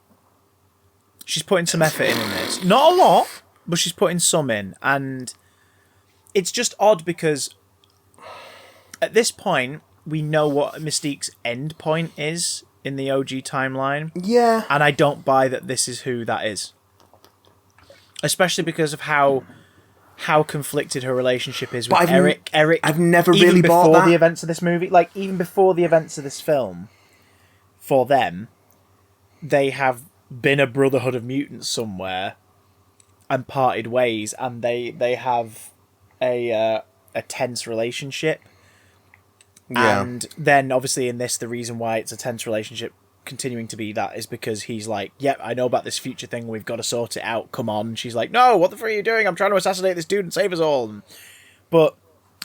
She's putting some effort in this. Not a lot, but she's putting some in. And it's just odd because at this point, we know what Mystique's end point is in the OG timeline. Yeah. And I don't buy that this is who that is. Especially because of how conflicted her relationship is with Eric. I've never really bought that. Even before the events of this movie, like even before the events of this film, for them, they have been a brotherhood of mutants somewhere and parted ways, and they have a tense relationship. Yeah. And then obviously in this, the reason why it's a tense relationship continuing to be that is because he's like, yep, I know about this future thing, we've got to sort it out, come on. And she's like, no, what the fuck are you doing? I'm trying to assassinate this dude and save us all. But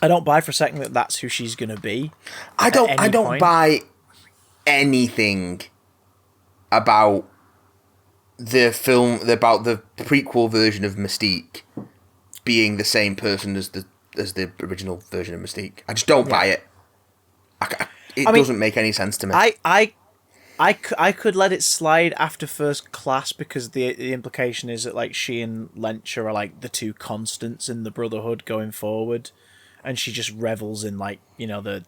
I don't buy for a second that that's who she's going to be. I don't buy anything about the film, about the prequel version of Mystique being the same person as the original version of Mystique. I just don't buy it. It doesn't make any sense to me. I could let it slide after First Class because the implication is that like she and Lencher are like the two constants in the Brotherhood going forward, and she just revels in like, you know, the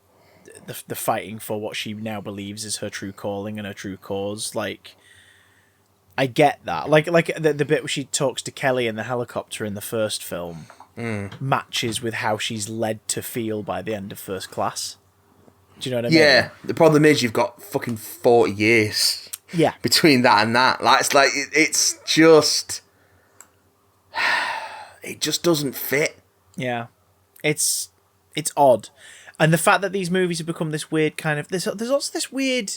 fighting for what she now believes is her true calling and her true cause. Like, I get that. Like the bit where she talks to Kelly in the helicopter in the first film matches with how she's led to feel by the end of First Class. Do you know what I mean? Yeah. The problem is you've got fucking 40 years. Yeah. Between that and that, like it's just, it just doesn't fit. Yeah, it's odd, and the fact that these movies have become this weird kind of there's also this weird.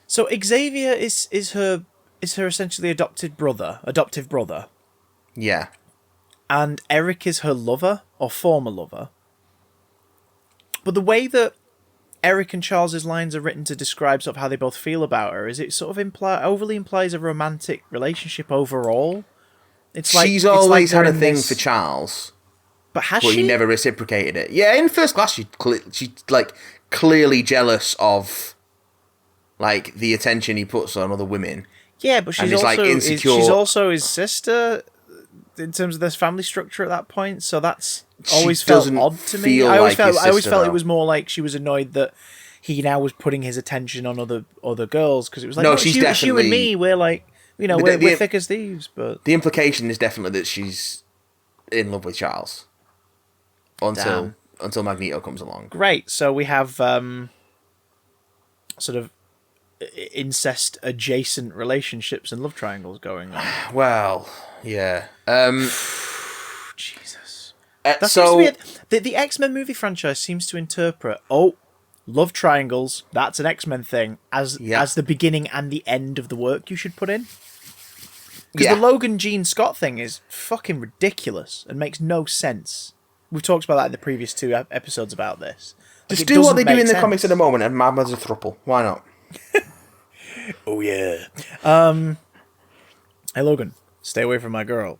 So Xavier is her essentially adoptive brother. Yeah. And Eric is her lover or former lover. But the way that Eric and Charles's lines are written to describe sort of how they both feel about her is it sort of overly implies a romantic relationship overall. It's like she's always had a thing this... for Charles, but has she? He never reciprocated it. Yeah, in First Class, she's like clearly jealous of like the attention he puts on other women. Yeah, but she's also like insecure. She's also his sister in terms of this family structure at that point. So that's always felt odd to me. I always felt it was more like she was annoyed that he now was putting his attention on other girls because it was like, no, she's definitely, you and me. We're like, you know, we're thick as thieves. But the implication is definitely that she's in love with Charles until Magneto comes along. Great. So we have sort of incest adjacent relationships and love triangles going on. Well, yeah. Jesus. The X-Men movie franchise seems to interpret love triangles, that's an X-Men thing, as the beginning and the end of the work you should put in. Because the Logan Jean Scott thing is fucking ridiculous and makes no sense. We've talked about that in the previous 2 episodes about this. Just do what they do in the comics at the moment and Mad as a throuple. Why not? Oh yeah. Hey Logan, stay away from my girl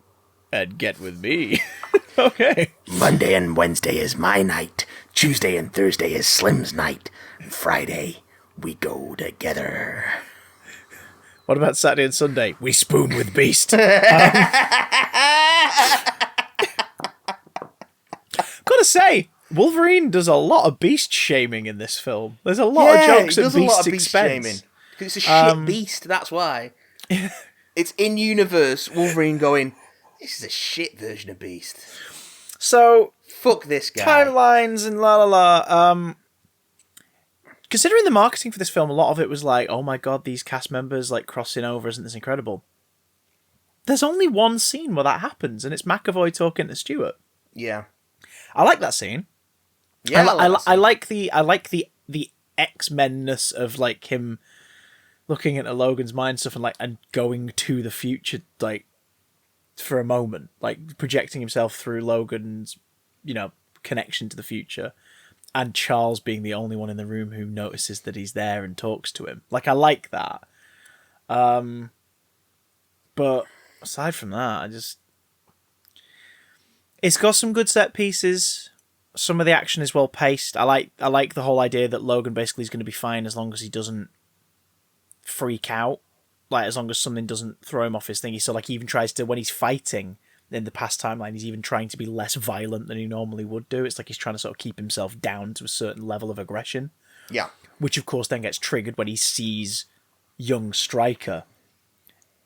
and get with me. Okay. Monday and Wednesday is my night. Tuesday and Thursday is Slim's night. Friday, we go together. What about Saturday and Sunday? We spoon with Beast. Gotta say, Wolverine does a lot of Beast shaming in this film. There's a lot of jokes at Beast's expense. Because it's a shit beast, that's why. It's in universe, Wolverine going, this is a shit version of Beast. So, fuck this guy. Timelines and la la la. Considering the marketing for this film, a lot of it was like, oh my god, these cast members like crossing over, isn't this incredible? There's only one scene where that happens, and it's McAvoy talking to Stewart. Yeah. I like that scene. Yeah, I like the X-Men-ness of like him looking into Logan's mind stuff and going to the future like for a moment, like projecting himself through Logan's, connection to the future, and Charles being the only one in the room who notices that he's there and talks to him. Like I like that. But aside from that, it's got some good set pieces. Some of the action is well paced. I like the whole idea that Logan basically is going to be fine as long as he doesn't freak out. Like as long as something doesn't throw him off his thing. So like he even tries to, when he's fighting in the past timeline, he's even trying to be less violent than he normally would do. It's like he's trying to sort of keep himself down to a certain level of aggression. Yeah. Which of course then gets triggered when he sees young Stryker.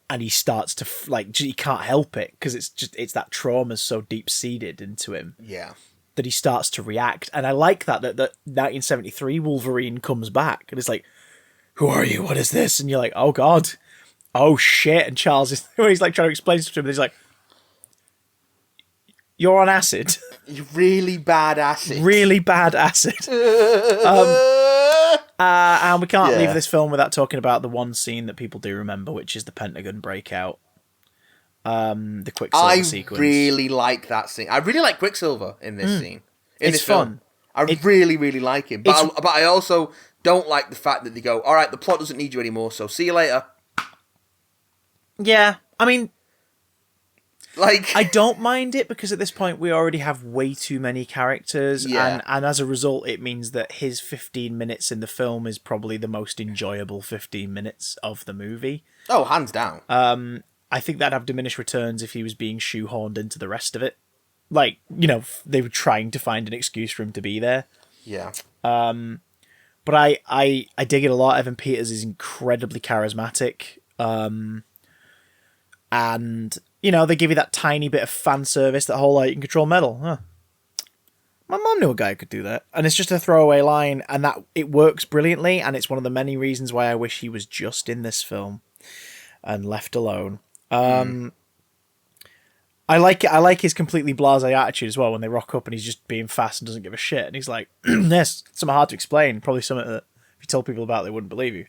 And he starts to he can't help it because it's that trauma's so deep seated into him. Yeah. That he starts to react. And I like that 1973 Wolverine comes back and it's like, who are you? What is this? And you're like, oh God. Oh shit. And Charles is, when he's like trying to explain stuff to him, he's like, you're on acid. Really bad acid. Really bad acid. And we can't leave this film without talking about the one scene that people do remember, which is the Pentagon breakout. The Quicksilver sequence. I really like that scene. I really like Quicksilver in this scene. It's fun. I really, really like him. But I also don't like the fact that they go, all right, the plot doesn't need you anymore, so see you later. Yeah, I mean... Like, I don't mind it because at this point we already have way too many characters, and as a result it means that his 15 minutes in the film is probably the most enjoyable 15 minutes of the movie. Oh, hands down. I think that'd have diminished returns if he was being shoehorned into the rest of it. Like, they were trying to find an excuse for him to be there. Yeah. But I dig it a lot. Evan Peters is incredibly charismatic. And... they give you that tiny bit of fan service, that whole, you can control metal. Huh. My mum knew a guy who could do that. And it's just a throwaway line, and that it works brilliantly, and it's one of the many reasons why I wish he was just in this film and left alone. I like it. I like his completely blasé attitude as well when they rock up and he's just being fast and doesn't give a shit. And he's like, yes, something hard to explain. Probably something that if you told people about, they wouldn't believe you.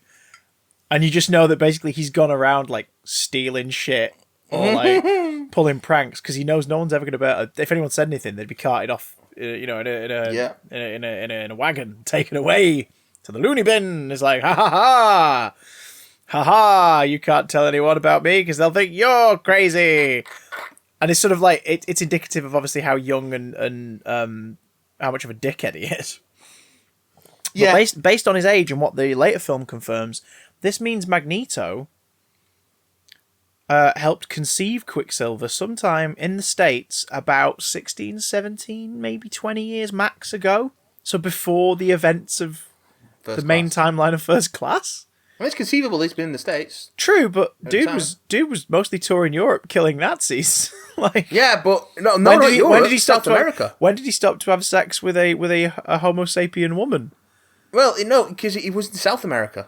And you just know that basically he's gone around, stealing shit or pulling pranks because he knows no one's ever going to if anyone said anything, they'd be carted off, in a wagon, taken away to the loony bin. It's like, ha ha ha, ha ha! You can't tell anyone about me because they'll think you're crazy. And it's sort of like it's indicative of obviously how young and how much of a dickhead he is. Yeah, but based on his age and what the later film confirms, this means Magneto helped conceive Quicksilver sometime in the States about 16, 17, maybe 20 years max ago. So before the events of main timeline of First Class. Well, it's conceivable he's been in the States. True, but dude was mostly touring Europe, killing Nazis. Yeah, but no, when did he stop South America? When did he stop to have sex with a Homo sapien woman? Well, no, because he was in South America.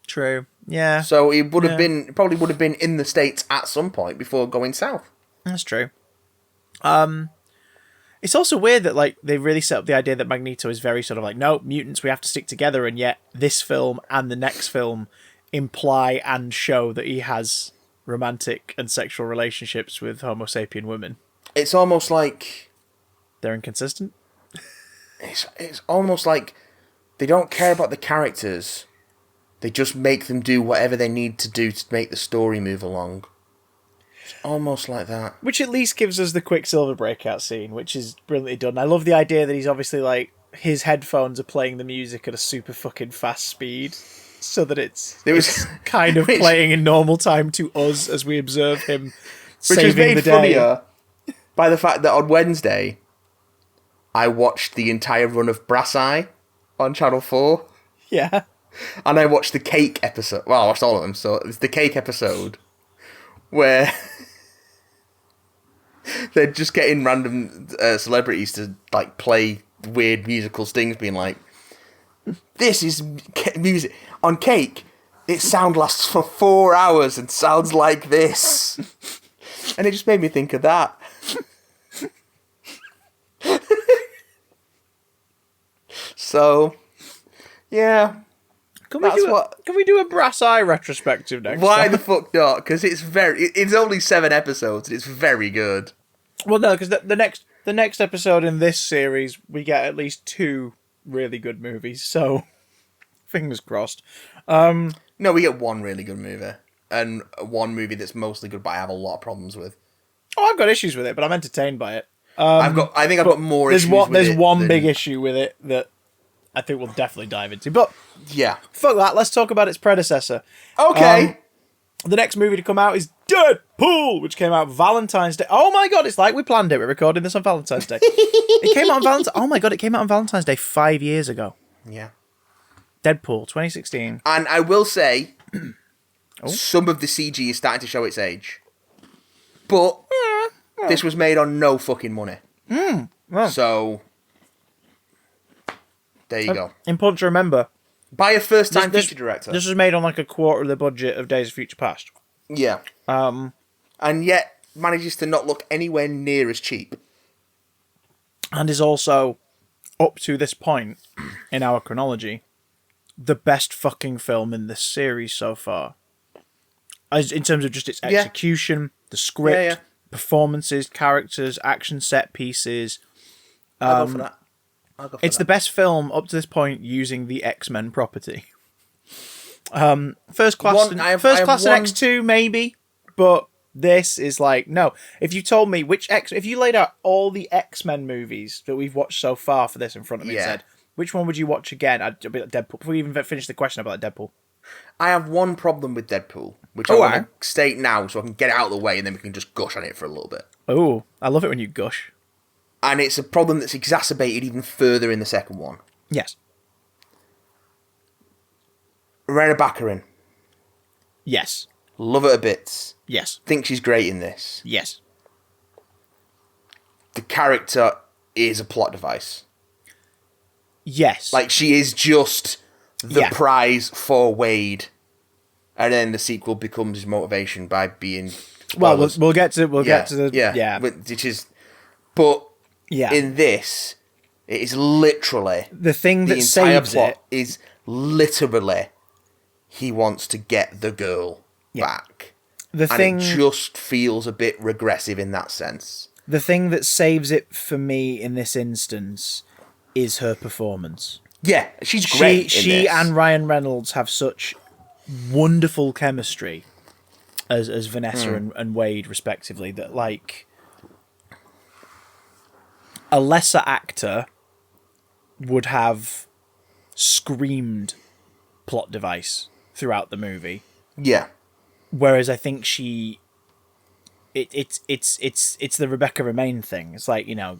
True. Yeah. So he would have probably would have been in the States at some point before going south. That's true. It's also weird that they really set up the idea that Magneto is very sort of no, mutants, we have to stick together, and yet this film and the next film imply and show that he has romantic and sexual relationships with Homo sapien women. It's almost like they're inconsistent. It's almost like they don't care about the characters They just make them do whatever they need to do to make the story move along. It's almost like that. Which at least gives us the Quicksilver breakout scene, which is brilliantly done. I love the idea that he's obviously like, his headphones are playing the music at a super fucking fast speed, so that it's kind of playing in normal time to us as we observe him saving the day. Funnier by the fact that on Wednesday, I watched the entire run of Brass Eye on Channel 4. Yeah. And I watched the Cake episode. Well, I watched all of them, so it was the Cake episode where they're just getting random celebrities to like play weird musical stings, being like, "This is music on Cake. Its sound lasts for 4 hours and sounds like this," and it just made me think of that. So, yeah. Can we do a Brass Eye retrospective next Why time? the fuck not? Because it's only 7 episodes and it's very good. Well, no, because the next episode in this series, we get at least 2 really good movies, so fingers crossed. No, we get 1 really good movie. And 1 movie that's mostly good, but I have a lot of problems with. Oh, I've got issues with it, but I'm entertained by it. I think I've got more issues with it. There's one big issue with it that I think we'll definitely dive into. But yeah, fuck that. Let's talk about its predecessor. Okay. The next movie to come out is Deadpool, which came out Valentine's Day. Oh my god, it's like we planned it. We're recording this on Valentine's Day. It came out on Valentine's. Oh my god, it came out on Valentine's Day 5 years ago. Yeah. Deadpool 2016. And I will say, some of the CG is starting to show its age. But this was made on no fucking money. Well. So, there you go. Important to remember. By a first-time feature director. This was made on like a quarter of the budget of Days of Future Past. Yeah. And yet manages to not look anywhere near as cheap. And is also, up to this point in our chronology, the best fucking film in this series so far. As in terms of just its execution, the script, performances, characters, action set pieces. I'll go for that. It's the best film up to this point using the X-Men property. First Class and X2 maybe, but this is like, no. If you told me if you laid out all the X-Men movies that we've watched so far for this in front of me and said, which one would you watch again? I'd be like Deadpool. Before we even finish the question about Deadpool. I have one problem with Deadpool, which I want to state now so I can get it out of the way and then we can just gush on it for a little bit. Oh, I love it when you gush. And it's a problem that's exacerbated even further in the second one. Yes. Rena Baccarin. Yes. Love her to bits. Yes. Think she's great in this. Yes. The character is a plot device. Yes. Like, she is just the prize for Wade. And then the sequel becomes his motivation by being... Well, we'll get to the... Yeah. Which is... But... Yeah. In this, it is literally... The thing that saves it... The entire plot is literally... He wants to get the girl back. It just feels a bit regressive in that sense. The thing that saves it for me in this instance is her performance. Yeah, she's great. She and Ryan Reynolds have such wonderful chemistry as Vanessa and Wade, respectively, that, like... A lesser actor would have screamed plot device throughout the movie. Yeah. Whereas I think it's the Rebecca Remain thing. It's like, you know,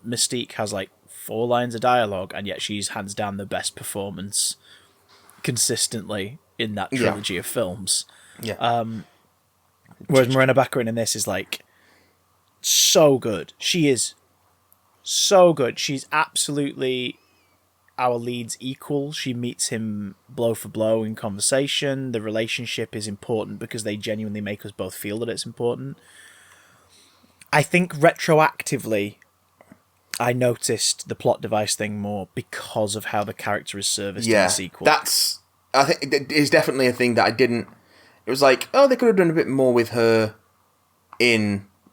Mystique has like 4 lines of dialogue, and yet she's hands down the best performance consistently in that trilogy of films. Yeah. Whereas Morena Baccarin in this is like so good. She is so good. She's absolutely our lead's equal. She meets him blow for blow in conversation. The relationship is important because they genuinely make us both feel that it's important. I think retroactively, I noticed the plot device thing more because of how the character is serviced in the sequel. I think it is definitely a thing that I didn't... It was like, oh, they could have done a bit more with her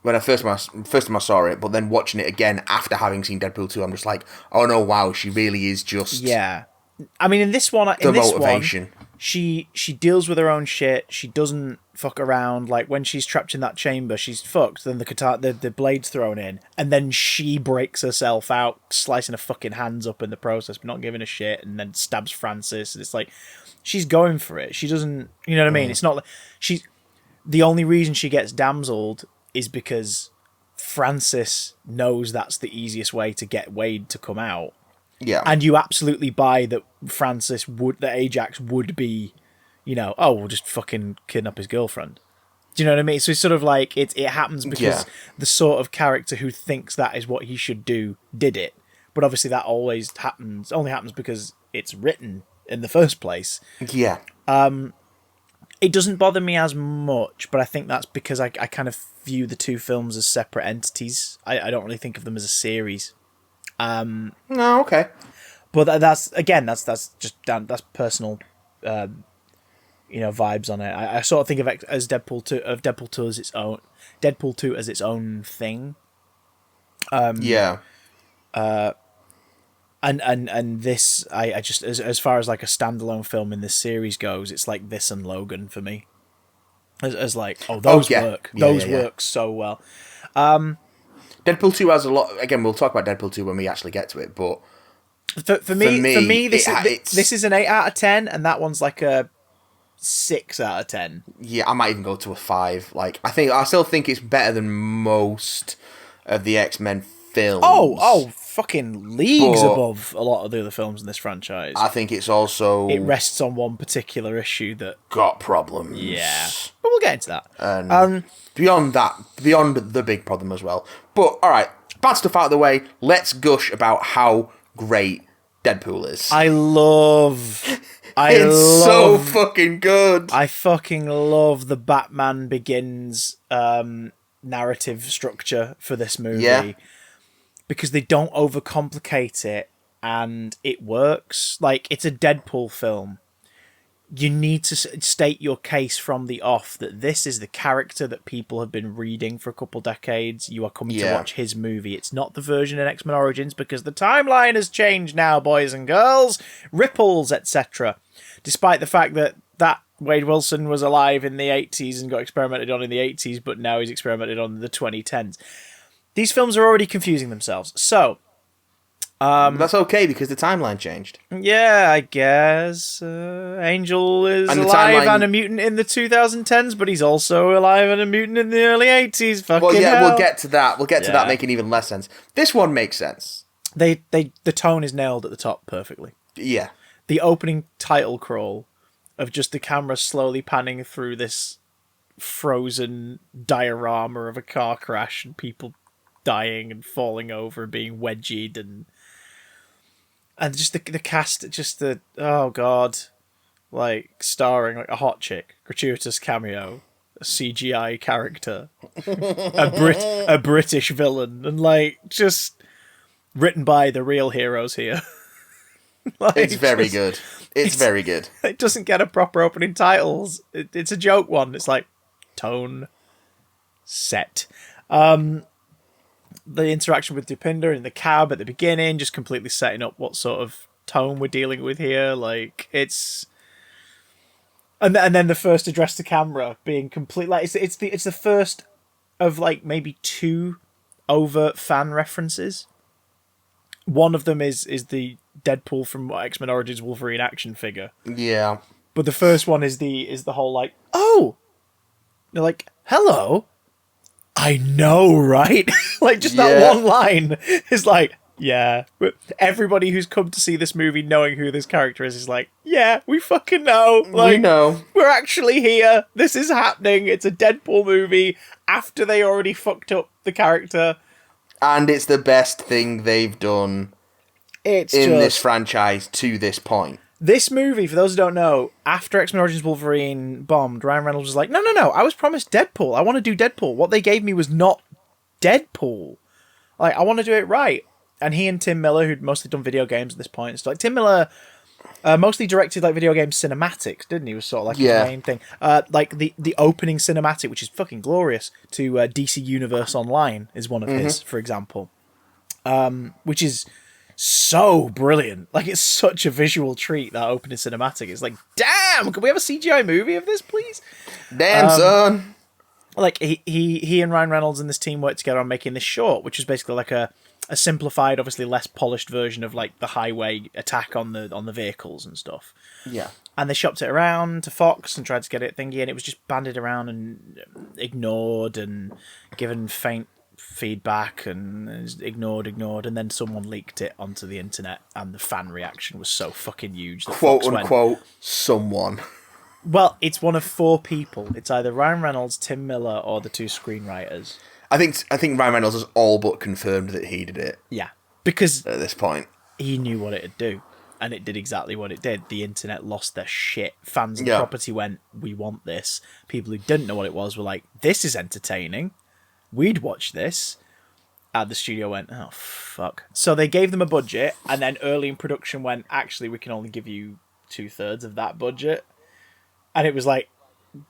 when I first time I saw it, but then watching it again after having seen Deadpool 2, I'm just like, oh no, wow, she really is just... Yeah. I mean, in this one... motivation. she deals with her own shit. She doesn't fuck around. Like when she's trapped in that chamber, she's fucked. Then the blade's thrown in, and then she breaks herself out, slicing her fucking hands up in the process, but not giving a shit, and then stabs Francis. And it's like she's going for it. She doesn't, you know what I mean? It's not like the only reason she gets damseled is because Francis knows that's the easiest way to get Wade to come out. Yeah. And you absolutely buy that that Ajax would be, oh, we'll just fucking kidnap his girlfriend. Do you know what I mean? So it's sort of like it happens because the sort of character who thinks that is what he should do did it. But obviously that only happens because it's written in the first place. Yeah. It doesn't bother me as much, but I think that's because I kind of view the two films as separate entities. I don't really think of them as a series. No, okay. But that's just down. That's personal, vibes on it. I sort of think of it as Deadpool 2 as its own. Deadpool 2 as its own thing. Yeah. And this, I just as far as like a standalone film in this series goes, it's like this and Logan for me. As like, those work. Those work so well. Deadpool 2 has a lot. Again, we'll talk about Deadpool 2 when we actually get to it. But for me, this is an 8 out of 10, and that one's like a 6 out of 10. Yeah, I might even go to a 5. Like, I still think it's better than most of the X-Men films. Fucking leagues above a lot of the other films in this franchise. I think it's also... It rests on one particular issue that... got problems. Yeah. But we'll get into that. And beyond the big problem as well. But, alright, bad stuff out of the way, let's gush about how great Deadpool is. It's so fucking good. I fucking love the Batman Begins narrative structure for this movie. Yeah. Because they don't overcomplicate it, and it works. Like, it's a Deadpool film. You need to state your case from the off that this is the character that people have been reading for a couple decades. You are coming to watch his movie. It's not the version in X-Men Origins, because the timeline has changed now, boys and girls. Ripples, etc. Despite the fact that Wade Wilson was alive in the 80s and got experimented on in the 80s, but now he's experimented on in the 2010s. These films are already confusing themselves. So, that's okay because the timeline changed. Yeah, I guess. Angel is alive and a mutant in the 2010s, but he's also alive and a mutant in the early 80s. Fucking hell. We'll get to that. We'll get to that making even less sense. This one makes sense. The tone is nailed at the top perfectly. Yeah. The opening title crawl of just the camera slowly panning through this frozen diorama of a car crash and people dying and falling over and being wedgied and just the cast, just oh god, like starring like a hot chick, gratuitous cameo, a CGI character, a British villain, and like just written by the real heroes here. Like, it's very good. It's very good. It doesn't get a proper opening titles. It's a joke one. It's like tone set. The interaction with Dupinder in the cab at the beginning, just completely setting up what sort of tone we're dealing with here. Like it's, and then the first address to camera being complete. Like it's the first of like maybe 2 overt fan references. One of them is the Deadpool from X-Men Origins Wolverine action figure. Yeah, but the first one is the whole like, oh, they're like, hello. I know, right? Like, just that one line is like, yeah. Everybody who's come to see this movie knowing who this character is like, yeah, we fucking know. Like, we know. We're actually here. This is happening. It's a Deadpool movie after they already fucked up the character. And it's the best thing they've done this franchise to this point. This movie, for those who don't know, after X-Men Origins Wolverine bombed, Ryan Reynolds was like, no, I was promised Deadpool. I want to do Deadpool. What they gave me was not Deadpool. Like, I want to do it right. And he and Tim Miller, who'd mostly done video games at this point, so like Tim Miller mostly directed like video game cinematics, didn't he? Was sort of like his main thing. Like the opening cinematic, which is fucking glorious, to DC Universe Online is one of his, for example. Which is so brilliant. Like, it's such a visual treat, that opening cinematic. It's like, damn, can we have a CGI movie of this, please? Damn, son. Like, he and Ryan Reynolds and this team worked together on making this short, which is basically like a simplified, obviously less polished version of like the highway attack on the vehicles and stuff. Yeah. And they shopped it around to Fox and tried to get it thingy, and it was just banded around and ignored and given faint feedback and ignored, and then someone leaked it onto the internet, and the fan reaction was so fucking huge that Quote Fox unquote, someone. Well, it's one of 4 people. It's either Ryan Reynolds, Tim Miller, or the 2 screenwriters. I think Ryan Reynolds has all but confirmed that he did it. Yeah, because at this point, he knew what it'd do, and it did exactly what it did. The internet lost their shit. Fans of the property went, "We want this." People who didn't know what it was were like, "This is entertaining. We'd watch this." And the studio went, "Oh fuck!" So they gave them a budget, and then early in production went, "Actually, we can only give you 2/3 of that budget," and it was like,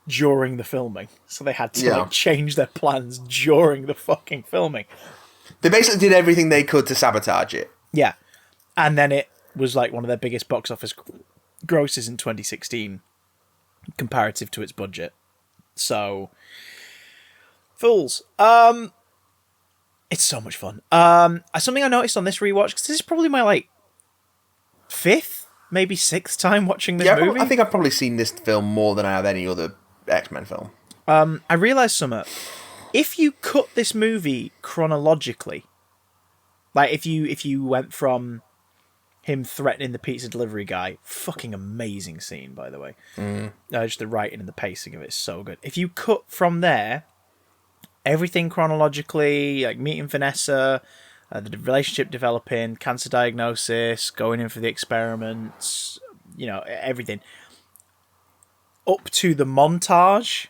during the filming, so they had to like change their plans during the fucking filming. They basically did everything they could to sabotage it. Yeah, and then it was like one of their biggest box office grosses in 2016, comparative to its budget. So, fools. It's so much fun. Something I noticed on this rewatch, because this is probably my like 5th. Maybe 6th time watching this movie. I think I've probably seen this film more than I have any other X-Men film. I realised something. If you cut this movie chronologically, like if you went from him threatening the pizza delivery guy, fucking amazing scene, by the way. Just the writing and the pacing of it is so good. If you cut from there, everything chronologically, like meeting Vanessa, the relationship developing, cancer diagnosis, going in for the experiments, everything. Up to the montage,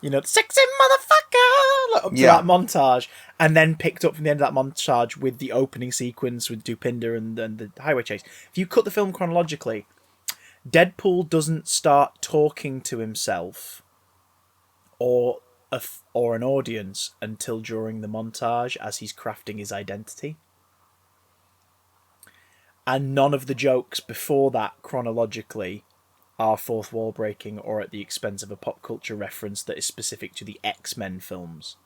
the sexy motherfucker, up to that montage, and then picked up from the end of that montage with the opening sequence with Dupinder and the highway chase. If you cut the film chronologically, Deadpool doesn't start talking to himself or an audience until during the montage as he's crafting his identity. And none of the jokes before that chronologically are fourth wall breaking or at the expense of a pop culture reference that is specific to the X-Men films.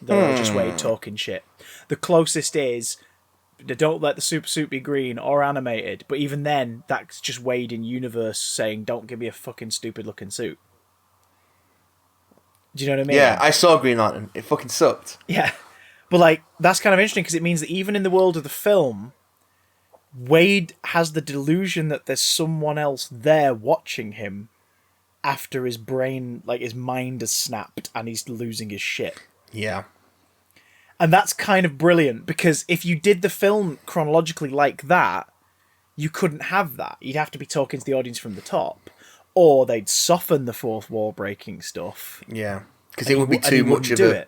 They're all just Wade talking shit. The closest is they don't let the super suit be green or animated, but even then, that's just Wade in universe saying, "Don't give me a fucking stupid looking suit." Do you know what I mean? Yeah, I saw Green Lantern. It fucking sucked. Yeah. But, like, that's kind of interesting because it means that even in the world of the film, Wade has the delusion that there's someone else there watching him after his brain, like, his mind has snapped and he's losing his shit. Yeah. And that's kind of brilliant because if you did the film chronologically like that, you couldn't have that. You'd have to be talking to the audience from the top. Or they'd soften the fourth wall breaking stuff. Yeah, because it would be too much of a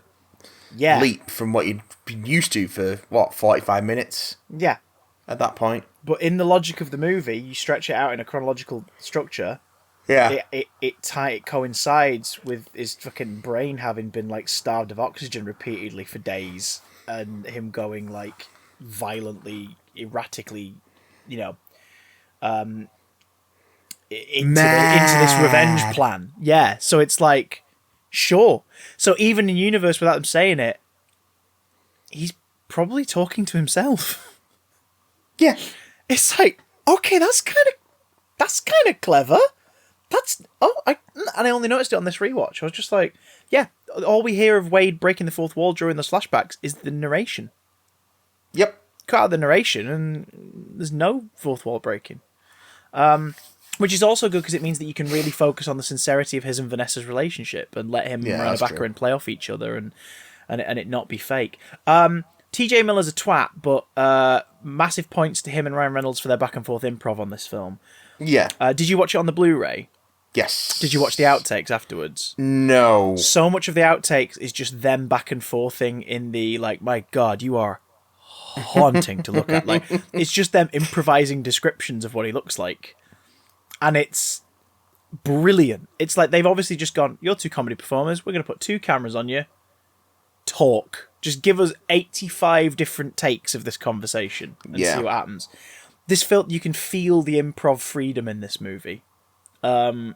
leap from what you'd been used to for, 45 minutes? Yeah. At that point. But in the logic of the movie, you stretch it out in a chronological structure. Yeah. It coincides with his fucking brain having been, like, starved of oxygen repeatedly for days. And him going, like, violently, erratically, into this revenge plan. Yeah, so it's like, sure. So even in universe, without them saying it, he's probably talking to himself. Yeah. It's like, okay, that's kind of clever. And I only noticed it on this rewatch. I was just like, yeah, all we hear of Wade breaking the fourth wall during the flashbacks is the narration. Yep. Cut out the narration and there's no fourth wall breaking. Which is also good because it means that you can really focus on the sincerity of his and Vanessa's relationship and let him and Rebecca and play off each other and it not be fake. TJ Miller's a twat, but massive points to him and Ryan Reynolds for their back and forth improv on this film. Yeah. Did you watch it on the Blu-ray? Yes. Did you watch the outtakes afterwards? No. So much of the outtakes is just them back and forthing in the, like, my God, you are haunting to look at. Like, it's just them improvising descriptions of what he looks like. And it's brilliant. It's like they've obviously just gone, you're 2 comedy performers, we're going to put 2 cameras on you, talk. Just give us 85 different takes of this conversation and see what happens. This film, you can feel the improv freedom in this movie. And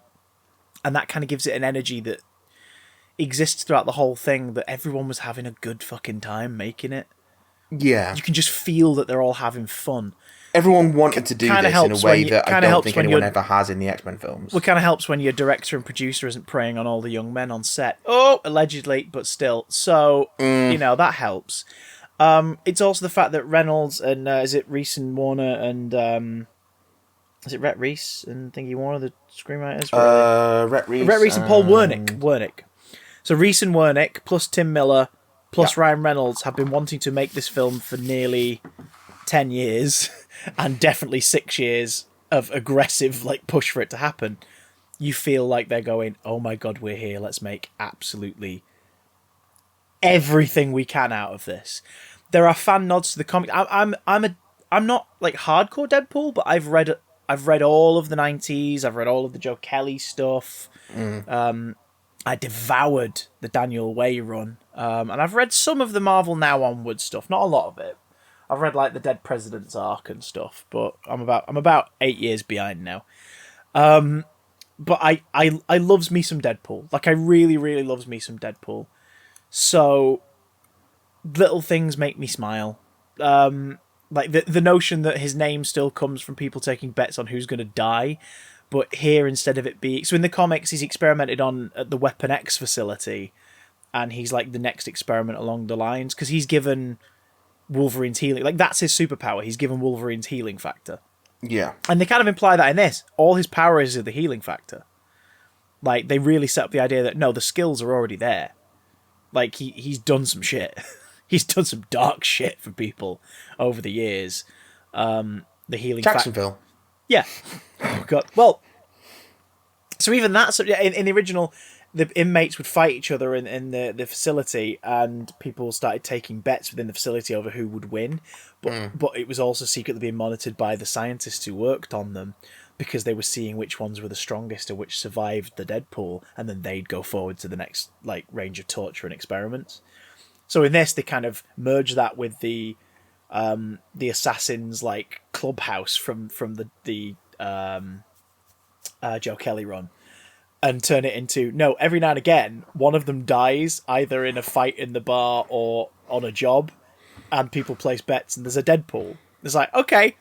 that kind of gives it an energy that exists throughout the whole thing, that everyone was having a good fucking time making it. Yeah. You can just feel that they're all having fun. Everyone wanted to do this in a way that I don't think anyone ever has in the X-Men films. Well, it kind of helps when your director and producer isn't preying on all the young men on set. Oh, allegedly, but still. So, that helps. It's also the fact that Reynolds and, is it Reese and Warner and, is it Rhett Reese and Thingy Warner, the screenwriters? Rhett Reese and Paul Wernick. So Reese and Wernick, plus Tim Miller, plus Ryan Reynolds have been wanting to make this film for nearly 10 years and definitely 6 years of aggressive push for it to happen. You feel like they're going, oh my God, we're here. Let's make absolutely everything we can out of this. There are fan nods to the comic. I'm not hardcore Deadpool, but I've read all of the 90s. I've read all of the Joe Kelly stuff. I devoured the Daniel Way run. And I've read some of the Marvel Now Onward stuff, not a lot of it. I've read the Dead President's arc and stuff, but I'm about 8 years behind now. But I loves me some Deadpool. I really, really loves me some Deadpool. So little things make me smile. The notion that his name still comes from people taking bets on who's going to die, but here instead of it being... So in the comics, he's experimented on at the Weapon X facility, and he's the next experiment along the lines, because he's given Wolverine's healing... that's his superpower. He's given Wolverine's healing factor. Yeah. And they kind of imply that in this. All his power is the healing factor. They really set up the idea that, no, the skills are already there. He's done some shit. He's done some dark shit for people over the years. The healing Jacksonville. Yeah. Oh, God. Well, so even that... So in the original, the inmates would fight each other in the facility, and people started taking bets within the facility over who would win. But it was also secretly being monitored by the scientists who worked on them, because they were seeing which ones were the strongest and which survived the Deadpool, and then they'd go forward to the next range of torture and experiments. So in this, they kind of merge that with the assassins clubhouse from the Joe Kelly run, and turn it into, no, every now and again one of them dies either in a fight in the bar or on a job, and people place bets, and there's a Deadpool. It's okay,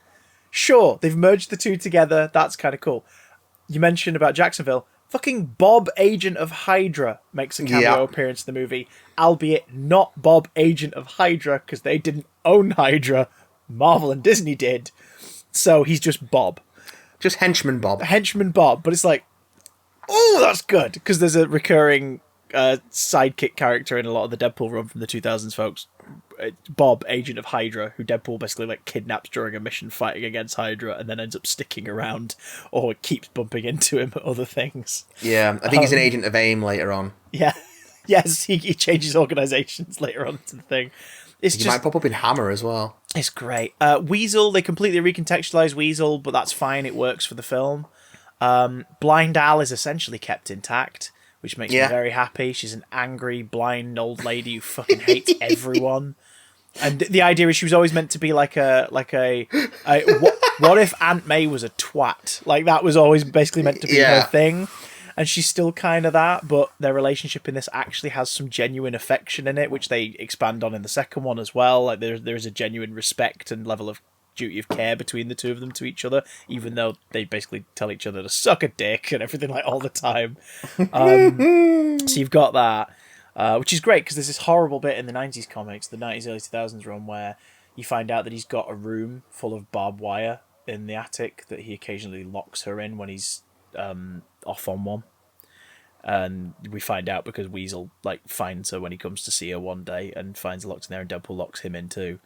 sure, they've merged the two together. That's kind of cool. You mentioned about Jacksonville. Fucking Bob, Agent of Hydra, makes a cameo appearance in the movie, albeit not Bob, Agent of Hydra, because they didn't own Hydra. Marvel and Disney did. So he's just Bob. Just Henchman Bob. Henchman Bob, but it's oh, that's good, because there's a recurring sidekick character in a lot of the Deadpool run from the 2000s, folks. Bob, Agent of Hydra, who Deadpool basically kidnaps during a mission fighting against Hydra, and then ends up sticking around, or keeps bumping into him at other things. Yeah, I think he's an agent of AIM later on. Yeah, yes, he changes organizations later on to the thing. He might pop up in Hammer as well. It's great. Weasel, they completely recontextualize Weasel, but that's fine. It works for the film. Blind Al is essentially kept intact, which makes me very happy. She's an angry, blind old lady who fucking hates everyone. And the idea is she was always meant to be what if Aunt May was a twat? That was always basically meant to be her thing. And she's still kind of that, but their relationship in this actually has some genuine affection in it, which they expand on in the second one as well. There's a genuine respect and level of duty of care between the two of them to each other, even though they basically tell each other to suck a dick and everything all the time. So you've got that. Which is great, because there's this horrible bit in the 90s comics, the 90s, early 2000s run, where you find out that he's got a room full of barbed wire in the attic that he occasionally locks her in when he's off on one. And we find out because Weasel finds her when he comes to see her one day and finds her locked in there, and Deadpool locks him in too.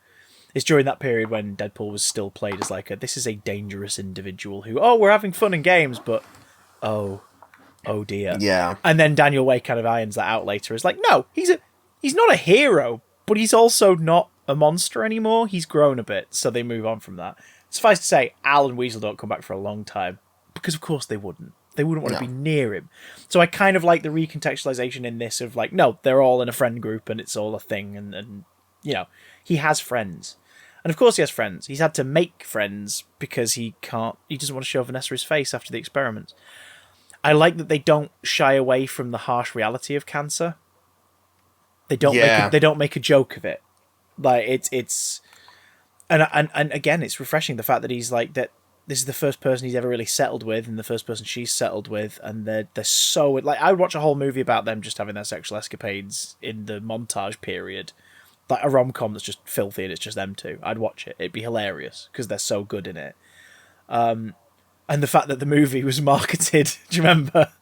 It's during that period when Deadpool was still played as this is a dangerous individual who, we're having fun and games, but oh dear. Yeah. And then Daniel Way kind of irons that out later. Is no, he's not a hero, but he's also not a monster anymore. He's grown a bit, so they move on from that. Suffice to say, Al and Weasel don't come back for a long time, because of course they wouldn't. They wouldn't want to be near him. So I kind of like the recontextualization in this of like, no, they're all in a friend group and it's all a thing. And he has friends. And of course he has friends. He's had to make friends because he doesn't want to show Vanessa his face after the experiments. I like that they don't shy away from the harsh reality of cancer. They don't make a joke of it. Like it's and again, it's refreshing the fact that he's like that. This is the first person he's ever really settled with, and the first person she's settled with, and they're so like I would watch a whole movie about them just having their sexual escapades in the montage period, like a rom-com that's just filthy and it's just them two. I'd watch it. It'd be hilarious because they're so good in it. And the fact that the movie was marketed, do you remember?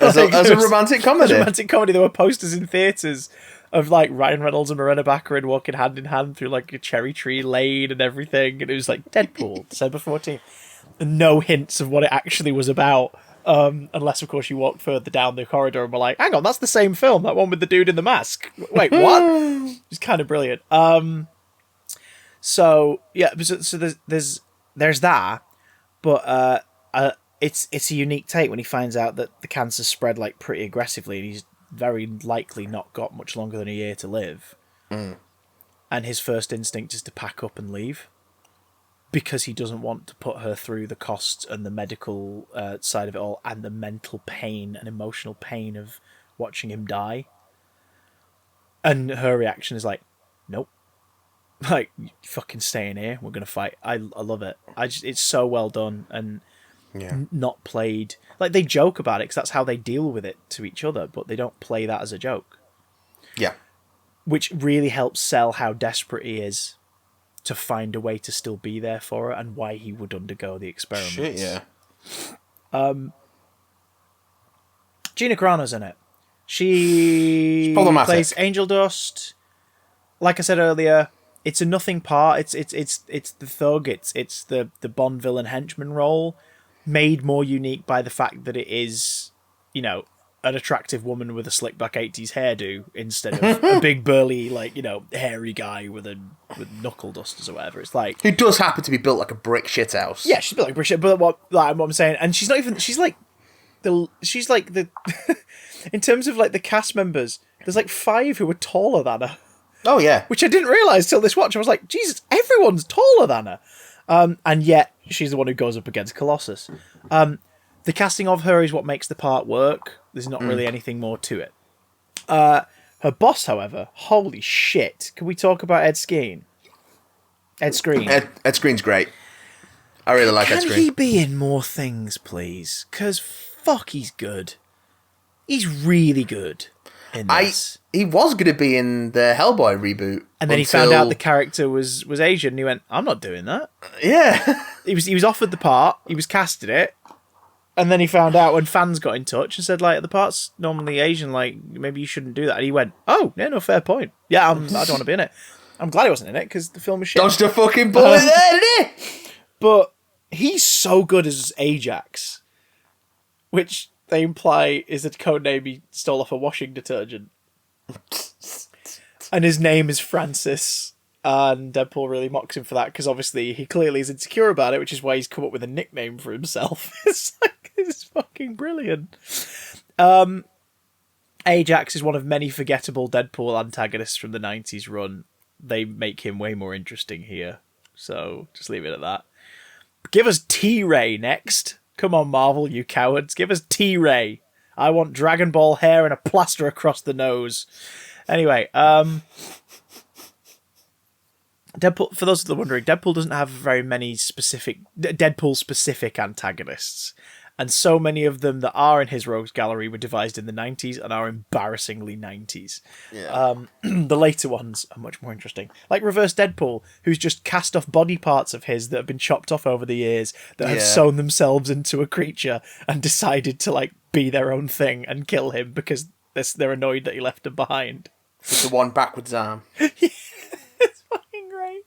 As a romantic comedy. As a romantic comedy. There were posters in theatres of like Ryan Reynolds and Morena Baccarin walking hand in hand through like a cherry tree lane and everything, and it was like Deadpool, December 14th. And no hints of what it actually was about, unless of course you walk further down the corridor and were like, hang on, that's the same film, that one with the dude in the mask. Wait, what? It's kind of brilliant. So there's that, but it's a unique take when he finds out that the cancer spread like pretty aggressively, and he's very likely not got much longer than a year to live. And his first instinct is to pack up and leave because he doesn't want to put her through the costs and the medical side of it all and the mental pain and emotional pain of watching him die. And her reaction is like, nope. Like, you fucking staying here. We're going to fight. I love it. It's so well done and not played. Like, they joke about it because that's how they deal with it to each other, but they don't play that as a joke. Yeah. Which really helps sell how desperate he is to find a way to still be there for her and why he would undergo the experiments. Shit, yeah. Gina Carano's in it. She plays Angel Dust. Like I said earlier, it's a nothing part. It's the thug. It's the Bond villain henchman role, made more unique by the fact that it is, an attractive woman with a slick back 80s hairdo instead of a big burly, hairy guy with knuckle dusters or whatever. It's like, who does happen to be built like a brick shit house. Yeah, she's built like a brick shit. But what I'm saying, and she's not even. She's like the. In terms of like the cast members, there's like 5 who are taller than her. Oh yeah, which I didn't realize till this watch. I was like, Jesus, everyone's taller than her, and yet she's the one who goes up against Colossus. The casting of her is what makes the part work. There's not really anything more to it. Her boss, however, holy shit! Can we talk about Ed Skrein? Ed Skrein. Ed Skrein great. I really like Ed Skrein. Can he be in more things, please? Because fuck, he's good. He's really good in this. He was going to be in the Hellboy reboot, and then he found out the character was Asian, and he went, "I'm not doing that." Yeah, he was offered the part. He was casted it. And then he found out when fans got in touch and said, like, the part's normally Asian, like, maybe you shouldn't do that. And he went, oh, yeah, no, fair point. Yeah, I don't want to be in it. I'm glad he wasn't in it, because the film was shit. Dodged a fucking bullet there, didn't he? But he's so good as Ajax, which they imply is a code name he stole off a washing detergent. And his name is Francis. And Deadpool really mocks him for that, because obviously he clearly is insecure about it, which is why he's come up with a nickname for himself. It's fucking brilliant. Ajax is one of many forgettable Deadpool antagonists from the 90s run. They make him way more interesting here. So just leave it at that. Give us T-Ray next. Come on, Marvel, you cowards. Give us T-Ray. I want Dragon Ball hair and a plaster across the nose. Anyway, Deadpool, for those that are wondering, Deadpool doesn't have very many Deadpool-specific antagonists. And so many of them that are in his rogues gallery were devised in the 90s and are embarrassingly 90s. Yeah. The later ones are much more interesting. Like Reverse Deadpool, who's just cast off body parts of his that have been chopped off over the years, that have sewn themselves into a creature and decided to like be their own thing and kill him because they're annoyed that he left them behind. With the one backwards arm. It's fucking great.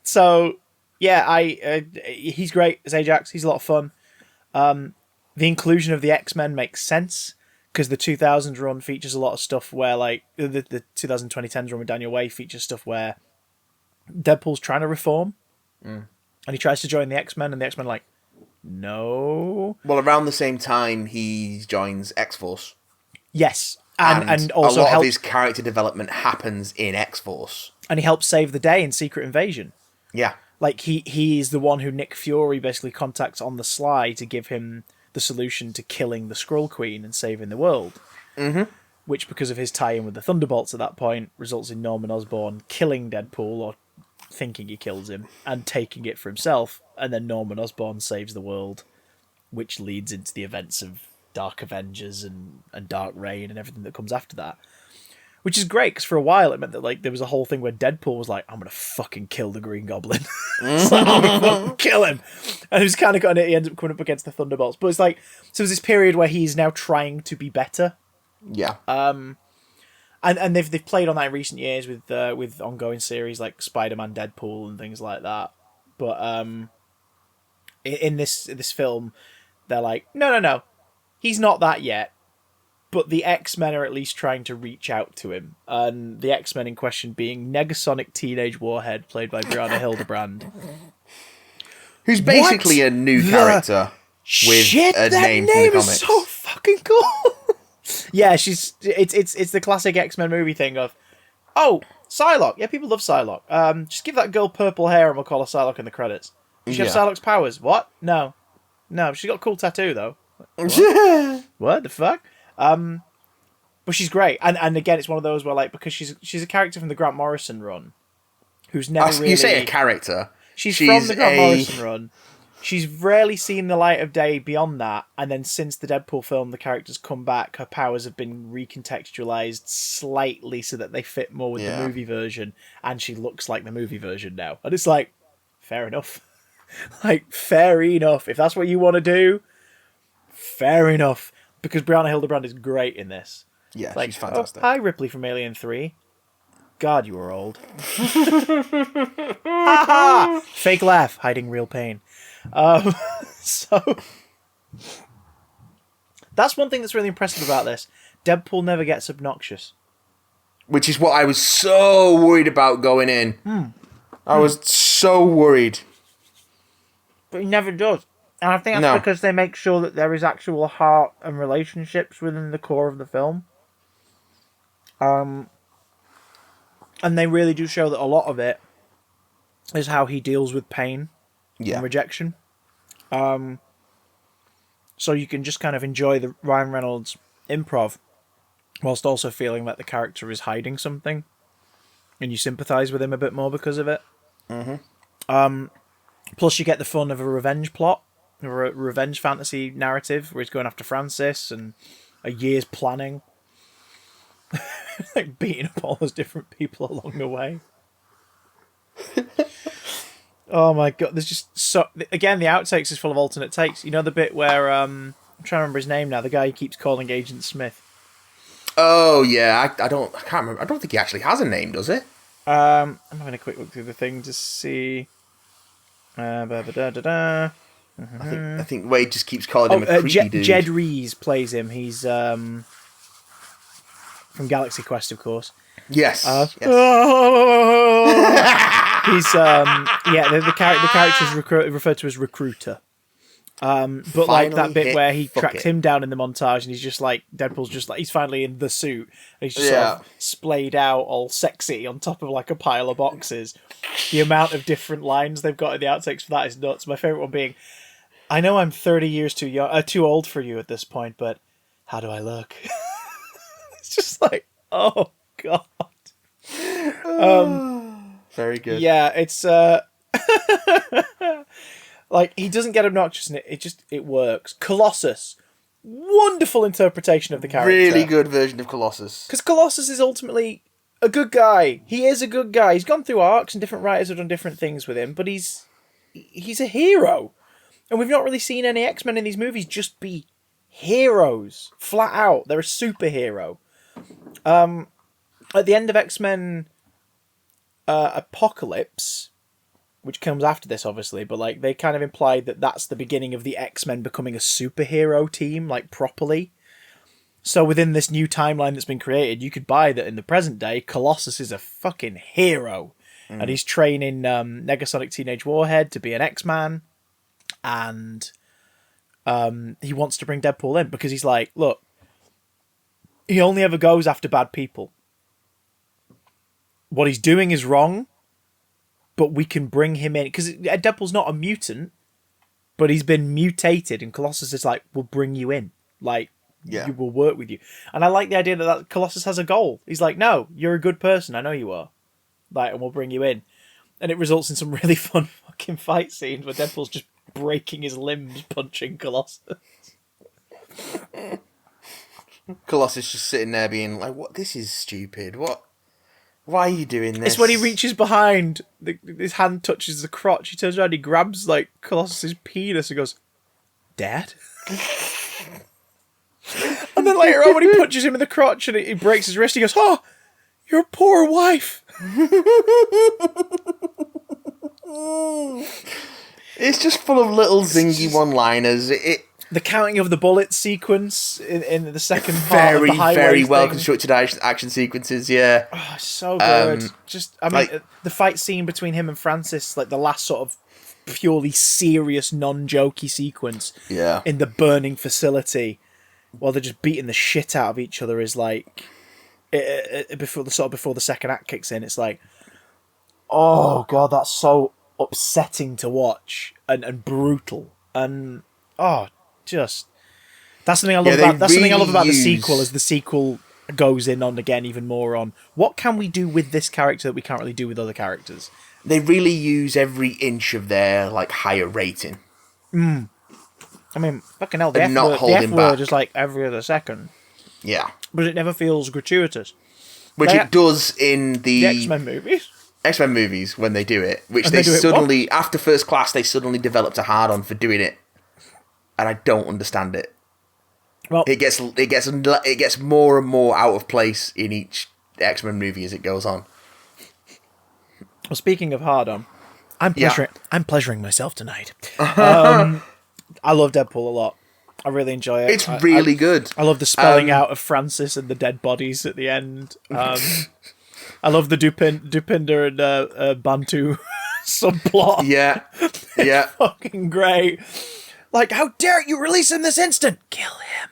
So, yeah, he's great as Ajax. He's a lot of fun. The inclusion of the X-Men makes sense because the 2000s run features a lot of stuff where, like, the 2010s run with Daniel Way features stuff where Deadpool's trying to reform and he tries to join the X-Men and the X-Men are like, No. Well, around the same time, he joins X-Force. Yes. And also a lot of his character development happens in X-Force. And he helps save the day in Secret Invasion. Yeah. Like, he is the one who Nick Fury basically contacts on the sly to give him the solution to killing the Skrull Queen and saving the world. Mm-hmm. Which, because of his tie-in with the Thunderbolts at that point, results in Norman Osborn killing Deadpool, or thinking he kills him, and taking it for himself. And then Norman Osborn saves the world, which leads into the events of Dark Avengers and Dark Reign and everything that comes after that. Which is great, because for a while it meant that like there was a whole thing where Deadpool was like, I'm going to fucking kill the Green Goblin. It's like, I'm going to fucking kill him. And he was kind of got it, he ends up coming up against the Thunderbolts. But it's like, so there's this period where he's now trying to be better. Yeah. And they've played on that in recent years with ongoing series like Spider-Man, Deadpool, and things like that. But in this film, they're like, no, he's not that yet. But the X-Men are at least trying to reach out to him. And the X-Men in question being Negasonic Teenage Warhead, played by Brianna Hildebrand. Who's basically a new character with a name from the comics. Is so fucking cool. Yeah, it's the classic X-Men movie thing of, oh, Psylocke. Yeah, people love Psylocke. Just give that girl purple hair and we'll call her Psylocke in the credits. Does she have Psylocke's powers? What? No, she's got a cool tattoo though. What the fuck? But she's great, and again, it's one of those where like because she's a character from the Grant Morrison run, who's never really. You say a character. She's from the Grant Morrison run. She's rarely seen the light of day beyond that, and then since the Deadpool film, the character's come back. Her powers have been recontextualized slightly so that they fit more with the movie version, and she looks like the movie version now. And it's like, fair enough. Like, fair enough. If that's what you want to do, fair enough. Because Brianna Hildebrand is great in this. Yeah, like, she's fantastic. Oh, hi, Ripley from Alien 3. God, you were old. Fake laugh, hiding real pain. So, that's one thing that's really impressive about this. Deadpool never gets obnoxious. Which is what I was so worried about going in. I was so worried. But he never does. And I think that's because they make sure that there is actual heart and relationships within the core of the film. And they really do show that a lot of it is how he deals with pain and rejection. So you can just kind of enjoy the Ryan Reynolds improv whilst also feeling that the character is hiding something. And you sympathise with him a bit more because of it. Mm-hmm. Plus you get the fun of a revenge plot. A revenge fantasy narrative where he's going after Francis and a year's planning. Like beating up all those different people along the way. Oh my god, there's just so... Again, the outtakes is full of alternate takes. You know the bit where... I'm trying to remember his name now. The guy who keeps calling Agent Smith. Oh, yeah. I can't remember. I don't think he actually has a name, does he? I'm having a quick look through the thing to see... I think Wade just keeps calling him a creepy dude. Jed Rees plays him. He's from Galaxy Quest, of course. Yes. He's the character is referred to as Recruiter. But finally, like that bit where he tracks him down in the montage, and he's just like Deadpool's just like he's finally in the suit, and he's just sort of splayed out all sexy on top of like a pile of boxes. The amount of different lines they've got in the outtakes for that is nuts. My favorite one being, "I know I'm 30 years too old for you at this point, but how do I look?" It's just like, oh god. Very good. Yeah, it's like he doesn't get obnoxious in it. It works. Colossus, wonderful interpretation of the character. Really good version of Colossus. Because Colossus is ultimately a good guy. He is a good guy. He's gone through arcs, and different writers have done different things with him. But he's a hero, and we've not really seen any X-Men in these movies just be heroes flat out. They're a superhero. At the end of X-Men Apocalypse, which comes after this, obviously, but like they kind of implied that that's the beginning of the X-Men becoming a superhero team, like properly. So within this new timeline that's been created, you could buy that in the present day, Colossus is a fucking hero. Mm. And he's training Negasonic Teenage Warhead to be an X-Man. And he wants to bring Deadpool in because he's like, look, he only ever goes after bad people. What he's doing is wrong, but we can bring him in because Deadpool's not a mutant, but he's been mutated, and Colossus is like, we'll bring you in, like, Yeah. you will work with you. And I like the idea that Colossus has a goal. He's like, no, you're a good person, I know you are, like, and we'll bring you in. And it results in some really fun fucking fight scenes where Deadpool's just breaking his limbs punching Colossus. Colossus just sitting there being like, "What? This is stupid. What? Why are you doing this?" It's when he reaches behind, his hand touches the crotch, he turns around, he grabs, like, Colossus's penis and goes, Dad? And then later on when he punches him in the crotch and he breaks his wrist, he goes, oh, your poor wife. It's just full of little zingy one-liners. The counting of the bullets sequence in the second part of the highway very well thing. constructed action sequences. Yeah, Oh, so good. I mean, like- the fight scene between him and Francis, like the last sort of purely serious, non-jokey sequence. Yeah. In the burning facility, while they're just beating the shit out of each other, is like before the second act kicks in. It's like, oh god, that's so upsetting to watch and brutal and just that's something I love about that's something I love about the sequel. As the sequel goes in on again even more on what can we do with this character that we can't really do with other characters. They really use every inch of their like higher rating. I mean, fucking hell, the And F not holding back. word is like every other second, Yeah, but it never feels gratuitous. which it does in The X-Men movies. X-Men movies when they do it, which And they they do it suddenly, after First Class, they suddenly developed a hard-on for doing it, and I don't understand it. Well, It gets more and more out of place in each X-Men movie as it goes on. well, speaking of hard on, I'm pleasuring myself tonight. I love Deadpool a lot. I really enjoy it. It's really good. I love the spelling out of Francis and the dead bodies at the end. I love the Dupinder and Bantu subplot. Yeah, yeah. Fucking great. Like, how dare you release him this instant? Kill him.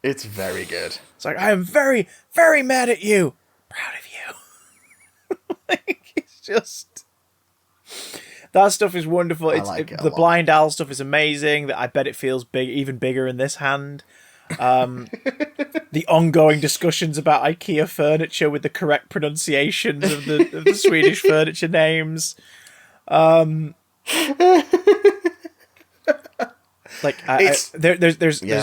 It's very good. It's like, I am very, very mad at you. Proud of you. Like, it's just... That stuff is wonderful. The Blind Owl stuff is amazing. I bet it feels big, even bigger in this hand. The ongoing discussions about IKEA furniture with the correct pronunciations of the Swedish furniture names. There's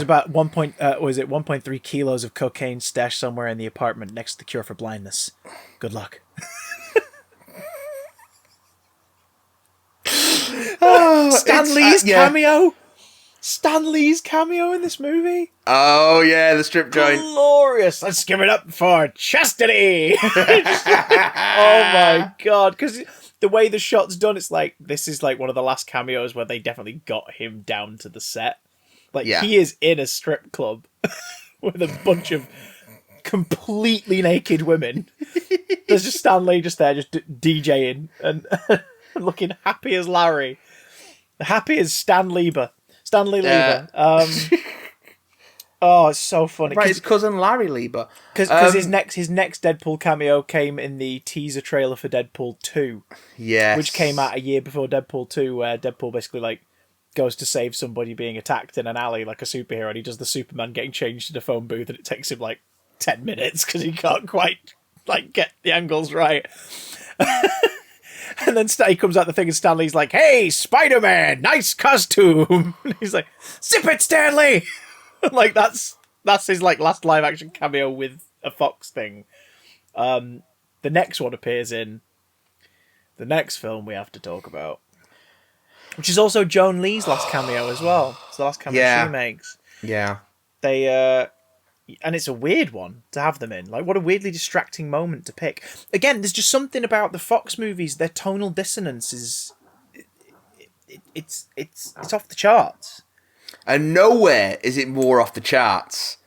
about 1.3 kilos of cocaine stashed somewhere in the apartment next to the cure for blindness. Good luck. Stan Lee's cameo. Stan Lee's cameo in this movie. Oh yeah, the strip joint. Glorious. Let's give it up for Chastity. Oh my god, because the way the shot's done, it's like this is like one of the last cameos where they definitely got him down to the set. Like he is in a strip club with a bunch of completely naked women. There's just Stan Lee just there, just DJing and looking happy as Larry, happy as Stan Lieber. Stanley Lieber. Oh, it's so funny. Right, his cousin Larry Lieber. Because his next Deadpool cameo came in the teaser trailer for Deadpool 2. Yes. Which came out a year before Deadpool 2, where Deadpool basically like goes to save somebody being attacked in an alley like a superhero, and he does the Superman getting changed in a phone booth, and it takes him like 10 minutes because he can't quite like get the angles right. And then he comes out the thing and Stanley's like, hey, Spider-Man, nice costume. And he's like, zip it, Stanley. Like, that's his like last live action cameo with a Fox thing. The next one appears in the next film we have to talk about, which is also Joan Lee's last cameo as well. It's the last cameo she makes. Yeah. And it's a weird one to have them in. Like, what a weirdly distracting moment to pick. Again, there's just something about the Fox movies. Their tonal dissonance is... It's off the charts. And nowhere is it more off the charts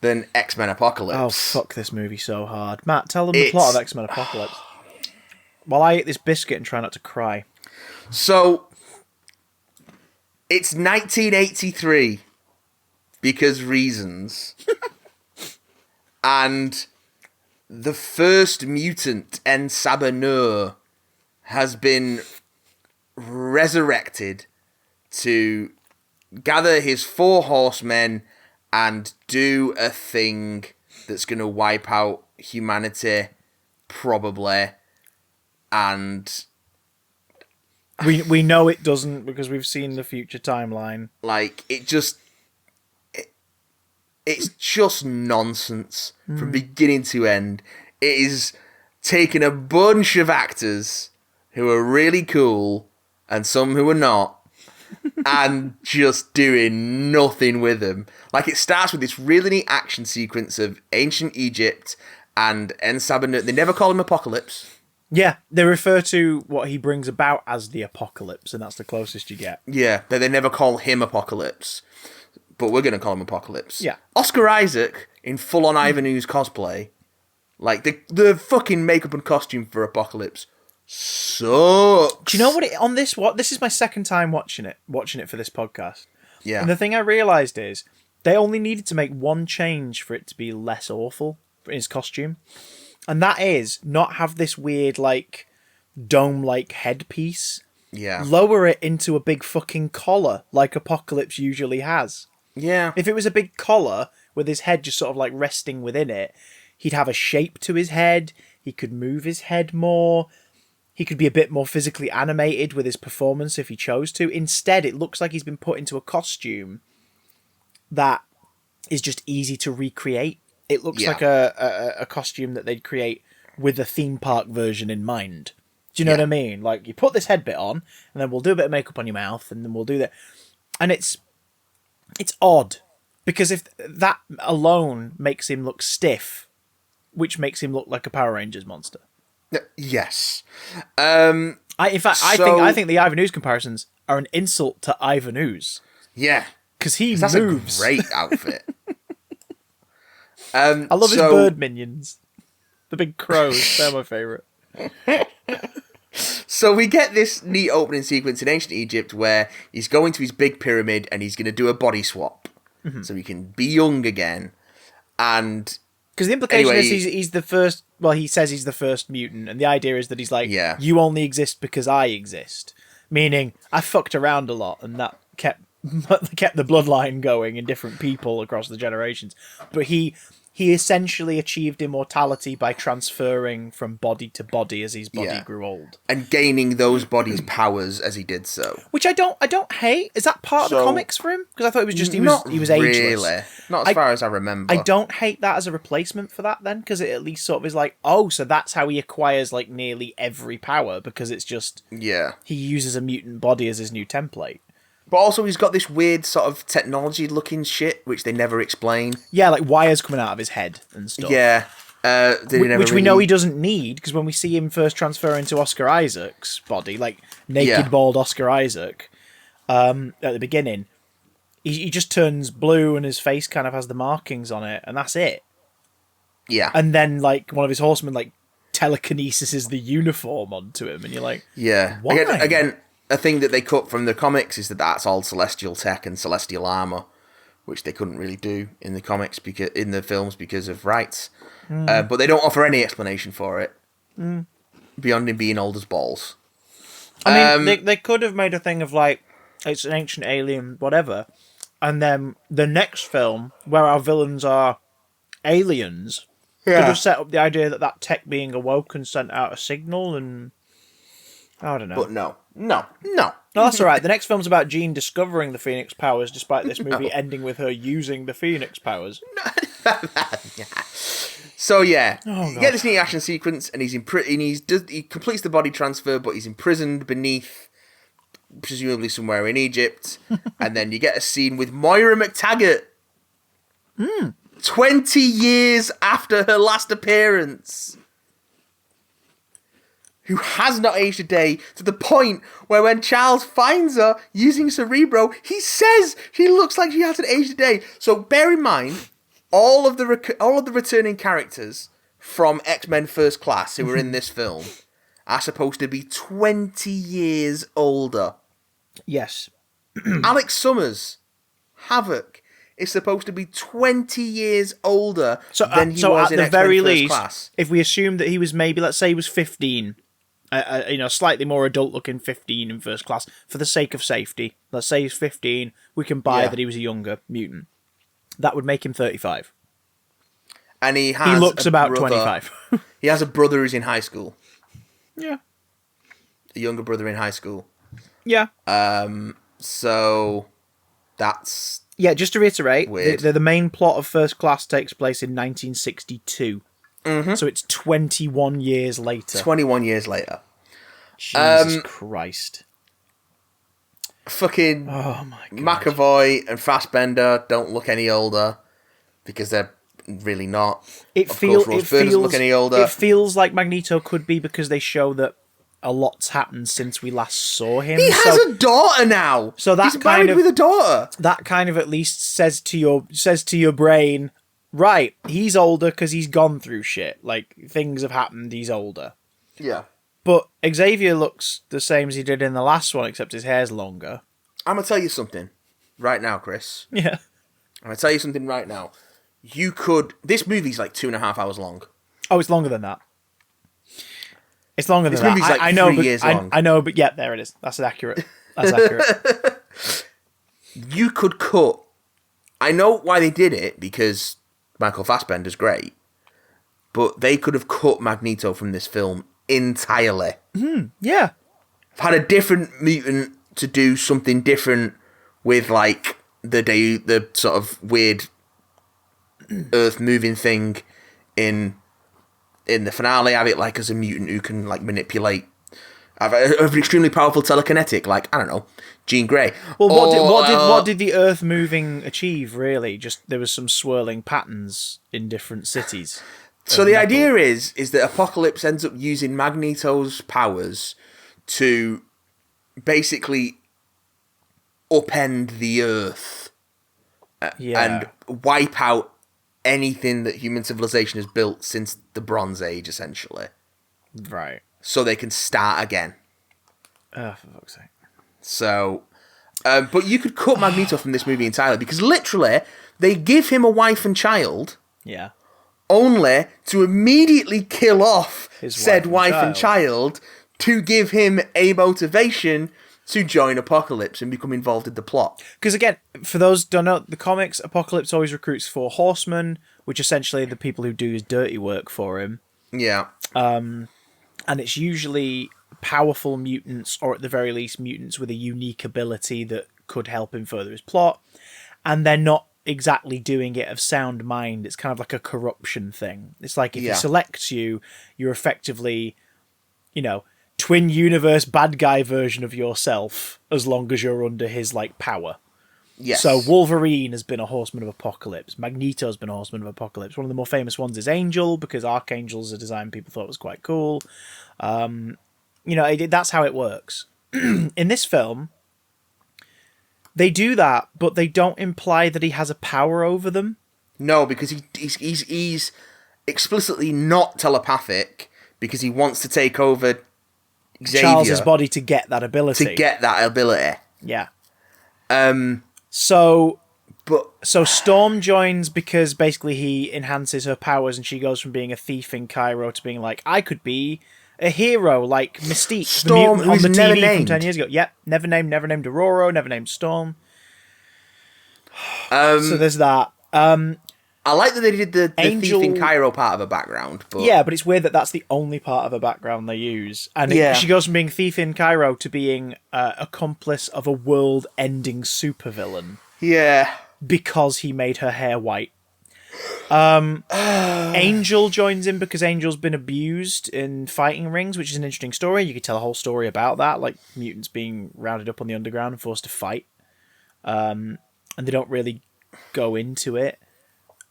than X-Men Apocalypse. Oh, fuck this movie so hard. Matt, tell them the plot of X-Men Apocalypse. While I eat this biscuit and try not to cry. So, It's 1983 because reasons. And the first mutant, En-Sabah has been resurrected to gather his 4 horsemen and do a thing that's going to wipe out humanity, probably. And we know it doesn't because we've seen the future timeline. like it's just nonsense from beginning to end. It is taking a bunch of actors who are really cool and some who are not, and just doing nothing with them. Like, it starts with this really neat action sequence of ancient Egypt and En-Sabah. They never call him Apocalypse. Yeah, they refer to what he brings about as the apocalypse, and that's the closest you get. Yeah, but they never call him Apocalypse. But we're going to call him Apocalypse. Yeah. Oscar Isaac in full-on Ivan Ooze cosplay. Like, the fucking makeup and costume for Apocalypse sucks. Do you know what? This is my second time watching it for this podcast. Yeah. And the thing I realised is they only needed to make one change for it to be less awful in his costume. And that is not have this weird, like, dome-like headpiece. Yeah. Lower it into a big fucking collar, like Apocalypse usually has. Yeah. If it was a big collar with his head just sort of, like, resting within it, he'd have a shape to his head, he could move his head more, he could be a bit more physically animated with his performance if he chose to. Instead, it looks like he's been put into a costume that is just easy to recreate. It looks like a costume that they'd create with a theme park version in mind. Do you know what I mean? Like, you put this head bit on, and then we'll do a bit of makeup on your mouth, and then we'll do that. And it's odd, because if that alone makes him look stiff, which makes him look like a Power Rangers monster. Yes. I think the Ivan Ooze comparisons are an insult to Ivan Ooze. Yeah. Because he That's moves. a great outfit. I love his bird minions. The big crows. They're my favourite. So we get this neat opening sequence in ancient Egypt where he's going to his big pyramid and he's going to do a body swap. So he can be young again. And because the implication is he's the first. Well, he says he's the first mutant, and the idea is that he's like, you only exist because I exist. Meaning, I fucked around a lot, and that kept the bloodline going in different people across the generations. But he essentially achieved immortality by transferring from body to body as his body grew old, and gaining those bodies' powers as he did so. Which I don't hate. Is that part of the comics for him? Because I thought it was just he was ageless. Really, not as far as I remember. I don't hate that as a replacement for that then, because it at least sort of is like, oh, so that's how he acquires like nearly every power, because it's just he uses a mutant body as his new template. But also he's got this weird sort of technology-looking shit, which they never explain. Yeah, like wires coming out of his head and stuff. Yeah. Which we know he doesn't need, because when we see him first transfer into Oscar Isaac's body, like naked, bald Oscar Isaac, at the beginning, he just turns blue and his face kind of has the markings on it, and that's it. Yeah. And then, like, one of his horsemen, like, telekinesis the uniform onto him, and you're like, why? Again, a thing that they cut from the comics is that that's all celestial tech and celestial armor, which they couldn't really do in the comics in the films because of rights. But they don't offer any explanation for it beyond him being old as balls. I mean, they could have made a thing of like it's an ancient alien, whatever, and then the next film where our villains are aliens could have set up the idea that tech being awoken sent out a signal, and I don't know. But no. No, that's all right. The next film's about Jean discovering the Phoenix powers, despite this movie ending with her using the Phoenix powers. So you get this neat action sequence, and he completes the body transfer, but he's imprisoned beneath, presumably somewhere in Egypt, and then you get a scene with Moira McTaggart. 20 years after her last appearance. Who has not aged a day, to the point where when Charles finds her using Cerebro, he says she looks like she hasn't aged a day. So bear in mind, all of the returning characters from X-Men First Class who are in this film are supposed to be 20 years older. Yes. Alex Summers, Havoc, is supposed to be 20 years older than he was in at the X-Men very First least, Class. if we assume that he was maybe, let's say he was 15, slightly more adult-looking 15 in First Class, for the sake of safety, let's say he's 15, we can buy that he was a younger mutant. That would make him 35. And he looks about 25. He has a brother who's in high school. Yeah. A younger brother in high school. Yeah. So that's... Yeah, just to reiterate, weird. the main plot of First Class takes place in 1962. Mm-hmm. So it's 21 years later. 21 years later. Jesus Christ. Fucking Oh my God. McAvoy and Fassbender don't look any older because they're really not. Rose Byrne doesn't look any older. It feels like Magneto could be because they show that a lot's happened since we last saw him. He has a daughter now. So that he's married with a daughter. That kind of at least says to your brain, right? He's older because he's gone through shit. Like things have happened. He's older. Yeah. But Xavier looks the same as he did in the last one, except his hair's longer. I'm gonna tell you something right now, Chris. Yeah. I'm gonna tell you something right now. This movie's like 2.5 hours long. Oh, it's longer than that. It's longer than this that. Movie's like I know, 3 but years long. I know, but yeah, there it is. That's accurate. That's accurate. You could cut. I know why they did it, because Michael Fassbender's great, but they could have cut Magneto from this film entirely. Yeah. Had a different mutant to do something different with, like, the sort of weird earth moving thing in the finale. Have it like as a mutant who can like manipulate, have an extremely powerful telekinetic, like, I don't know, Jean Grey. Well, what did the earth moving achieve, really? Just there was some swirling patterns in different cities. So the idea is that Apocalypse ends up using Magneto's powers to basically upend the earth and wipe out anything that human civilization has built since the Bronze Age, essentially. Right. So they can start again. For fuck's sake. So, but you could cut Magneto from this movie entirely, because literally they give him a wife and child. Yeah. Only to immediately kill off His said wife and child to give him a motivation to join Apocalypse and become involved in the plot. Because again, for those who don't know, the comics, Apocalypse always recruits 4 horsemen, which essentially are the people who do his dirty work for him. Yeah. And it's usually powerful mutants, or at the very least mutants with a unique ability that could help him further his plot. And they're not exactly doing it of sound mind. It's kind of like a corruption thing. It's like if he selects you, you're effectively, twin universe bad guy version of yourself, as long as you're under his like power. Yes. So Wolverine has been a horseman of Apocalypse. Magneto's been a horseman of Apocalypse. One of the more famous ones is Angel, because Archangel's a design people thought was quite cool. That's how it works. In this film, they do that, but they don't imply that he has a power over them. No, because he's explicitly not telepathic, because he wants to take over Xavier, Charles's body to get that ability. Yeah. So Storm joins because basically he enhances her powers, and she goes from being a thief in Cairo to being like, I could be a hero like Mystique, Storm, the mutant on the never TV named. from 10 years ago. Yep, never named Aurora, never named Storm. So there's that. I like that they did the Angel... thief in Cairo part of her background. But... Yeah, but it's weird that that's the only part of her background they use. And she goes from being thief in Cairo to being accomplice of a world-ending supervillain. Yeah. Because he made her hair white. Angel joins in because Angel's been abused in fighting rings, which is an interesting story. You could tell a whole story about that, like mutants being rounded up on the underground and forced to fight. And they don't really go into it.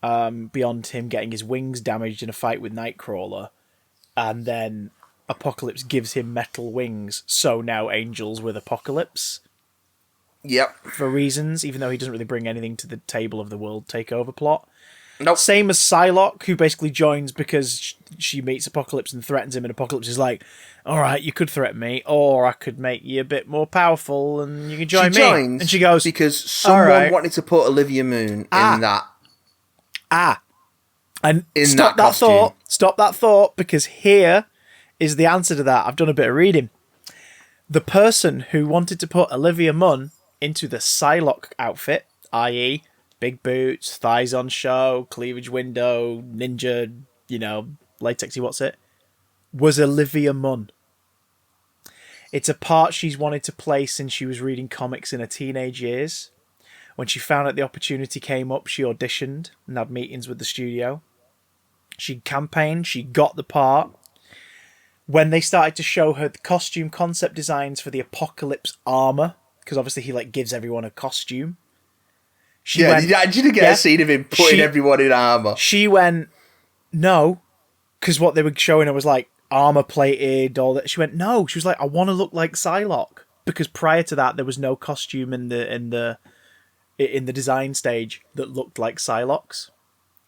Beyond him getting his wings damaged in a fight with Nightcrawler, and then Apocalypse gives him metal wings, so now Angel's with Apocalypse. Yep. For reasons, even though he doesn't really bring anything to the table of the world takeover plot. Nope. Same as Psylocke, who basically joins because she meets Apocalypse and threatens him, and Apocalypse is like, all right, you could threaten me, or I could make you a bit more powerful and you can join me. Joins and she goes, because someone right. wanted to put Olivia Moon in that. And in stop that costume. thought. Stop that thought, because here is the answer to that. I've done a bit of reading. The person who wanted to put Olivia Munn into the Psylocke outfit, i.e., big boots, thighs on show, cleavage window, ninja, latexy what's it, was Olivia Munn. It's a part she's wanted to play since she was reading comics in her teenage years. When she found out the opportunity came up, she auditioned and had meetings with the studio. She campaigned, she got the part. When they started to show her the costume concept designs for the Apocalypse armor, because obviously he gives everyone a costume. She went, did you get a scene of him putting everyone in armor? She went, no, because what they were showing her was armor plated, all that. She went, no. She was like, I want to look like Psylocke, because prior to that there was no costume in the design stage that looked like Psylocke's.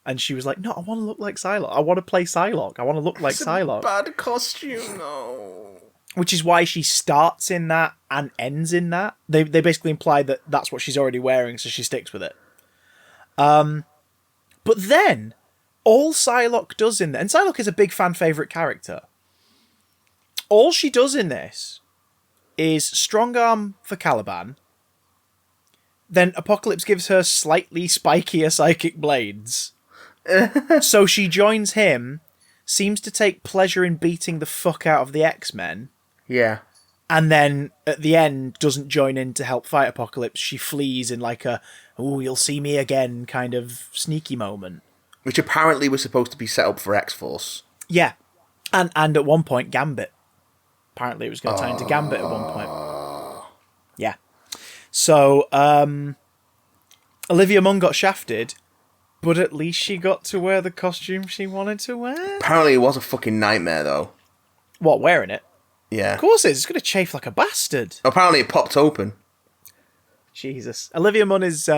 And she was like, no, I want to look like Psylocke. I want to play Psylocke. I want to look like Psylocke. Bad costume, no. Which is why she starts in that and ends in that. They basically imply that that's what she's already wearing, so she sticks with it. But then, all Psylocke does in there, and Psylocke is a big fan favourite character, all she does in this is strong arm for Caliban, then Apocalypse gives her slightly spikier psychic blades. So she joins him, seems to take pleasure in beating the fuck out of the X-Men. Yeah. And then, at the end, doesn't join in to help fight Apocalypse. She flees in ooh, you'll see me again kind of sneaky moment. Which apparently was supposed to be set up for X-Force. Yeah. And at one point, Gambit. Apparently it was going to tie into Gambit at one point. Yeah. So, Olivia Munn got shafted, but at least she got to wear the costume she wanted to wear. Apparently it was a fucking nightmare, though. What, wearing it? Yeah. Of course it is. It's going to chafe like a bastard. Apparently it popped open. Jesus. Olivia Munn is...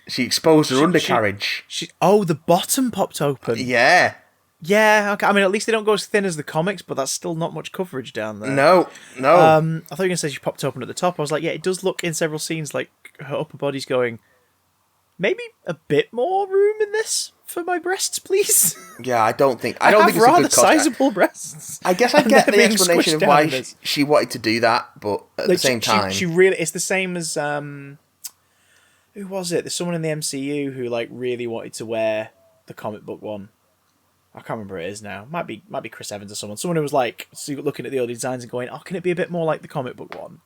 She exposed her undercarriage. The bottom popped open. Yeah. Yeah, okay. I mean, at least they don't go as thin as the comics, but that's still not much coverage down there. No. I thought you were going to say she popped open at the top. I was like, yeah, it does look in several scenes like her upper body's going, maybe a bit more room in this for my breasts, please. Yeah, I don't think it's a rather good costume. sizable breasts. I guess I get the explanation of why she wanted to do that, but at the same time, she really, it's the same as who was it? There's someone in the MCU who really wanted to wear the comic book one. I can't remember who it is now. Might be Chris Evans or someone. Someone who was looking at the old designs and going, oh, can it be a bit more like the comic book one?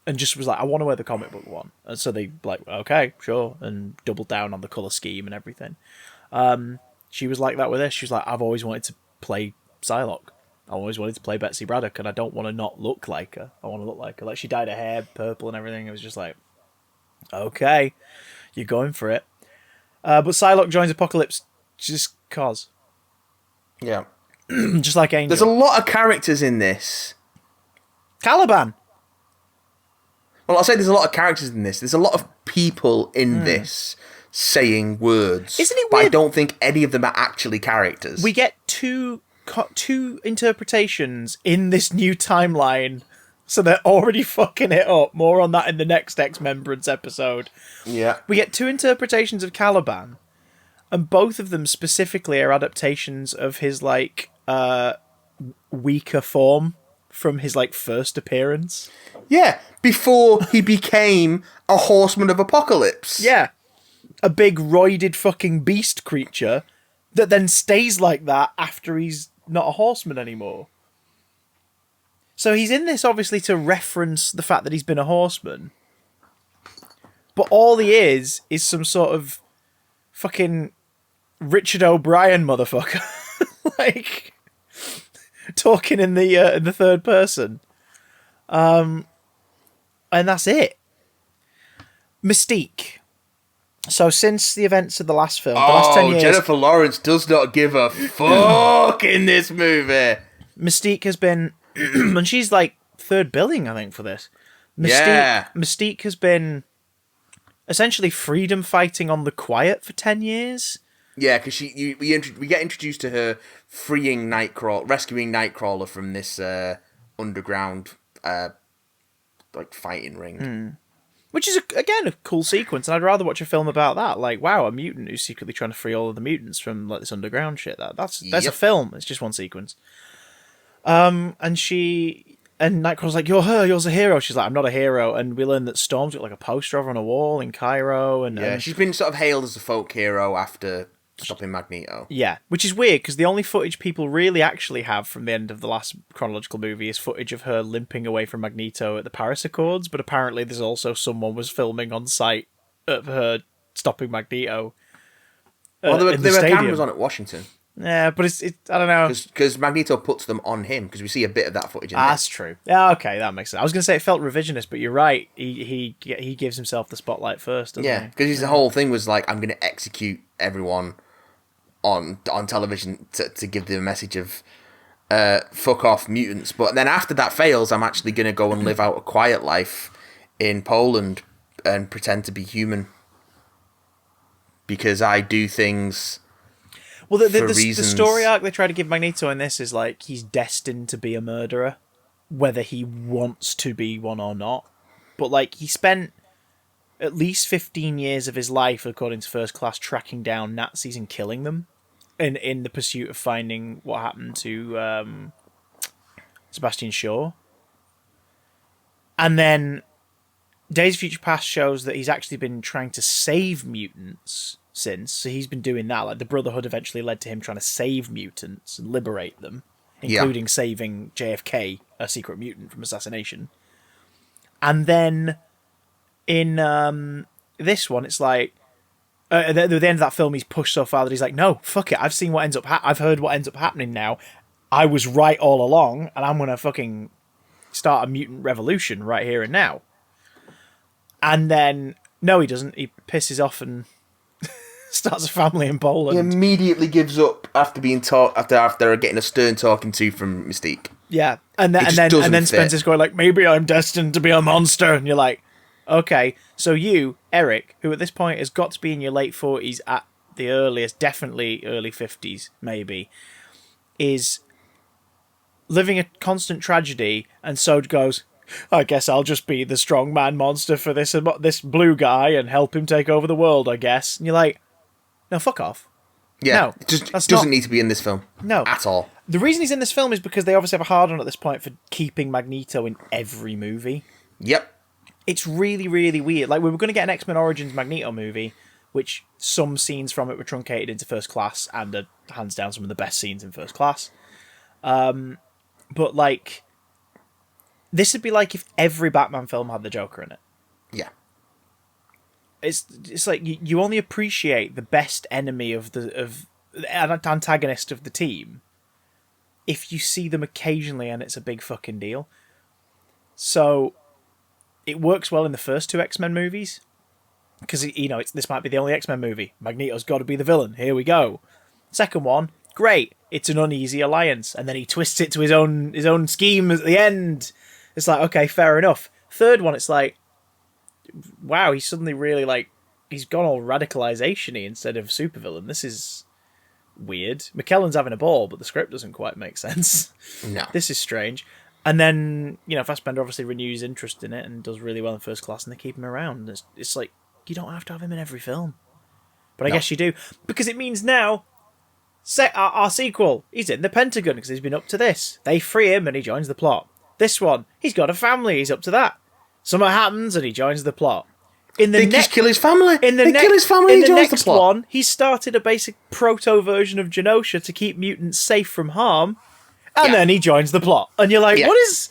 And just was like, I want to wear the comic book one. And so they okay, sure, and doubled down on the colour scheme and everything. She was like that with this. She was like, I've always wanted to play Psylocke. I always wanted to play Betsy Braddock, and I don't want to not look like her. I want to look like her. She dyed her hair purple and everything. It was just like, okay, you're going for it. But Psylocke joins Apocalypse just cause. Yeah. Just like Angel. There's a lot of characters in this. Caliban. Well, I'll say there's a lot of characters in this. There's a lot of people in this saying words. Isn't it weird? But I don't think any of them are actually characters. We get two interpretations in this new timeline, so they're already fucking it up. More on that in the next X-Men-brance episode. Yeah. We get two interpretations of Caliban, and both of them specifically are adaptations of his weaker form from his first appearance. Yeah, before he became a Horseman of Apocalypse. Yeah. A big roided fucking beast creature that then stays like that after he's not a horseman anymore. So he's in this obviously to reference the fact that he's been a horseman. But all he is some sort of fucking Richard O'Brien motherfucker. Talking in the third person. And that's it. Mystique. So since the events of the last film, the last 10 years... Jennifer Lawrence does not give a fuck in this movie. Mystique has been... and she's third billing, I think, for this. Mystique has been essentially freedom fighting on the quiet for 10 years. Yeah, because we get introduced to her rescuing Nightcrawler from this underground fighting ring. Which is, again, a cool sequence, and I'd rather watch a film about that. Like, wow, a mutant who's secretly trying to free all of the mutants from like this underground shit. That's a film. It's just one sequence. And Nightcrawler's like, you're a hero. She's like, I'm not a hero. And we learn that Storm's got like a poster over on a wall in Cairo. And she's been sort of hailed as a folk hero after stopping Magneto. Yeah, which is weird because the only footage people really actually have from the end of the last chronological movie is footage of her limping away from Magneto at the Paris Accords, but apparently there's also someone was filming on site of her stopping Magneto. Well, there were cameras on at Washington. Yeah, but it's I don't know. Because Magneto puts them on him, because we see a bit of that footage in That's true. Yeah, okay, that makes sense. I was going to say it felt revisionist, but you're right. He gives himself the spotlight first, doesn't he? Yeah, because the whole thing was like, I'm going to execute everyone on television to give the message of fuck off mutants. But then after that fails, I'm actually going to go and live out a quiet life in Poland and pretend to be human. Because I do things... Well, the story arc they try to give Magneto in this is like he's destined to be a murderer, whether he wants to be one or not. But like he spent at least 15 years of his life, according to First Class, tracking down Nazis and killing them in the pursuit of finding what happened to Sebastian Shaw. And then Days of Future Past shows that he's actually been trying to save mutants since. So he's been doing that. Like the Brotherhood eventually led to him trying to save mutants and liberate them, including saving JFK, a secret mutant, from assassination. And then in this one, it's like at the end of that film, he's pushed so far that he's like, no, fuck it. I've seen what ends up. I've heard what ends up happening now. I was right all along, and I'm gonna fucking start a mutant revolution right here and now. And then no, he doesn't. He pisses off and starts a family in Poland. He immediately gives up after being after getting a stern talking to from Mystique. Yeah, and then Spencer's going like, maybe I'm destined to be a monster, and you're like, okay, so you, Eric, who at this point has got to be in your late 40s at the earliest, definitely early 50s, maybe, is living a constant tragedy, and so goes, I guess I'll just be the strong man monster for this blue guy and help him take over the world, I guess. And you're like, no, fuck off. Yeah, no, it just doesn't need to be in this film. No. At all. The reason he's in this film is because they obviously have a hard-on at this point for keeping Magneto in every movie. Yep. It's really, really weird. Like, we were going to get an X-Men Origins Magneto movie, which some scenes from it were truncated into First Class and are hands down some of the best scenes in First Class. But, like, this would be like if every Batman film had the Joker in it. Yeah. It's like you only appreciate the best enemy of an antagonist of the team if you see them occasionally and it's a big fucking deal. So it works well in the first two X-Men movies because this might be the only X-Men movie. Magneto's got to be the villain. Here we go. Second one, great. It's an uneasy alliance, and then he twists it to his own scheme at the end. It's like, okay, fair enough. Third one, it's like, wow, he's suddenly really he's gone all radicalization-y instead of supervillain. This is weird. McKellen's having a ball, but the script doesn't quite make sense. No. This is strange. And then, Fassbender obviously renews interest in it and does really well in First Class, and they keep him around. It's like, you don't have to have him in every film. But I guess you do. Because it means now, our sequel, he's in the Pentagon because he's been up to this. They free him and he joins the plot. This one, he's got a family, he's up to that. Something happens and he joins the plot. Just kill his family. In the next one, he started a basic proto-version of Genosha to keep mutants safe from harm, and then he joins the plot. And you're like, what is...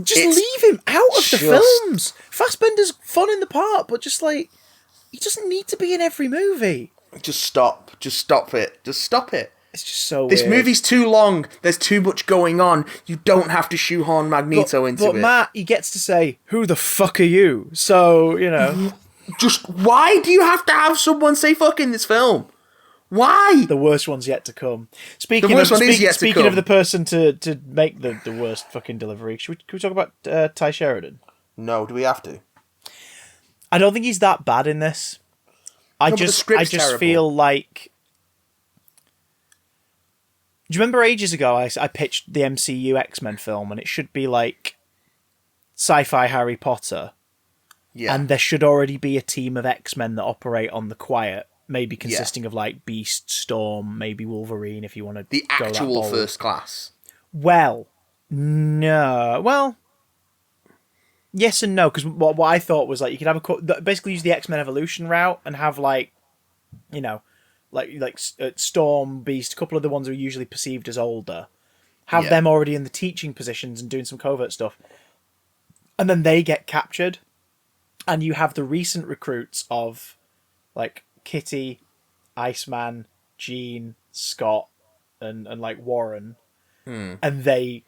Just leave him out of the films. Fassbender's fun in the part, but just he doesn't need to be in every movie. Just stop it. Just stop it. It's just so This weird. movie's too long. There's too much going on. You don't have to shoehorn Magneto into it. But Matt, he gets to say, who the fuck are you? So, Just why do you have to have someone say fuck in this film? Why? The worst one's yet to come. Speaking of the person to make the worst fucking delivery, can we talk about Ty Sheridan? No, do we have to? I don't think he's that bad in this. I but the just script's terrible. feel like. Do you remember ages ago I pitched the MCU X-Men film, and it should be like sci-fi Harry Potter, and there should already be a team of X-Men that operate on the quiet, maybe consisting of like Beast, Storm, maybe Wolverine if you want to the go actual that bold. First Class. Well, no. Well, yes and no, because what I thought was like you could have basically use the X-Men Evolution route and have like, you know, like Storm, Beast, a couple of the ones who are usually perceived as older, have them already in the teaching positions and doing some covert stuff, and then they get captured, and you have the recent recruits of like Kitty, Iceman, Jean, Scott, and like Warren, and they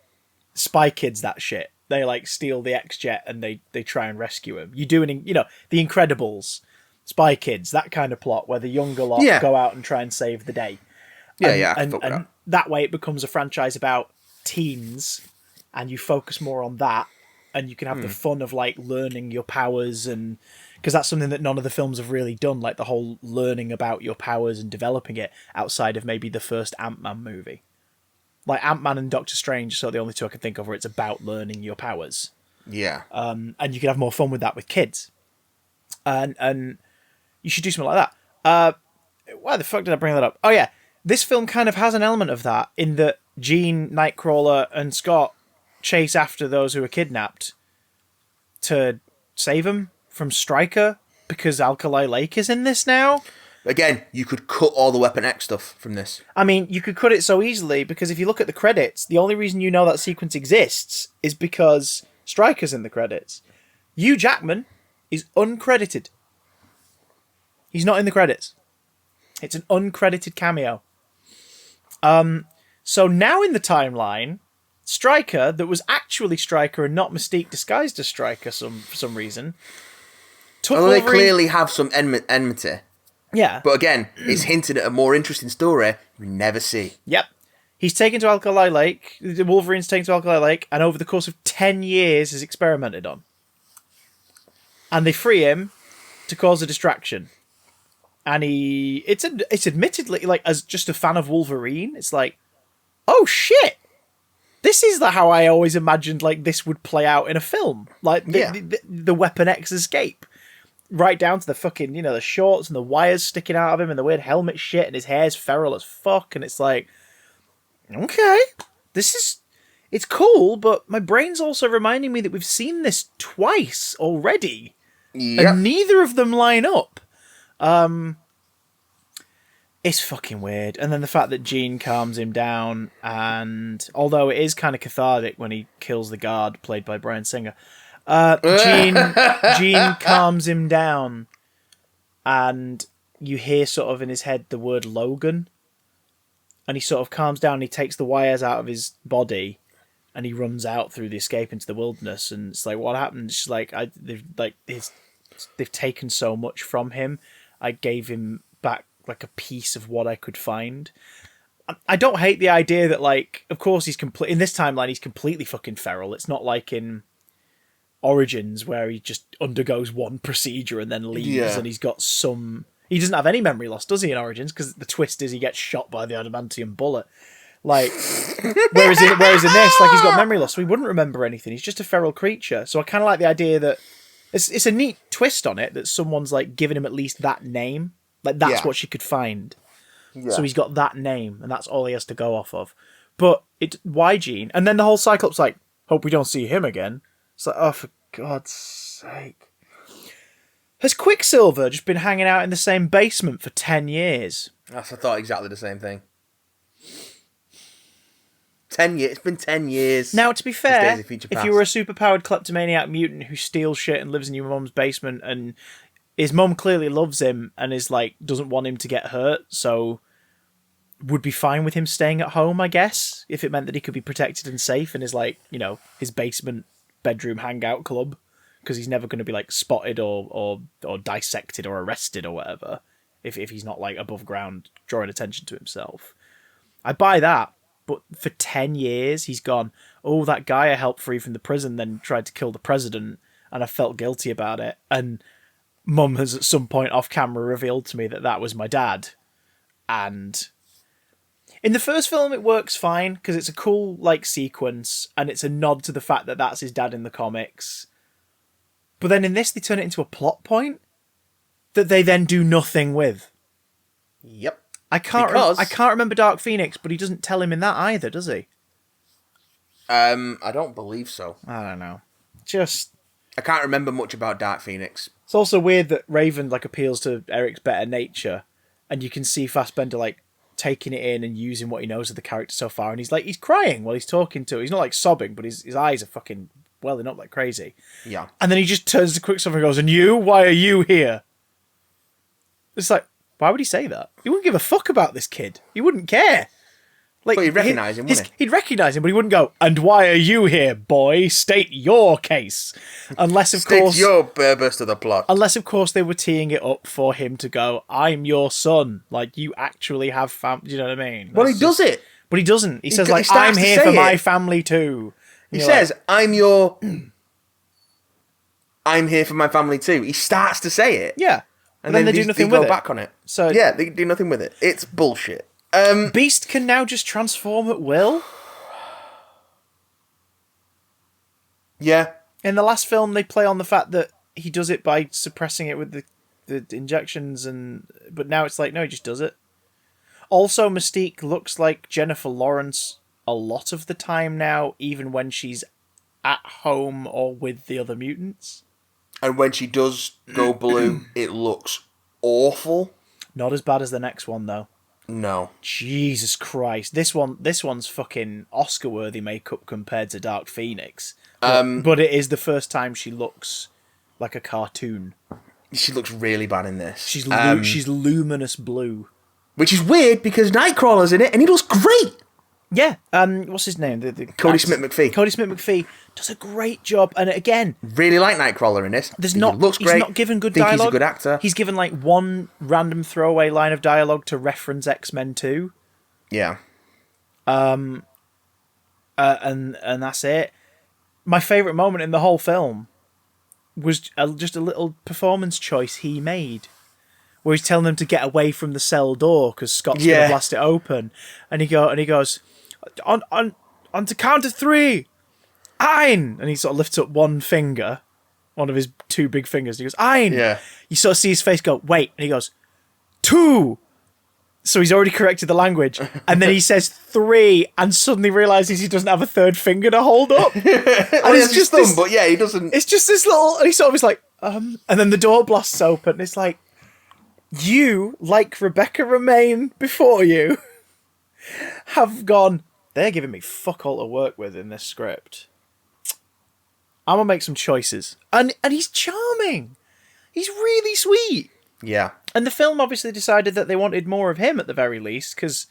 Spy Kids that shit. They like steal the X-Jet and they try and rescue him. You do the Incredibles, Spy Kids, that kind of plot where the younger lot go out and try and save the day. And that way it becomes a franchise about teens, and you focus more on that, and you can have the fun of like learning your powers, and because that's something that none of the films have really done, like the whole learning about your powers and developing it outside of maybe the first Ant-Man movie. Like Ant-Man and Doctor Strange, so the only two I can think of where it's about learning your powers. Yeah. And you can have more fun with that with kids. And you should do something like that. Why the fuck did I bring that up? Oh yeah, this film kind of has an element of that in that Jean, Nightcrawler, and Scott chase after those who are kidnapped to save them from Stryker, because Alkali Lake is in this now. Again, you could cut all the Weapon X stuff from this. I mean, you could cut it so easily, because if you look at the credits, the only reason you know that sequence exists is because Stryker's in the credits. Hugh Jackman is uncredited. He's not in the credits. It's an uncredited cameo. So now in the timeline, Stryker, that was actually Stryker and not Mystique disguised as Stryker for some reason, took Although Wolverine... they clearly have some enmity. Yeah. But again, it's hinted at a more interesting story we never see. Yep. He's taken to Alkali Lake. Wolverine's taken to Alkali Lake, and over the course of 10 years is experimented on. And they free him to cause a distraction. And it's admittedly, like, as just a fan of Wolverine, it's like, oh shit! This is how I always imagined, like, this would play out in a film. Like, the Weapon X escape. Right down to the fucking, the shorts and the wires sticking out of him and the weird helmet shit, and his hair's feral as fuck, and it's like, okay, it's cool, but my brain's also reminding me that we've seen this twice already, and neither of them line up. It's fucking weird. And then the fact that Jean calms him down, and although it is kind of cathartic when he kills the guard played by Bryan Singer, Jean calms him down, and you hear sort of in his head the word Logan, and he sort of calms down, and he takes the wires out of his body, and he runs out through the escape into the wilderness, and it's like, what happened? She's like, they've taken so much from him. I gave him back like a piece of what I could find. I don't hate the idea that, like, of course in this timeline he's completely fucking feral. It's not like in Origins where he just undergoes one procedure and then leaves, and he's got he doesn't have any memory loss, does he, in Origins? Because the twist is he gets shot by the adamantium bullet. Like, whereas in this, like, he's got memory loss, so he wouldn't remember anything. He's just a feral creature. So I kind of like the idea that it's a neat twist on it that someone's like given him at least that name. Like, that's what she could find. Yeah. So he's got that name, and that's all he has to go off of. But why Jean? And then the whole Cyclops like, hope we don't see him again. It's like, oh, for God's sake. Has Quicksilver just been hanging out in the same basement for 10 years? I thought exactly the same thing. 10 years. It's been 10 years. Now, to be fair, if you were a superpowered kleptomaniac mutant who steals shit and lives in your mum's basement, and his mum clearly loves him and is like, doesn't want him to get hurt, so would be fine with him staying at home, I guess, if it meant that he could be protected and safe in his, like, his basement bedroom hangout club, because he's never going to be like spotted or dissected or arrested or whatever if he's not like above ground drawing attention to himself. I buy that, but for 10 years he's gone, oh, that guy I helped free from the prison then tried to kill the president and I felt guilty about it, and Mum has at some point off camera revealed to me that was my dad. And in the first film, it works fine because it's a cool like sequence and it's a nod to the fact that that's his dad in the comics. But then in this, they turn it into a plot point that they then do nothing with. Yep. I can't remember Dark Phoenix, but he doesn't tell him in that either, does he? I don't believe so. I don't know. I can't remember much about Dark Phoenix. It's also weird that Raven like appeals to Eric's better nature, and you can see Fassbender like taking it in and using what he knows of the character so far, and he's crying while he's talking to her. He's not like sobbing, but his eyes are fucking welling up like crazy. Yeah. And then he just turns to Quicksilver and goes, "And you? Why are you here?" It's like, why would he say that? He wouldn't give a fuck about this kid. He wouldn't care. Like, But he'd recognise him, wouldn't he? He'd recognise him, but he wouldn't go, "And why are you here, boy? State your case." Unless, of course... State your burst of the plot. Unless, of course, they were teeing it up for him to go, "I'm your son." Like, you actually have family. Do you know what I mean? Well, he does it. But he doesn't. He says, like, starts "I'm to here say for it. my family, too." He says, I'm here for my family, too. He starts to say it. Yeah. And then they do nothing with it. They go back on it. So yeah, they do nothing with it. It's bullshit. Beast can now just transform at will. Yeah. In the last film, they play on the fact that he does it by suppressing it with the injections, but now it's like, no, he just does it. Also, Mystique looks like Jennifer Lawrence a lot of the time now, even when she's at home or with the other mutants. And when she does go blue, it looks awful. Not as bad as the next one, though. No. Jesus Christ. This one's fucking Oscar-worthy makeup compared to Dark Phoenix. But it is the first time she looks like a cartoon. She looks really bad in this. She's luminous blue. Which is weird because Nightcrawler's in it and he looks great. Yeah. What's his name? Cody Smith-McPhee. Cody Smith-McPhee does a great job. And again... Really like Nightcrawler in this. He looks great. He's not given good dialogue. He's a good actor. He's given like one random throwaway line of dialogue to reference X-Men 2. Yeah. And that's it. My favourite moment in the whole film was just a little performance choice he made, where he's telling them to get away from the cell door because Scott's going to blast it open, and he goes on to count of 3, Ein, and he sort of lifts up one finger, one of his 2 big fingers. And he goes, Ein. Yeah. You sort of see his face go, wait, and he goes 2. So he's already corrected the language. And then he says 3 and suddenly realises he doesn't have a 3rd finger to hold up. And it's just thumb, but yeah, he doesn't... It's just this little... And he sort of is like, And then the door blasts open. And it's like, you, like Rebecca Romaine before you, have gone, they're giving me fuck all to work with in this script. I'm going to make some choices. And he's charming. He's really sweet. Yeah. And the film obviously decided that they wanted more of him at the very least, because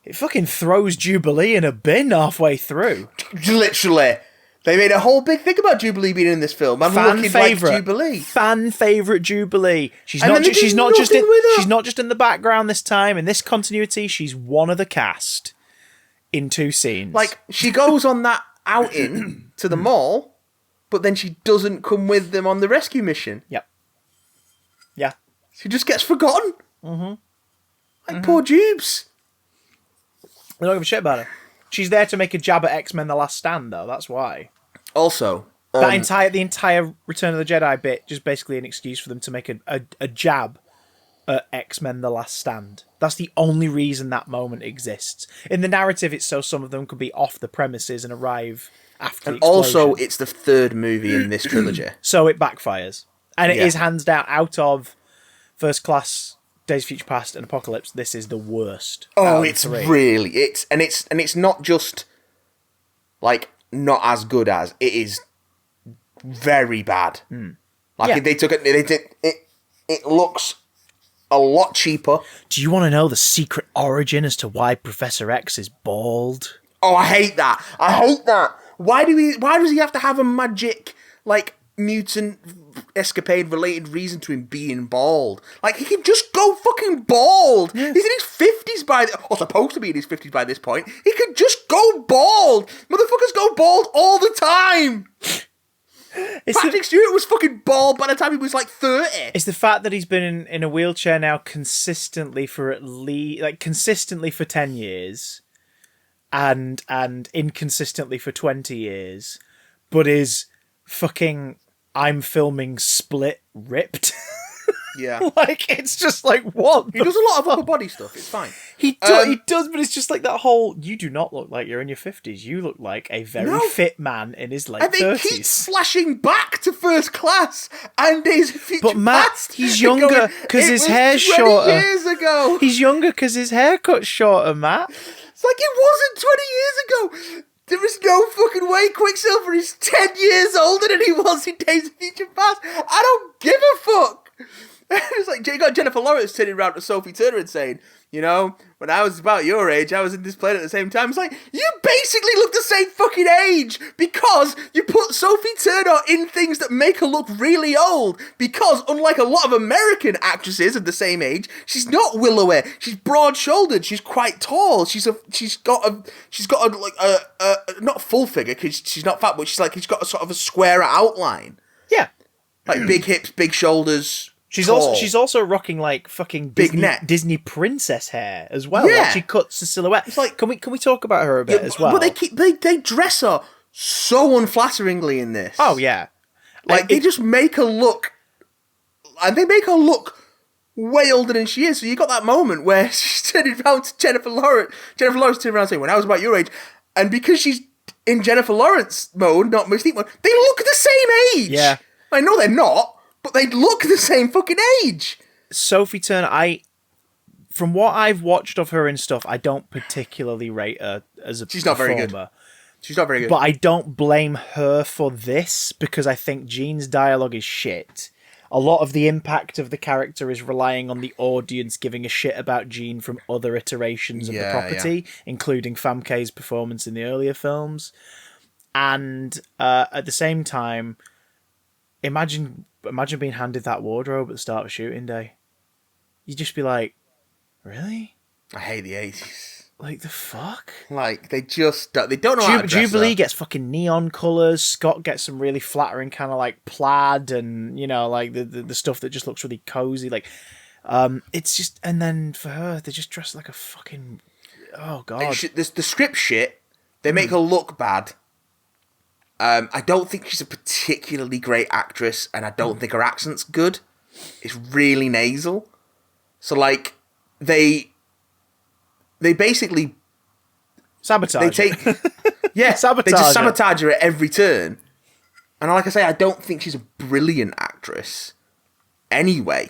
it fucking throws Jubilee in a bin halfway through. Literally. They made a whole big thing about Jubilee being in this film. I'm looking like Jubilee. Fan favourite Jubilee. She's not just in the background this time. In this continuity, she's one of the cast in 2 scenes. Like, she goes on that outing to the mall, but then she doesn't come with them on the rescue mission. Yep. Yeah. She just gets forgotten. Like, poor Jubes. They don't give a shit about her. She's there to make a jab at X-Men The Last Stand, though. That's why. Also... the entire Return of the Jedi bit, just basically an excuse for them to make a jab at X-Men The Last Stand. That's the only reason that moment exists. In the narrative, it's so some of them could be off the premises and arrive after the explosion. Also, it's the 3rd movie in this trilogy. So it backfires. And it is hands down, out of First Class, Days of Future Past, and Apocalypse, this is the worst. Oh, it's really... It's not just, like, not as good as. It is very bad. Like, if they took it... It looks a lot cheaper. Do you want to know the secret origin as to why Professor X is bald? Oh, I hate that. Why does he have to have a magic, like, mutant escapade related reason to him being bald? Like, he can just go fucking bald. He's in his 50s or supposed to be in his 50s by this point. He could just go bald. Motherfuckers go bald all the time. Patrick Stewart was fucking bald by the time he was like 30. It's the fact that he's been in a wheelchair now consistently for at least consistently for 10 years and inconsistently for 20 years, but is fucking I'm filming Split ripped. Yeah. Like, it's just like, what? He does a lot of upper body stuff. It's fine. He does, but it's just like that whole, you do not look like you're in your 50s. You look like a very fit man in his late 30s. And they keep flashing back to First Class and his future But Matt, past. he's younger because his hair's 20 shorter. years ago. He's younger because his haircut's shorter, Matt. It's like it wasn't 20 years ago. There is no fucking way Quicksilver is 10 years older than he was in Days of Future Past. I don't give a fuck. It's like you got Jennifer Lawrence turning around to Sophie Turner and saying, you know, when I was about your age, I was in this plane at the same time. It's like, you basically look the same fucking age because you put Sophie Turner in things that make her look really old. Because unlike a lot of American actresses of the same age, she's not willowy. She's broad-shouldered. She's quite tall. She's got a not full figure because she's not fat, but she's got a sort of a square outline. Yeah, like big hips, big shoulders. She's tall. also rocking like fucking big neck Disney princess hair as well. Yeah. Like she cuts the silhouette. It's like, can we talk about her a bit as well? But they dress her so unflatteringly in this. Oh yeah, like they just make her look, and they make her look way older than she is. So you got that moment where she's turning around to Jennifer Lawrence. Jennifer Lawrence turning around saying, "When I was about your age," and because she's in Jennifer Lawrence mode, not Mystique mode, they look the same age. Yeah, I know they're not. But they look the same fucking age. Sophie Turner, from what I've watched of her and stuff, I don't particularly rate her as a She's not performer. very good. She's not very good. But I don't blame her for this, because I think Jean's dialogue is shit. A lot of the impact of the character is relying on the audience giving a shit about Jean from other iterations of the property, including Famke's performance in the earlier films. And at the same time, imagine being handed that wardrobe at the start of shooting day. You'd just be like, really? I hate the 80s. Like, the fuck? Like, they don't know how to dress Jubilee her. gets fucking neon colours. Scott gets some really flattering kind of like plaid and, you know, like the stuff that just looks really cozy. Like, it's just, and then for her, they just dress like a fucking, oh God. The script shit, they make her look bad. I don't think she's a particularly great actress, and I don't think her accent's good. It's really nasal. So, like, they basically sabotage. They take, yeah, sabotage. They just sabotage her at every turn. And like I say, I don't think she's a brilliant actress. Anyway,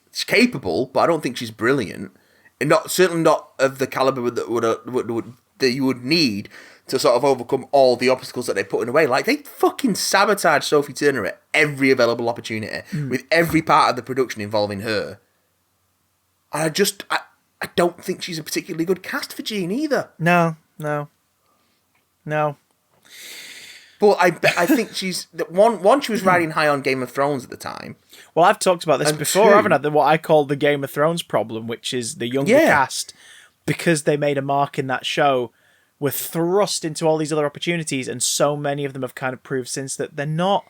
she's capable, but I don't think she's brilliant, and certainly not of the caliber that you would need to sort of overcome all the obstacles that they put in the way. Like, they fucking sabotage Sophie Turner at every available opportunity, with every part of the production involving her. And I don't think she's a particularly good cast for Jean either. No. But I think she's... One, she was riding high on Game of Thrones at the time. Well, I've talked about this And before, two, haven't I? What I call the Game of Thrones problem, which is the younger cast, because they made a mark in that show, were thrust into all these other opportunities, and so many of them have kind of proved since that they're not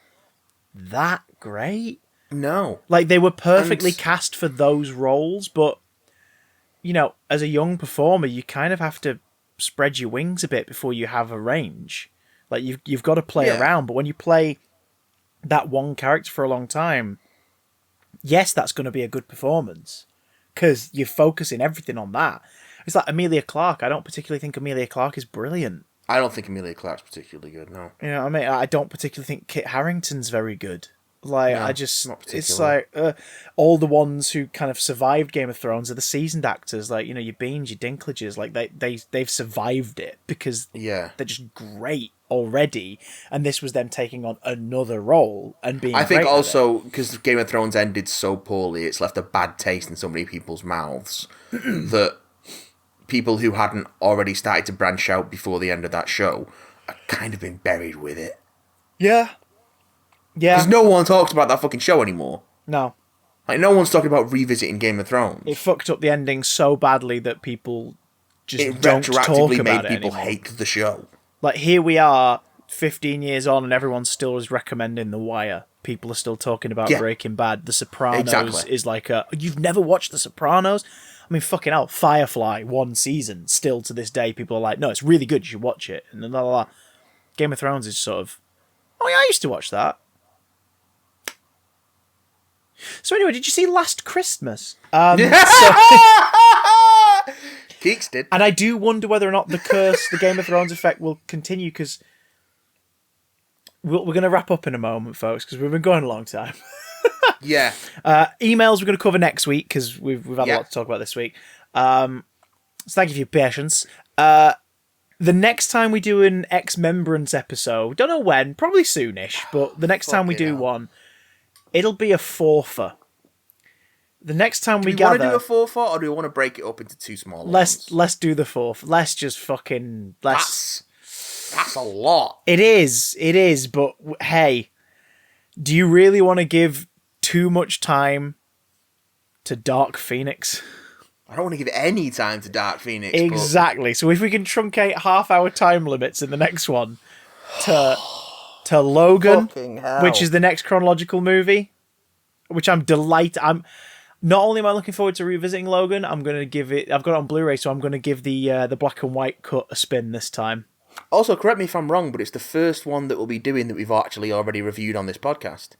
that great. No. Like, they were perfectly cast for those roles, but, you know, as a young performer, you kind of have to spread your wings a bit before you have a range. Like, you've got to play around, but when you play that one character for a long time, yes, that's going to be a good performance, because you're focusing everything on that. It's like Emilia Clarke. I don't particularly think Emilia Clarke is brilliant. I don't think Emilia Clarke's particularly good, no. You know what I mean? I don't particularly think Kit Harington's very good. Like, No, I just, not it's particularly. like, all the ones who kind of survived Game of Thrones are the seasoned actors, like, you know, your Beans, your Dinklages, like, they've survived it because they're just great already, and this was them taking on another role and being I think great at also, because Game of Thrones ended so poorly, it's left a bad taste in so many people's mouths that people who hadn't already started to branch out before the end of that show are kind of been buried with it. Yeah. Because no one talks about that fucking show anymore. No. Like, no one's talking about revisiting Game of Thrones. It fucked up the ending so badly that people just It don't talk retroactively about made it people anymore. hate the show. Like, here we are 15 years on and everyone still is recommending The Wire. People are still talking about Breaking Bad. The Sopranos is like you've never watched The Sopranos? I mean, fucking hell, Firefly, 1 season. Still to this day, people are like, no, it's really good, you should watch it. And then Game of Thrones is sort of, oh yeah, I used to watch that. So anyway, did you see Last Christmas? Geeks did. And I do wonder whether or not the curse, the Game of Thrones effect will continue, because we're going to wrap up in a moment, folks, because we've been going a long time. Yeah. Emails we're going to cover next week, because we've had a lot to talk about this week. So thank you for your patience. The next time we do an X-Men-brance episode, don't know when, probably soonish, but the next time we do one, it'll be a fourfer. The next time we gather... Do we want to do a 4-4, or do we want to break it up into 2 small ones? Let's do the 4th. Let's just fucking... That's a lot. It is, but hey, do you really want to give too much time to Dark Phoenix? I don't want to give any time to Dark Phoenix. Exactly. So if we can truncate half-hour time limits in the next one to Logan, which is the next chronological movie, which I'm delighted... Not only am I looking forward to revisiting Logan, I'm going to give it... I've got it on Blu-ray, so I'm going to give the black and white cut a spin this time. Also, correct me if I'm wrong, but it's the first one that we'll be doing that we've actually already reviewed on this podcast.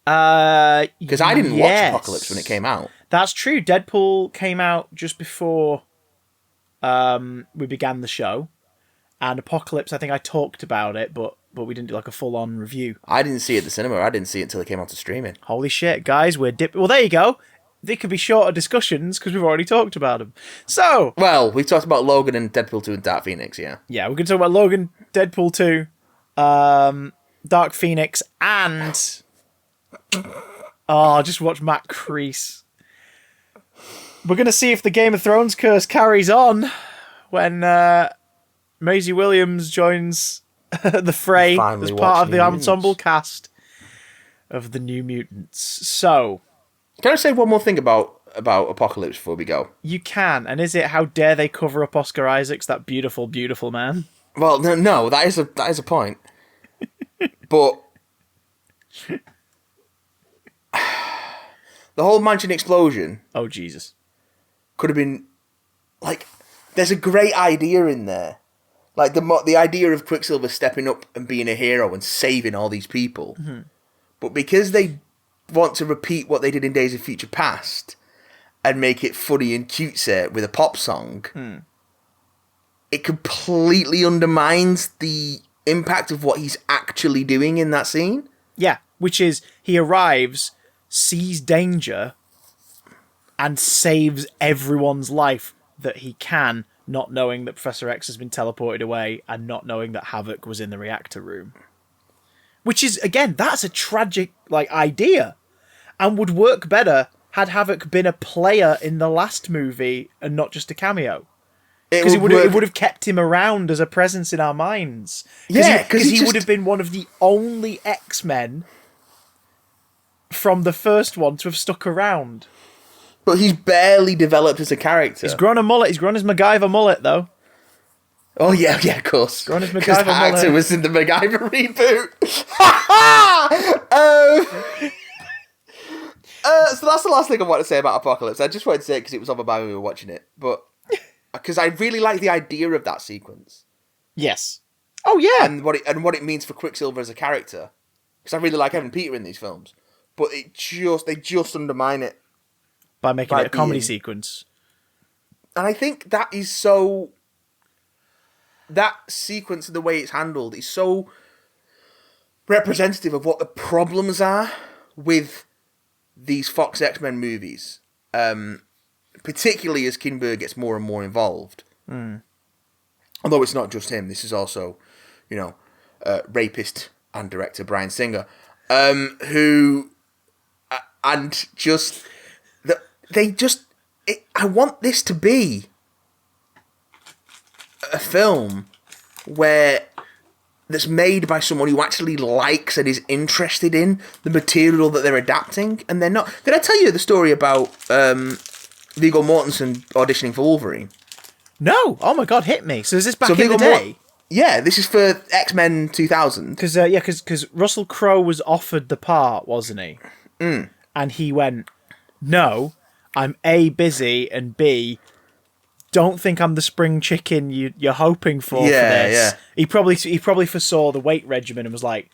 Because I didn't watch Apocalypse when it came out. That's true. Deadpool came out just before we began the show. And Apocalypse, I think I talked about it, but we didn't do like a full-on review. I didn't see it at the cinema. I didn't see it until it came out to streaming. Holy shit, guys, we're Well, there you go. They could be shorter discussions because we've already talked about them. So... Well, we've talked about Logan and Deadpool 2 and Dark Phoenix, yeah. Yeah, we're going to talk about Logan, Deadpool 2, Dark Phoenix, and... just watch Matt Crease. We're going to see if the Game of Thrones curse carries on when Maisie Williams joins the fray as part of the ensemble cast of the New Mutants. So... Can I say one more thing about Apocalypse before we go? You can, and is it how dare they cover up Oscar Isaacs, that beautiful, beautiful man? Well, no, that is a point. But the whole mansion explosion. Oh Jesus! Could have been like. There's a great idea in there, like the idea of Quicksilver stepping up and being a hero and saving all these people. Mm-hmm. But because they want to repeat what they did in Days of Future Past and make it funny and cutesy with a pop song, it completely undermines the impact of what he's actually doing in that scene. Yeah, which is he arrives, sees danger, and saves everyone's life that he can, not knowing that Professor X has been teleported away and not knowing that Havoc was in the reactor room. Which is, again, that's a tragic idea, and would work better had Havoc been a player in the last movie and not just a cameo. Because it would have kept him around as a presence in our minds. Because he would have been one of the only X-Men from the first one to have stuck around. But he's barely developed as a character. He's grown a mullet. He's grown his MacGyver mullet, though. Oh, yeah, of course. Grown his MacGyver because the actor mullet. was in the MacGyver reboot. So that's the last thing I want to say about Apocalypse. I just wanted to say it because it was on my mind when we were watching it. But because I really like the idea of that sequence. Yes. Oh, yeah. And what it means for Quicksilver as a character. Because I really like Evan Peter in these films. But they just undermine it. By making it a comedy sequence. And I think that is so... That sequence and the way it's handled is so representative of what the problems are with these Fox X-Men movies. Particularly as Kinberg gets more and more involved. Although it's not just him. This is also, rapist and director Bryan Singer. Who... and just... I want this to be a film that's made by someone who actually likes and is interested in the material that they're adapting, and they're not. Did I tell you the story about Viggo Mortensen auditioning for Wolverine? No. Oh my God, hit me. So is this back in the day? Yeah, this is for X-Men 2000. Because Russell Crowe was offered the part, wasn't he? And he went, no, I'm A, busy, and B, don't think I'm the spring chicken you're hoping for this. Yeah. He probably foresaw the weight regimen and was like,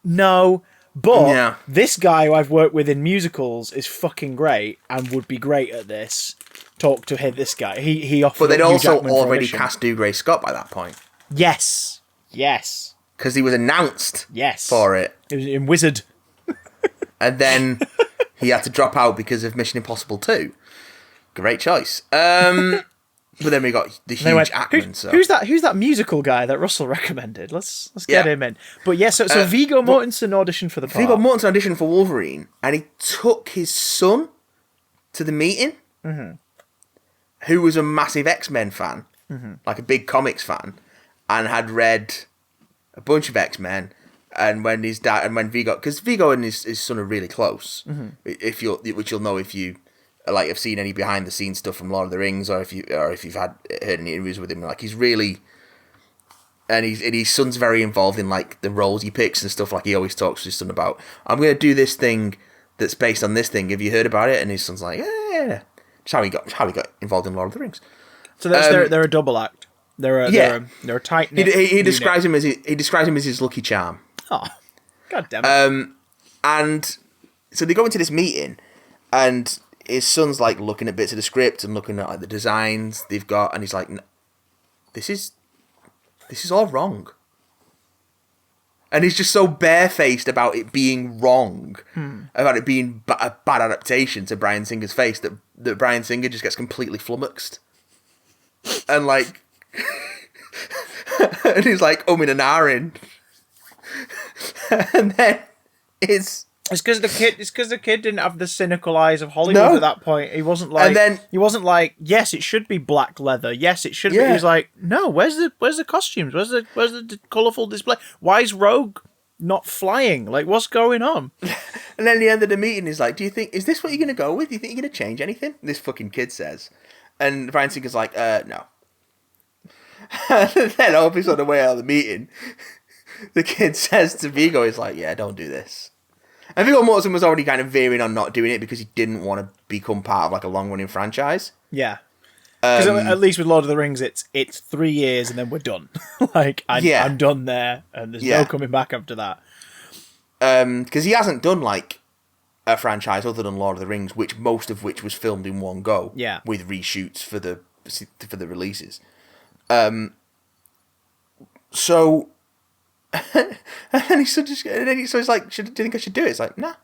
no, but this guy who I've worked with in musicals is fucking great and would be great at this. Talk to him, this guy. He offered. But they'd Hugh also Jackman for already audition. cast Dougray Scott by that point. Yes. Because he was announced for it. It was in Wizard. And then he had to drop out because of Mission Impossible 2. Great choice. But then we got the huge Jackman. Who's that musical guy that Russell recommended? Let's get him in. But so Viggo Mortensen auditioned for the part. Viggo Mortensen auditioned for Wolverine, and he took his son to the meeting, who was a massive X-Men fan, like a big comics fan, and had read a bunch of X-Men. And when his dad and when Viggo, because Viggo and his son are really close, which you'll know if you have seen any behind the scenes stuff from Lord of the Rings, or if you've heard any interviews with him, like he's really, and his son's very involved in like the roles he picks and stuff. Like he always talks to his son about, I'm going to do this thing that's based on this thing. Have you heard about it? And his son's like, yeah. It's how he got involved in Lord of the Rings. So they're a double act. They're a tight knit. He describes him as his lucky charm. Oh, God damn it. And so they go into this meeting, and his son's like looking at bits of the script and looking at like the designs they've got, and he's like, this is all wrong. And he's just so barefaced about it being wrong, about it being a bad adaptation to Bryan Singer's face, that Bryan Singer just gets completely flummoxed. And like, and he's like umming and ahhing. And then it's because the kid didn't have the cynical eyes of Hollywood at that point. He wasn't like, yes, it should be black leather. Yes, it should be. He was like, no, where's the costumes? Where's the colourful display? Why is Rogue not flying? Like, what's going on? And then at the end of the meeting, he's like, is this what you're gonna go with? Do you think you're gonna change anything? This fucking kid says, and Bryan Singer's like, no. And then all on the way out of the meeting, the kid says to Viggo, he's like, yeah, don't do this. And Viggo Mortensen was already kind of veering on not doing it because he didn't want to become part of like a long-running franchise. Yeah. Because at least with Lord of the Rings, it's 3 years and then we're done. I'm done there, and there's no coming back after that. Because he hasn't done like a franchise other than Lord of the Rings, most of which was filmed in one go. Yeah. With reshoots for the releases. So. And then he's like, do you think I should do it? It's like, nah.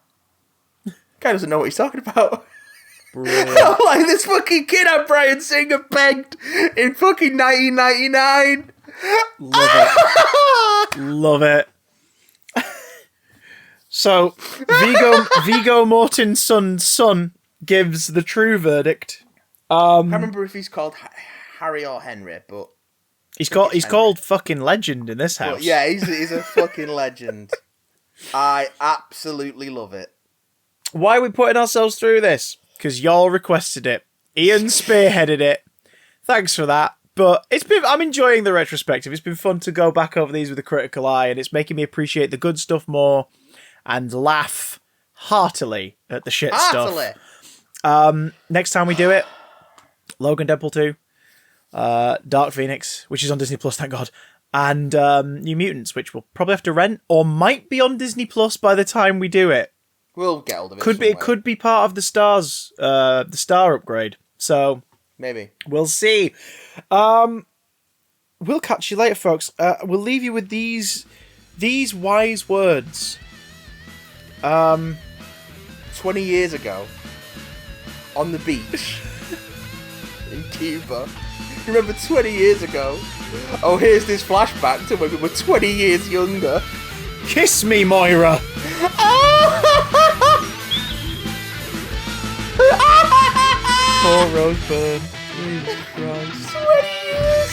Guy doesn't know what he's talking about. I'm like, this fucking kid had Bryan Singer pegged in fucking 1999. Love it. So Viggo Mortensen's son gives the true verdict. I can't remember if he's called Harry or Henry, but he's called fucking legend in this house. But yeah, he's a fucking legend. I absolutely love it. Why are we putting ourselves through this? Because y'all requested it. Ian spearheaded it. Thanks for that. But I'm enjoying the retrospective. It's been fun to go back over these with a critical eye, and it's making me appreciate the good stuff more and laugh heartily at the shit stuff. Next time we do it, Logan Deadpool 2, Dark Phoenix, which is on Disney Plus, thank God, and New Mutants, which we'll probably have to rent or might be on Disney Plus by the time we do it. We'll get hold of it. It could be part of the star upgrade. So maybe we'll see. We'll catch you later, folks. We'll leave you with these wise words. 20 years ago, on the beach in Cuba. Remember 20 years ago? Oh, here's this flashback to when we were 20 years younger. Kiss me, Moira! Poor Rosebud. Jesus Christ. 20 years!